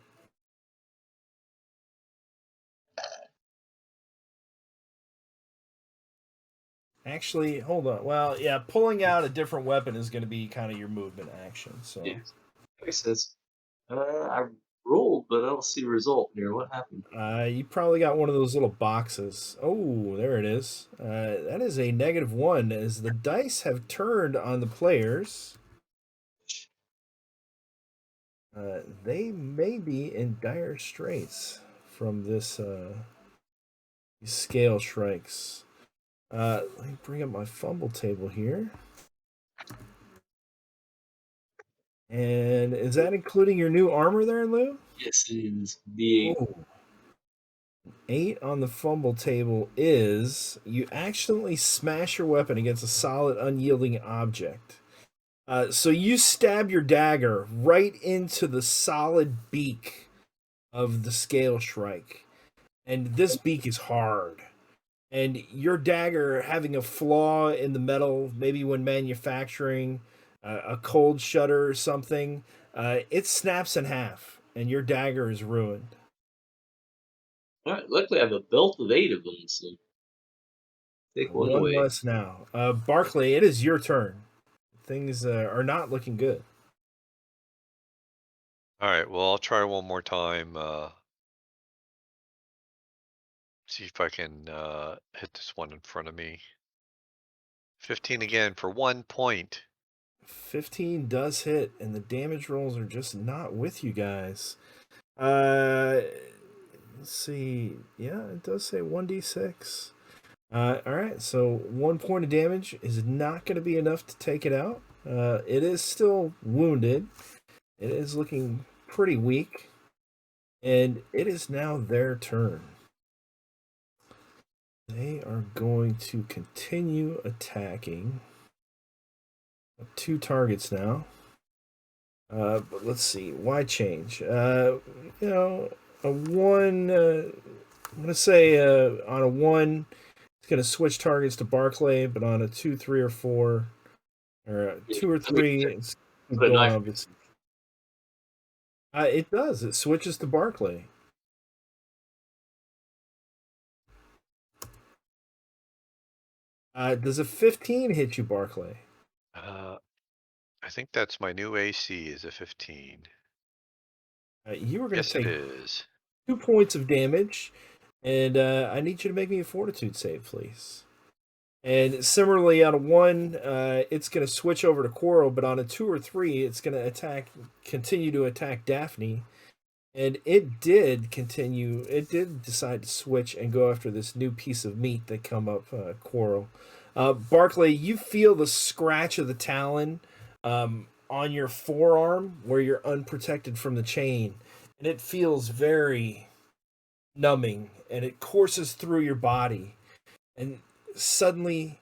Actually, hold on. Well, yeah, pulling out a different weapon is going to be kind of your movement action. So Yes. It says, I rolled, but I don't see a result here. What happened? you probably got one of those little boxes. Oh, there it is. That is a -1 as the dice have turned on the players. They may be in dire straits from this these scale strikes. Let me bring up my fumble table here. And is that including your new armor there, Lou? Yes, it is. The Oh. 8 on the fumble table is you accidentally smash your weapon against a solid, unyielding object. So you stab your dagger right into the solid beak of the scale shrike. And this beak is hard. And your dagger having a flaw in the metal, maybe when manufacturing a cold shutter or something, it snaps in half, and your dagger is ruined. all right, luckily I have a belt of 8 of them, so take one One away. less now. Barclay, it is your turn. Things are not looking good. All right. Well, I'll try one more time. See if I can hit this one in front of me. 15 again for 1 point. 15 does hit, and the damage rolls are just not with you guys. Let's see. Yeah, it does say 1d6. All right, so 1 point of damage is not going to be enough to take it out. It is still wounded. It is looking pretty weak. And it is now their turn. They are going to continue attacking. 2 targets now. But let's see. Why change? A 1. I'm going to say on a 1, it's going to switch targets to Barclay, but on a 2, 3, or 4, or a 2 or 3, it's Put a going knife. on. It does. It switches to Barclay. Does a 15 hit you, Barclay? I think that's my new AC is a 15. You were going to Yes, it take is. 2 points of damage, and I need you to make me a fortitude save, please. And similarly, on a 1, it's going to switch over to Quarrel, but on a 2 or 3, it's going to continue to attack Daphne. And it did decide to switch and go after this new piece of meat that come up, Quarrel. Barclay, you feel the scratch of the talon on your forearm where you're unprotected from the chain, and it feels very numbing, and it courses through your body, and suddenly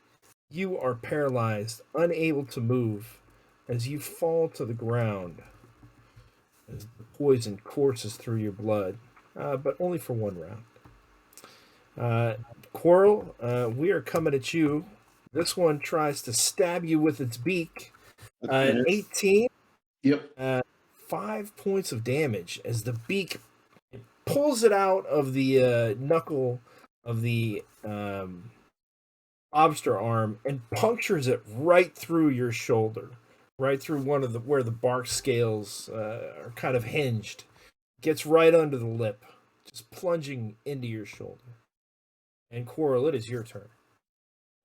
you are paralyzed, unable to move, as you fall to the ground as the poison courses through your blood, but only for 1 round. Quarrel, we are coming at you. This one tries to stab you with its beak. 18. Yep. 5 points of damage as the beak pulls it out of the knuckle of the lobster arm and punctures it right through your shoulder, right through one of where the bark scales are kind of hinged. Gets right under the lip, just plunging into your shoulder. And Quarrel, it is your turn.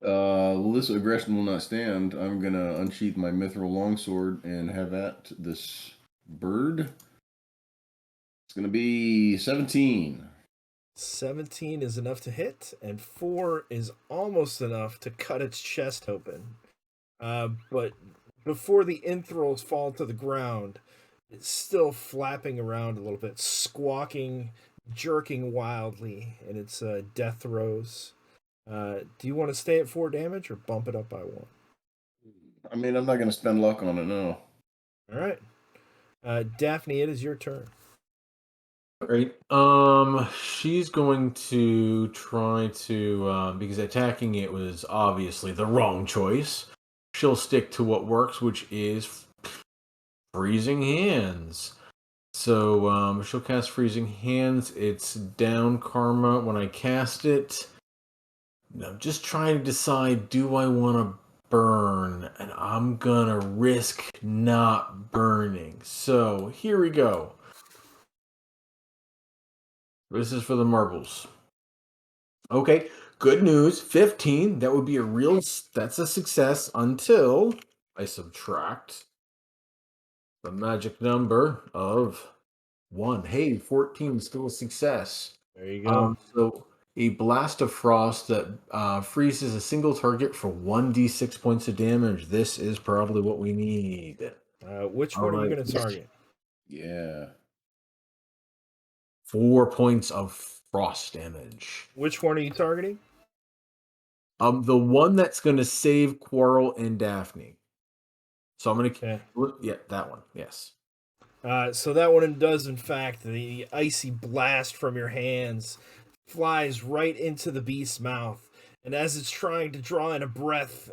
This aggression will not stand. I'm gonna unsheath my mithril longsword and have at this bird. It's gonna be 17. 17 is enough to hit, and 4 is almost enough to cut its chest open. But before the entrails fall to the ground, it's still flapping around a little bit, squawking, jerking wildly in its death throes. Do you want to stay at 4 damage or bump it up by 1? I mean, I'm not gonna spend luck on it, no. All right. Daphne, it is your turn. Right. She's going to try to because attacking it was obviously the wrong choice. She'll stick to what works, which is freezing hands. So she'll cast freezing hands. It's down karma when I cast it. I'm just trying to decide, do I want to burn? And I'm gonna risk not burning. So here we go. This is for the marbles. Okay, good news. 15. That would be that's a success until I subtract the magic number of 1. Hey, 14 is still a success. There you go. So a blast of frost that freezes a single target for 1d6 points of damage. This is probably what we need. Which All one are you right. going to target? Yeah. 4 points of frost damage. Which one are you targeting? The one that's going to save Quarrel and Daphne. So I'm going to Okay. Yeah, that one. Yes. So that one does, in fact, the icy blast from your hands flies right into the beast's mouth. And as it's trying to draw in a breath,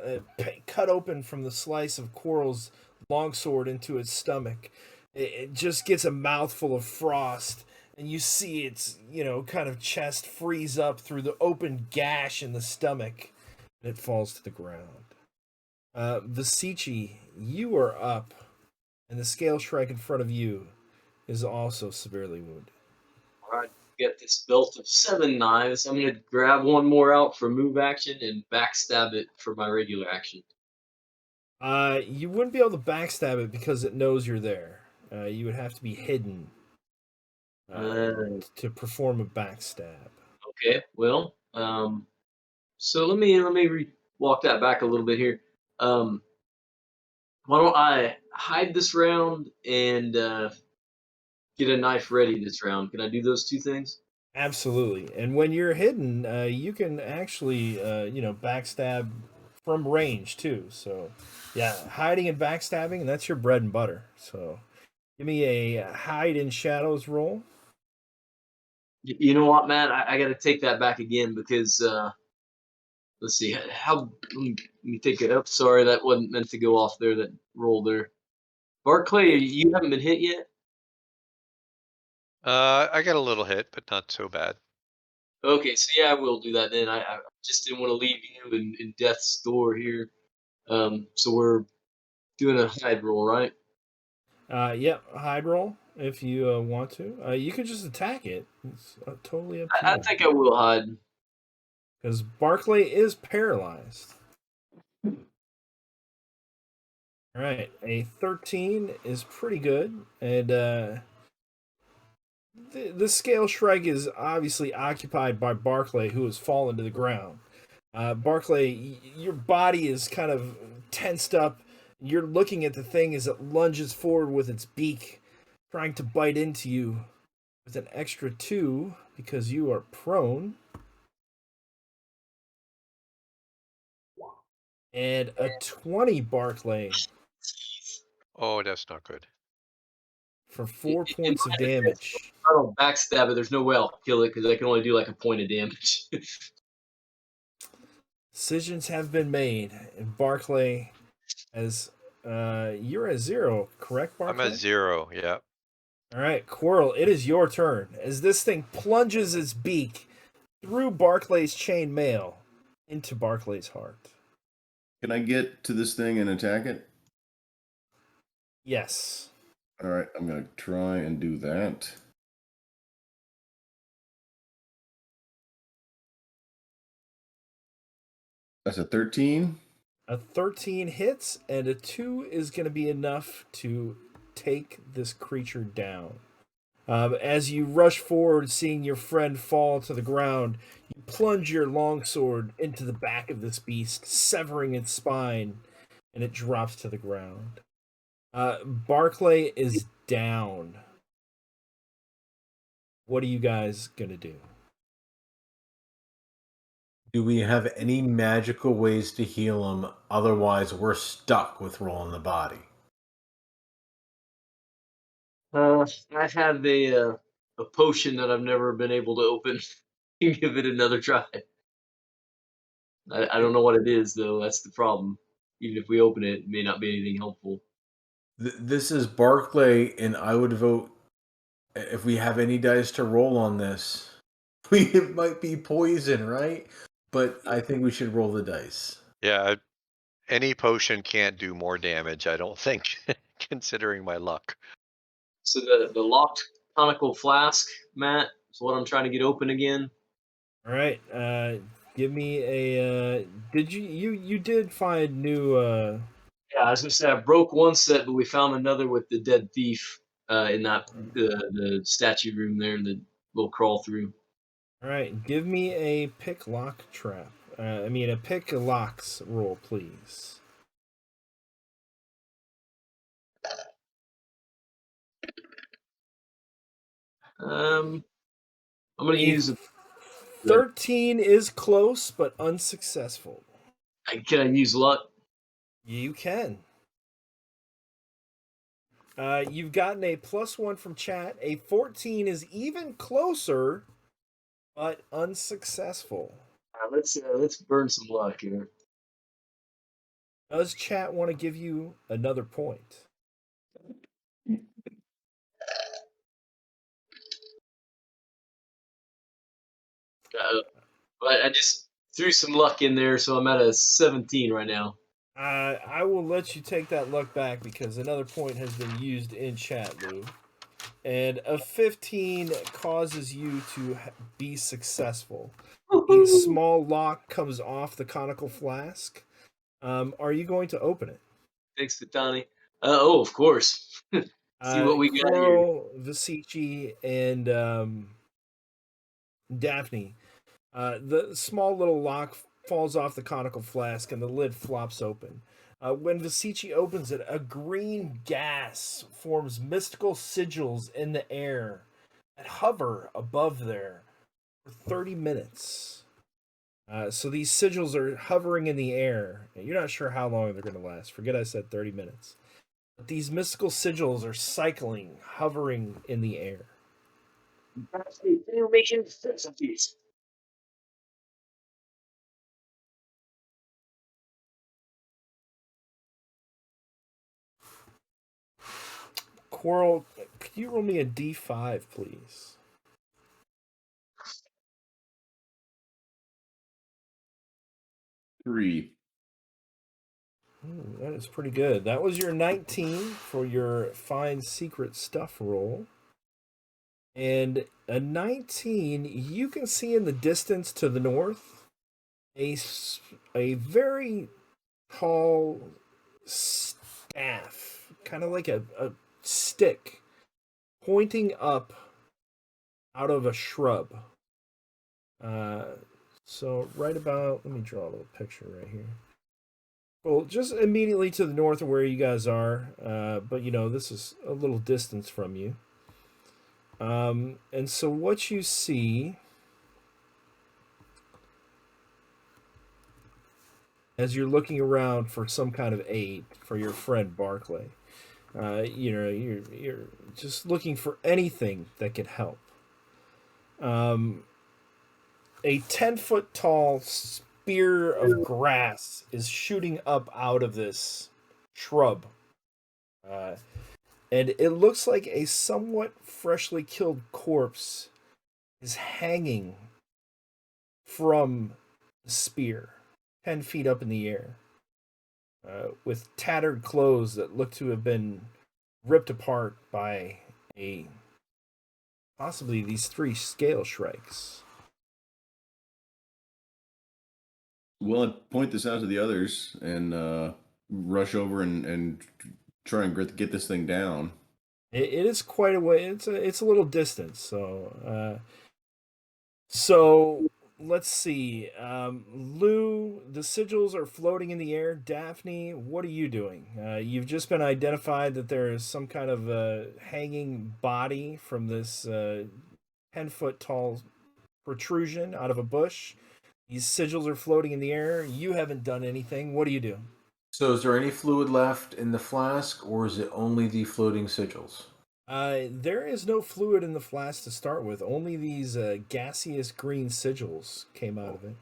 cut open from the slice of Quarrel's longsword into its stomach, it just gets a mouthful of frost. And you see its, kind of chest freeze up through the open gash in the stomach. And it falls to the ground. Visici, you are up. And the scale shrike in front of you is also severely wounded. All right, get this belt of 7 knives. I'm gonna grab one more out for move action and backstab it for my regular action. You wouldn't be able to backstab it because it knows you're there. You would have to be hidden to perform a backstab. Okay, well, so let me walk that back a little bit here. Why don't I hide this round and get a knife ready this round? Can I do those two things? Absolutely. And when you're hidden, you can actually, backstab from range too. So, yeah, hiding and backstabbing, that's your bread and butter. So, give me a hide in shadows roll. You know what, Matt? I got to take that back again because let's see let me take it up. Sorry, that wasn't meant to go off there. That roll there. Barclay, you haven't been hit yet. I got a little hit, but not so bad. Okay, so yeah, I will do that then. I just didn't want to leave you in death's door here. So we're doing a hide roll, right? Yep, hide roll if you want to. You can just attack it. It's totally up to I you. think I will hide. Because Barclay is paralyzed. All right, a 13 is pretty good, and the scale shrike is obviously occupied by Barclay, who has fallen to the ground. Barclay, your body is kind of tensed up. You're looking at the thing as it lunges forward with its beak, trying to bite into you with an extra 2 because you are prone. And a 20, Barclay, Oh, that's not good. for 4 In points of my defense, damage. if I don't backstab it, there's no way I'll kill it because I can only do like a point of damage. Decisions have been made, and Barclay as you're at 0, correct, Barclay? I'm at 0. Yeah. All right, Quirrell, it is your turn as this thing plunges its beak through Barclay's chain mail into Barclay's heart. Can I get to this thing and attack it? Yes. All right, I'm going to try and do that. That's a 13. A 13 hits, and a 2 is going to be enough to take this creature down. As you rush forward, seeing your friend fall to the ground, you plunge your longsword into the back of this beast, severing its spine, and it drops to the ground. Barclay is down. What are you guys gonna do? Do we have any magical ways to heal him? Otherwise, we're stuck with rolling the body. I have a potion that I've never been able to open. Give it another try. I don't know what it is though. That's the problem. Even if we open it, it may not be anything helpful. This is Barclay, and I would vote if we have any dice to roll on this. It might be poison, right? But I think we should roll the dice. Yeah, any potion can't do more damage, I don't think, considering my luck. So the locked conical flask, Matt, is what I'm trying to get open again. All right. Give me a. Did you did find new? Yeah, I was gonna say I broke one set, but we found another with the dead thief in that the statue room there in the little crawl through. All right. Give me a pick lock trap. I mean a pick locks roll, please. I'm gonna use a. 13 is close but unsuccessful. Can I use luck? You can. You've gotten a +1 from chat. A 14 is even closer, but unsuccessful. Let's burn some luck here. Does chat want to give you another point? But I just threw some luck in there, so I'm at a 17 right now. I will let you take that luck back because another point has been used in chat, Lou. And a 15 causes you to be successful. A small lock comes off the conical flask. Are you going to open it? Thanks, Vitani. Of course. See what we got here. Coral, Vasici, and Daphne. The small little lock falls off the conical flask and the lid flops open. When Vasici opens it, a green gas forms mystical sigils in the air that hover above there for 30 minutes. So these sigils are hovering in the air. You're not sure how long they're going to last. Forget I said 30 minutes. But these mystical sigils are cycling, hovering in the air. Making sense of these. Coral, could you roll me a D5, please? Three. That is pretty good. That was your 19 for your find secret stuff roll. And a 19, you can see in the distance to the north a very tall staff, kind of like a stick, pointing up out of a shrub. So right about, let me draw a little picture right here. Well, just immediately to the north of where you guys are, but this is a little distance from you. And so what you see as you're looking around for some kind of aid for your friend Barclay, you're just looking for anything that could help. A 10-foot tall spear of grass is shooting up out of this shrub. And it looks like a somewhat freshly killed corpse is hanging from the spear, 10 feet up in the air, with tattered clothes that look to have been ripped apart by possibly these 3 scale shrikes. Well, I'd point this out to the others and rush over and try and get this thing down. It is quite a way. It's a little distance. So let's see. Lou, the sigils are floating in the air. Daphne, what are you doing? You've just been identified that there is some kind of hanging body from this 10-foot tall protrusion out of a bush. These sigils are floating in the air. You haven't done anything. What do you do? So is there any fluid left in the flask, or is it only the floating sigils? There is no fluid in the flask to start with. Only these gaseous green sigils came out of it.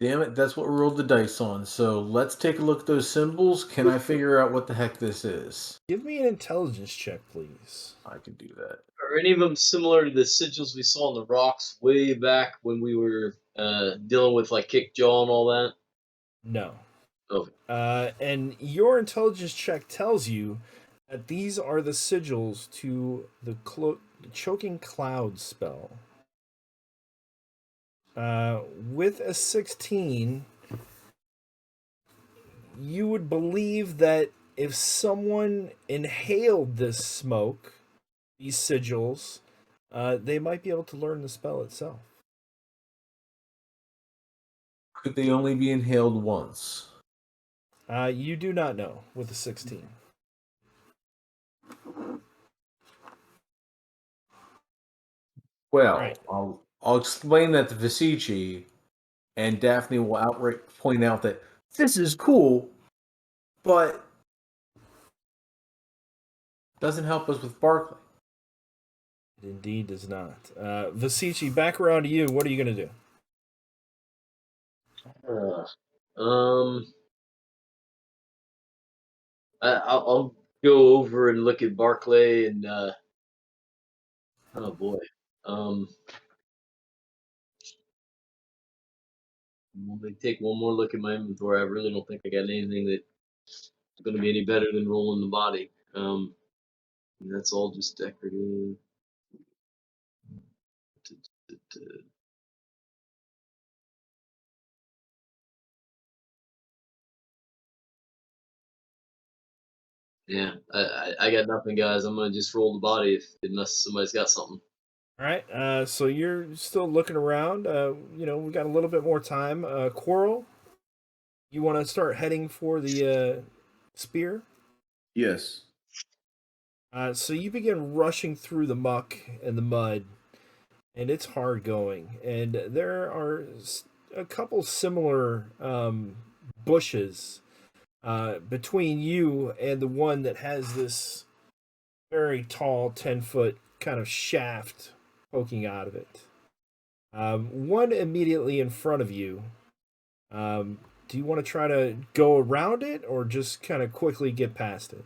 Damn it, that's what we rolled the dice on. So let's take a look at those symbols. Can I figure out what the heck this is? Give me an intelligence check, please. I can do that. Are any of them similar to the sigils we saw on the rocks way back when we were dealing with like Kickjaw and all that? No. Okay. And your intelligence check tells you that these are the sigils to the choking cloud spell. With a 16, you would believe that if someone inhaled this smoke, these sigils, they might be able to learn the spell itself. Could they only be inhaled once? You do not know with a 16. Well, Right. I'll explain that to Visici, and Daphne will outright point out that this is cool, but doesn't help us with Barkley. It indeed does not. Visici, back around to you. What are you going to do? I'll go over and look at Barclay and oh boy. Let me take one more look at my inventory. I really don't think I got anything that's going to be any better than rolling the body. And that's all just decorative. Yeah, I got nothing, guys. I'm gonna just roll the body unless somebody's got something. All right. So you're still looking around. We got a little bit more time. Quarrel, you want to start heading for the spear? Yes. So you begin rushing through the muck and the mud, and it's hard going. And there are a couple similar bushes between you and the one that has this very tall 10-foot kind of shaft poking out of it. One immediately in front of you. Do you want to try to go around it or just kind of quickly get past it?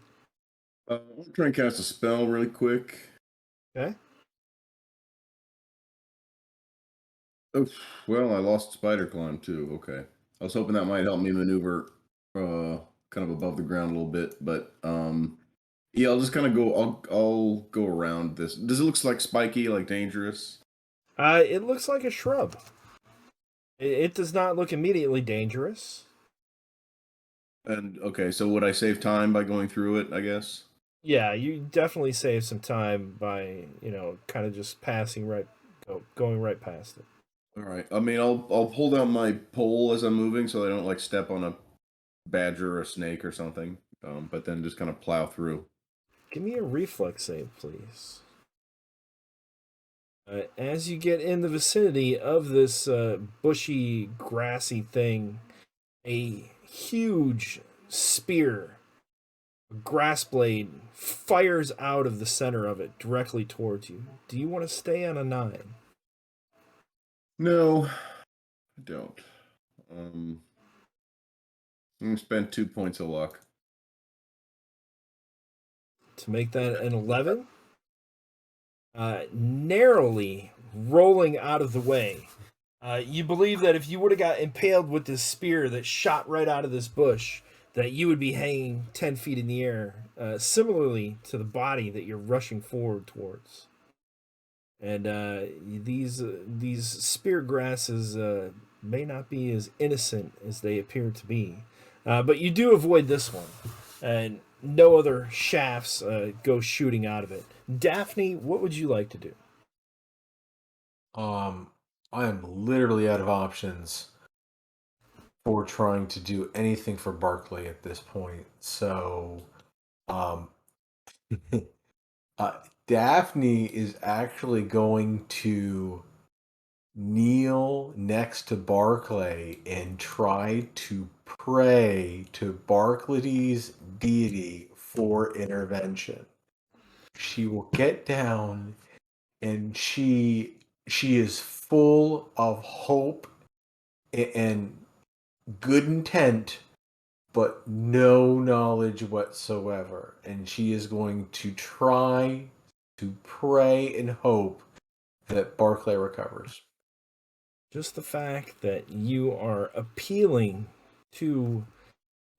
I'll try and cast a spell really quick. Okay. Oh, well, I lost Spider Climb too. Okay. I was hoping that might help me maneuver kind of above the ground a little bit, but yeah, I'll just kind of go. I'll go around this. Does it look like spiky, like dangerous? It looks like a shrub. It does not look immediately dangerous. And okay, so would I save time by going through it? I guess. Yeah, you definitely save some time by kind of just going right past it. All right. I mean, I'll pull down my pole as I'm moving so I don't like step on a badger or a snake or something. But then just kind of plow through. Give me a reflex save, please. As you get in the vicinity of this bushy, grassy thing, a huge spear, a grass blade, fires out of the center of it directly towards you. Do you want to stay on a 9? No, I don't. I'm gonna spend 2 points of luck. To make that an 11? Narrowly rolling out of the way. You believe that if you would have got impaled with this spear that shot right out of this bush, that you would be hanging 10 feet in the air, similarly to the body that you're rushing forward towards. And these spear grasses may not be as innocent as they appear to be. But you do avoid this one. And no other shafts go shooting out of it. Daphne, what would you like to do? I am literally out of options for trying to do anything for Barkley at this point. So, um, Daphne is actually going to kneel next to Barclay and try to pray to Barclay's deity for intervention. she will get down, and she is full of hope and good intent, but no knowledge whatsoever. And she is going to try to pray and hope that Barclay recovers. Just the fact that you are appealing to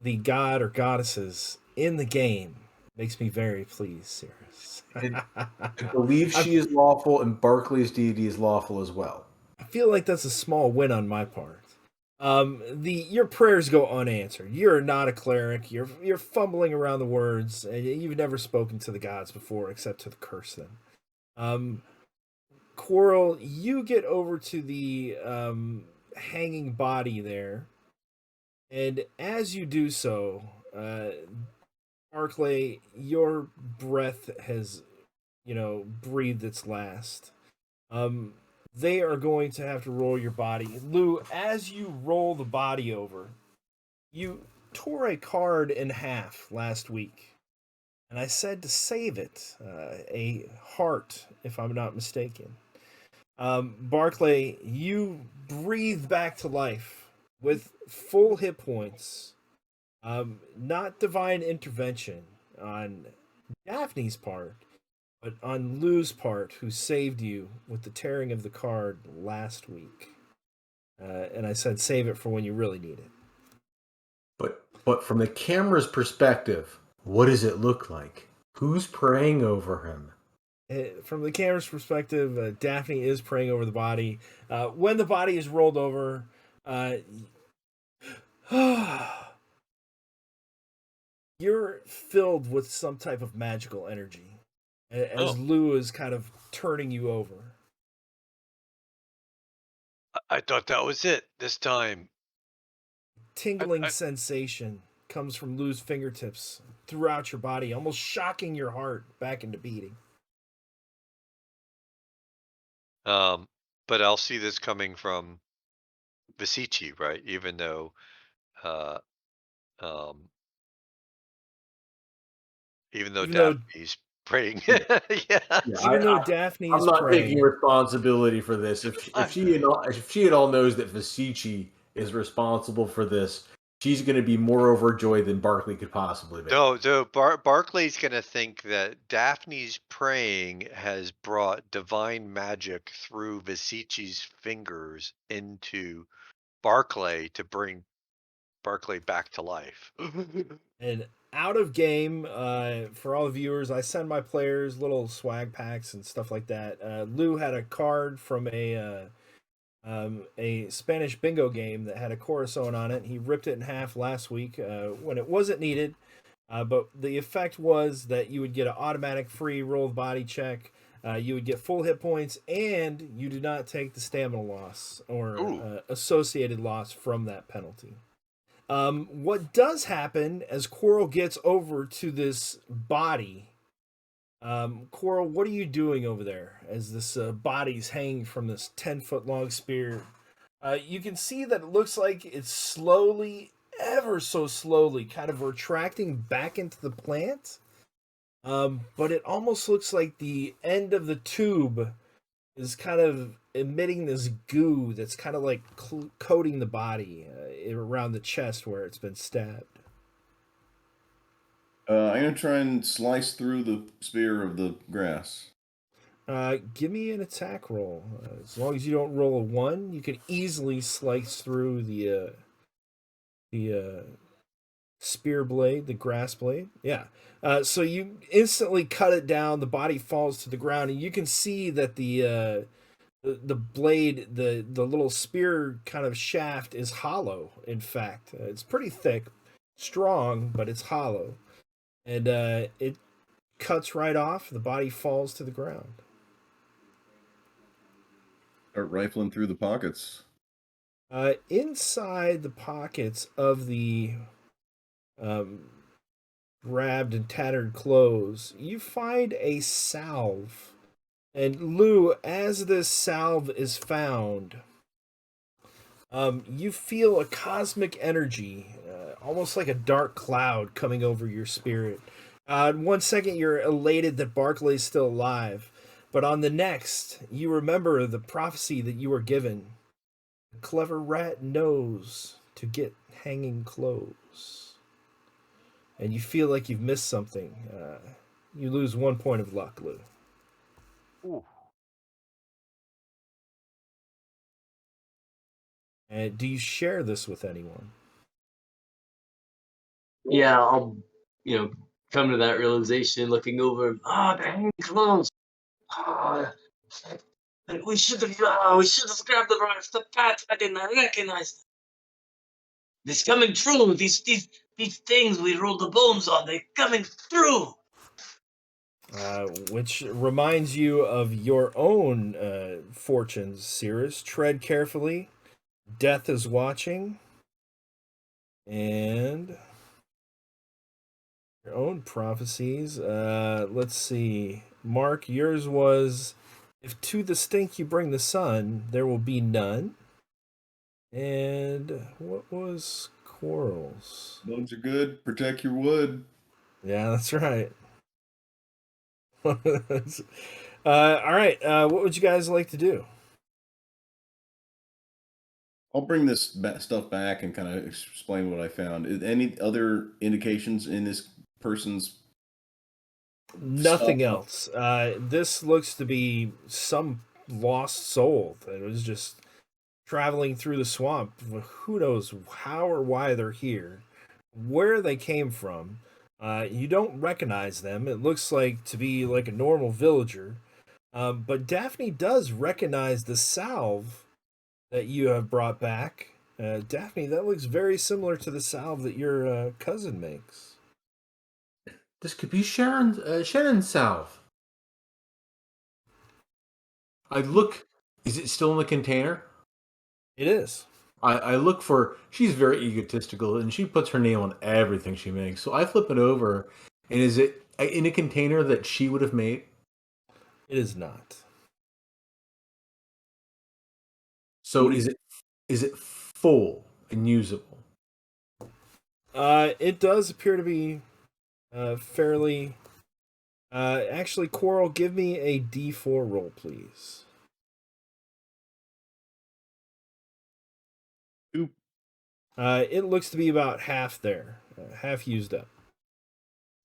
the god or goddesses in the game makes me very pleased, Cirrus. I believe she is lawful, and Barclay's deity is lawful as well. I feel like that's a small win on my part. Your prayers go unanswered. You're not a cleric. You're fumbling around the words, and you've never spoken to the gods before except to curse them. Quarrel, you get over to the hanging body there, and as you do so, Barclay, your breath has, breathed its last. They are going to have to roll your body. Lou, as you roll the body over, you tore a card in half last week, and I said to save it, a heart, if I'm not mistaken. Barclay, you breathe back to life with full hit points. Not divine intervention on Daphne's part, but on Lou's part, who saved you with the tearing of the card last week. And I said save it for when you really need it. But from the camera's perspective, what does it look like? Who's praying over him? From the camera's perspective, Daphne is praying over the body. When the body is rolled over, you're filled with some type of magical energy as Lou is kind of turning you over. I thought that was it this time. Tingling sensation comes from Lou's fingertips throughout your body, almost shocking your heart back into beating. But I'll see this coming from Visici, right? Even though Daphne's praying. Yeah. Even though Daphne is I'm not praying, taking responsibility for this. If she at all knows that Visici is responsible for this, she's going to be more overjoyed than Barclay could possibly be. No, so Barclay's going to think that Daphne's praying has brought divine magic through Visici's fingers into Barclay to bring Barclay back to life. and out of game, for all the viewers, I send my players little swag packs and stuff like that. Lou had a card from a Spanish bingo game that had a corazon on it. He ripped it in half last week when it wasn't needed. But the effect was that you would get an automatic free roll of body check. You would get full hit points, and you do not take the stamina loss or associated loss from that penalty. What does happen as Quarrel gets over to this body? Quarrel, what are you doing over there as this body's hanging from this 10-foot long spear? You can see that it looks like it's slowly, ever so slowly, kind of retracting back into the plant. But it almost looks like the end of the tube is kind of emitting this goo that's kind of like coating the body around the chest where it's been stabbed. I'm going to try and slice through the spear of the grass. Give me an attack roll. As long as you don't roll a 1, you can easily slice through the spear blade, the grass blade. Yeah. So you instantly cut it down. The body falls to the ground, and you can see that the blade, the little spear kind of shaft is hollow. In fact, it's pretty thick, strong, but it's hollow, and it cuts right off. The body falls to the ground. Start rifling through the pockets. Inside the pockets of the grabbed and tattered clothes, you find a salve. And Lou, as this salve is found, you feel a cosmic energy, almost like a dark cloud coming over your spirit. 1 second, you're elated that Barclay's still alive, but on the next, you remember the prophecy that you were given. A clever rat knows to get hanging clothes. And you feel like you've missed something. You lose 1 point of luck, Lou. Ooh. And do you share this with anyone? Yeah, I'll, come to that realization, looking over. The hanging clothes. Ah, we should have grabbed the the path. I didn't recognize them. It's coming true. These things we rolled the bones on, they're coming through. Which reminds you of your own fortunes, Cirrus. Tread carefully. Death is watching. And your own prophecies. Let's see. Mark, yours was, if to the stink you bring the sun, there will be none. And what was Quarrels? Bones are good. Protect your wood. Yeah, that's right. All right. What would you guys like to do? I'll bring this stuff back and kind of explain what I found. Any other indications in this person's Nothing stuff? else. This looks to be some lost soul that was just traveling through the swamp. Who knows how or why they're here, where they came from. You don't recognize them. It looks like to be like a normal villager. But Daphne does recognize the salve that you have brought back. Daphne, that looks very similar to the salve that your cousin makes. This could be Shannon's salve. I look. Is it still in the container? It is. I look for. She's very egotistical, and she puts her name on everything she makes. So I flip it over, and is it in a container that she would have made? It is not. So is it full and usable? It does appear to be fairly. Actually, Coral, give me a D4 roll, please. Oop. It looks to be about half there, half used up.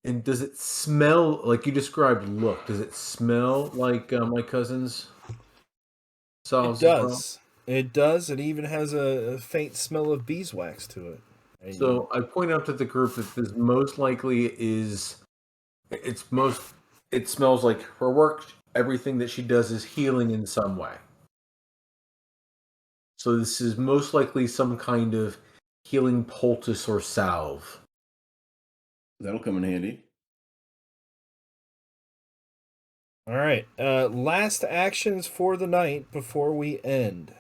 And does it smell like you described? Look, does it smell like my cousin's salves It as well? does. It does. It even has a faint smell of beeswax to it. And So I point out to the group that this most likely is. It smells like her work. Everything that she does is healing in some way. So this is most likely some kind of healing poultice or salve. That'll come in handy. All right. Last actions for the night before we end.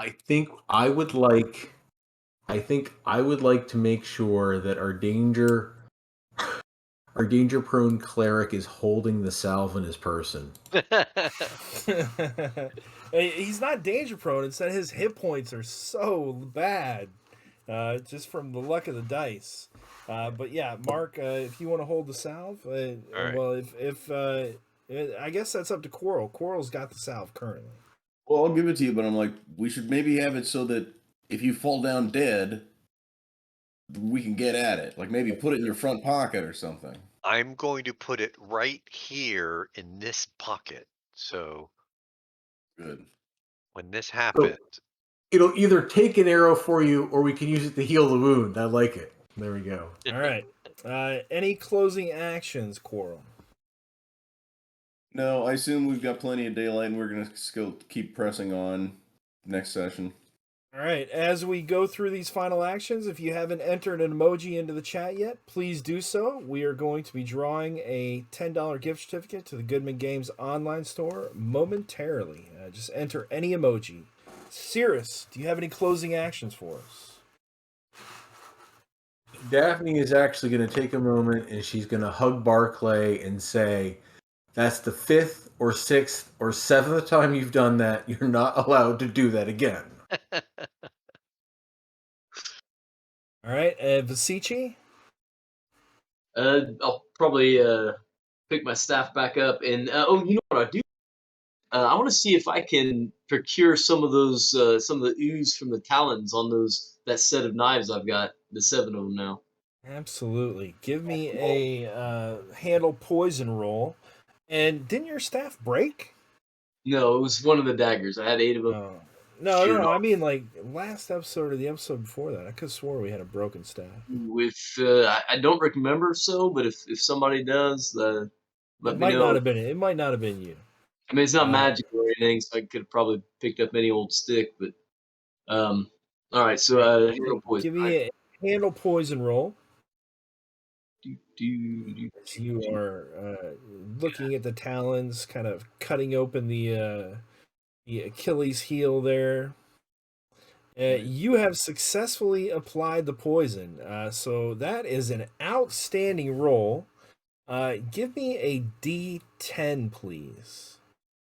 I think I would like to make sure that our danger prone cleric is holding the salve in his person. He's not danger prone. Instead, his hit points are so bad, just from the luck of the dice. But yeah, Mark, if you want to hold the salve, right. well, if I guess that's up to Quarrel. Quarrel's got the salve currently. Well, I'll give it to you, but I'm like, we should maybe have it so that if you fall down dead, we can get at it. Like maybe put it in your front pocket or something. I'm going to put it right here in this pocket. So Good. when this happens, It'll either take an arrow for you, or we can use it to heal the wound. I like it. There we go. All right. Any closing actions, Quarrel? No, I assume we've got plenty of daylight, and we're gonna still keep pressing on next session. All right, as we go through these final actions, if you haven't entered an emoji into the chat yet, please do so. We are going to be drawing a $10 gift certificate to the Goodman Games online store momentarily. Just enter any emoji. Cirrus, do you have any closing actions for us? Daphne is actually going to take a moment and she's going to hug Barclay and say, "That's the 5th or 6th or 7th time you've done that. You're not allowed to do that again." All right, Vasici? I'll probably pick my staff back up, and you know what I do? I want to see if I can procure some of those, some of the ooze from the talons on that set of knives I've got. The 7 of them now. Absolutely. Give me a handle poison roll. And didn't your staff break? No, it was one of the daggers. I had 8 of them. Oh. No, Shoot I off. mean like last episode or the episode before that. I could have swore we had a broken staff. With I don't remember but if somebody does, let It me might know. not have been it. It might not have been you. I mean, it's not magic or anything, so I could have probably picked up any old stick. But all right, so handle poison. Give me a handle poison roll. As you are looking at the talons, kind of cutting open the Achilles heel there. You have successfully applied the poison, so that is an outstanding roll. Give me a D10, please.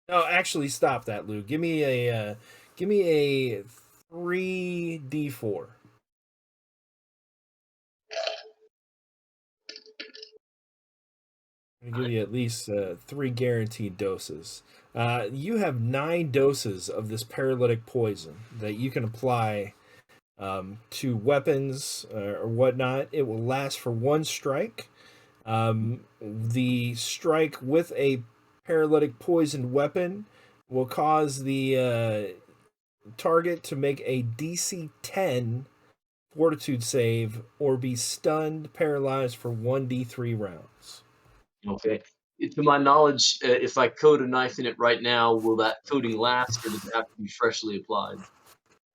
No, actually, stop that, Lou. Give me a 3D4. I'm gonna give you at least 3 guaranteed doses. You have 9 doses of this paralytic poison that you can apply to weapons or whatnot. It will last for 1 strike. The strike with a paralytic poisoned weapon will cause the target to make a DC 10 fortitude save or be stunned, paralyzed for 1d3 rounds. Okay. To my knowledge, if I coat a knife in it right now, will that coating last, or does it have to be freshly applied?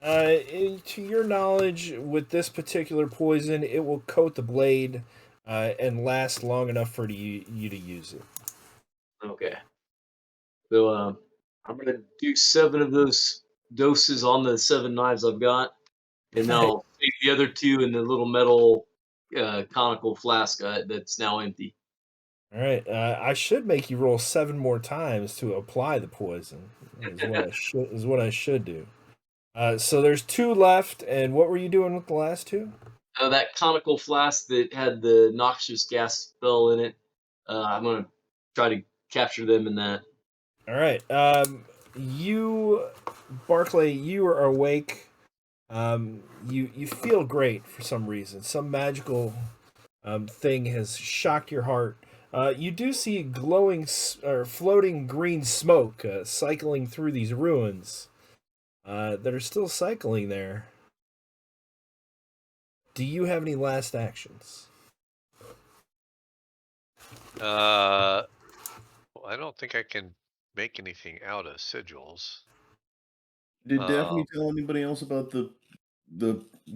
To your knowledge, with this particular poison, it will coat the blade and last long enough for you to use it. Okay. So I'm gonna do 7 of those doses on the 7 knives I've got, and I'll take the other 2 in the little metal conical flask that's now empty. All right. I should make you roll 7 more times to apply the poison. Is what I should do. So there's 2 left, and what were you doing with the last 2? That conical flask that had the noxious gas spell in it. I'm gonna try to capture them in that. All right. You, Barclay, you are awake. You feel great for some reason. Some magical thing has shocked your heart. You do see glowing or floating green smoke cycling through these ruins that are still cycling there. Do you have any last actions? I don't think I can make anything out of sigils. Did Daphne tell anybody else about the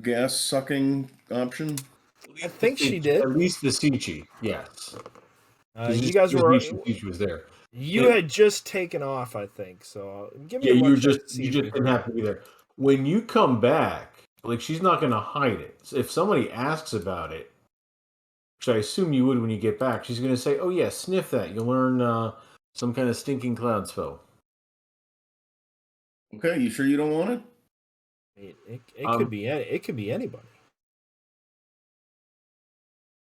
gas sucking option? I think she did. At least the Sichi, yes. You guys were. Sichi was there. You had just taken off, I think. So give me you just didn't have to be there. When you come back, like she's not going to hide it. So if somebody asks about it, which I assume you would when you get back, she's going to say, "Oh yeah, sniff that. You'll learn some kind of stinking cloud spell." Okay, you sure you don't want it? It could be anybody.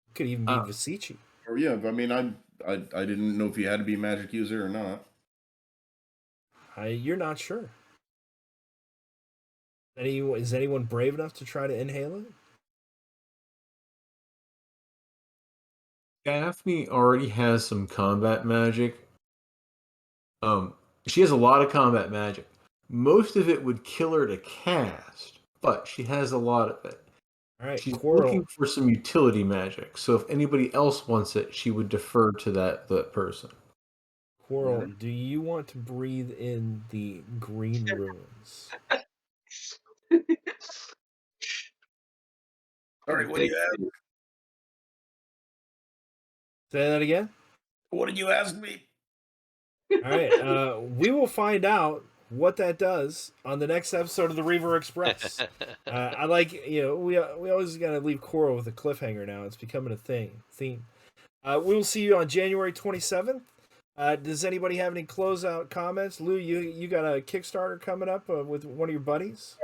It could even be Vasici. Or yeah, I mean, I didn't know if you had to be a magic user or not. You're not sure. Is anyone brave enough to try to inhale it? Daphne already has some combat magic. She has a lot of combat magic. Most of it would kill her to cast, but she has a lot of it. All right, she's looking for some utility magic. So if anybody else wants it, she would defer to that person. Coral, do you want to breathe in the green ruins? All right, what do you ask? Say that again? What did you ask me? All right, we will find out what that does on the next episode of the Reaver Express. I like, we always got to leave Coral with a cliffhanger now. It's becoming a theme. We will see you on January 27th. Does anybody have any closeout comments? Lou, you got a Kickstarter coming up with one of your buddies?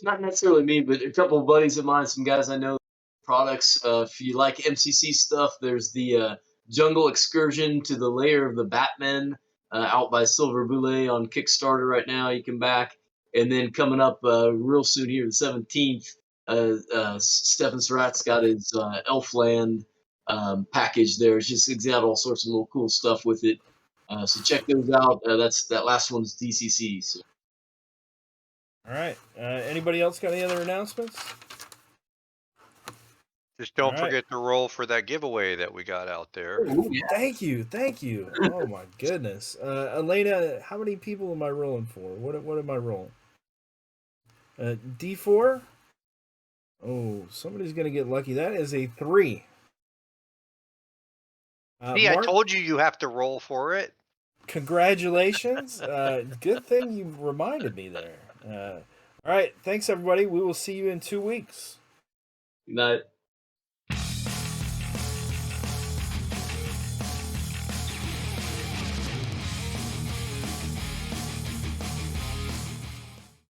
Not necessarily me, but a couple of buddies of mine, some guys I know products. If you like MCC stuff, there's the Jungle Excursion to the Lair of the Batmen out by Silver Boule on Kickstarter right now. You can back. And then coming up real soon here, the 17th, Stefan Surratt's got his Elfland package there. It's got all sorts of little cool stuff with it. So check those out. That last one's DCC. So. All right. Anybody else got any other announcements? Just don't All right. forget to roll for that giveaway that we got out there. Ooh, yeah. Thank you. Oh my goodness, Elena, how many people am I rolling for? What am I rolling? D4. Oh, somebody's gonna get lucky. That is a 3. See, I Mark, told you have to roll for it. congratulations. Good thing you reminded me there. All right, thanks everybody. We will see you in 2 weeks. Good night.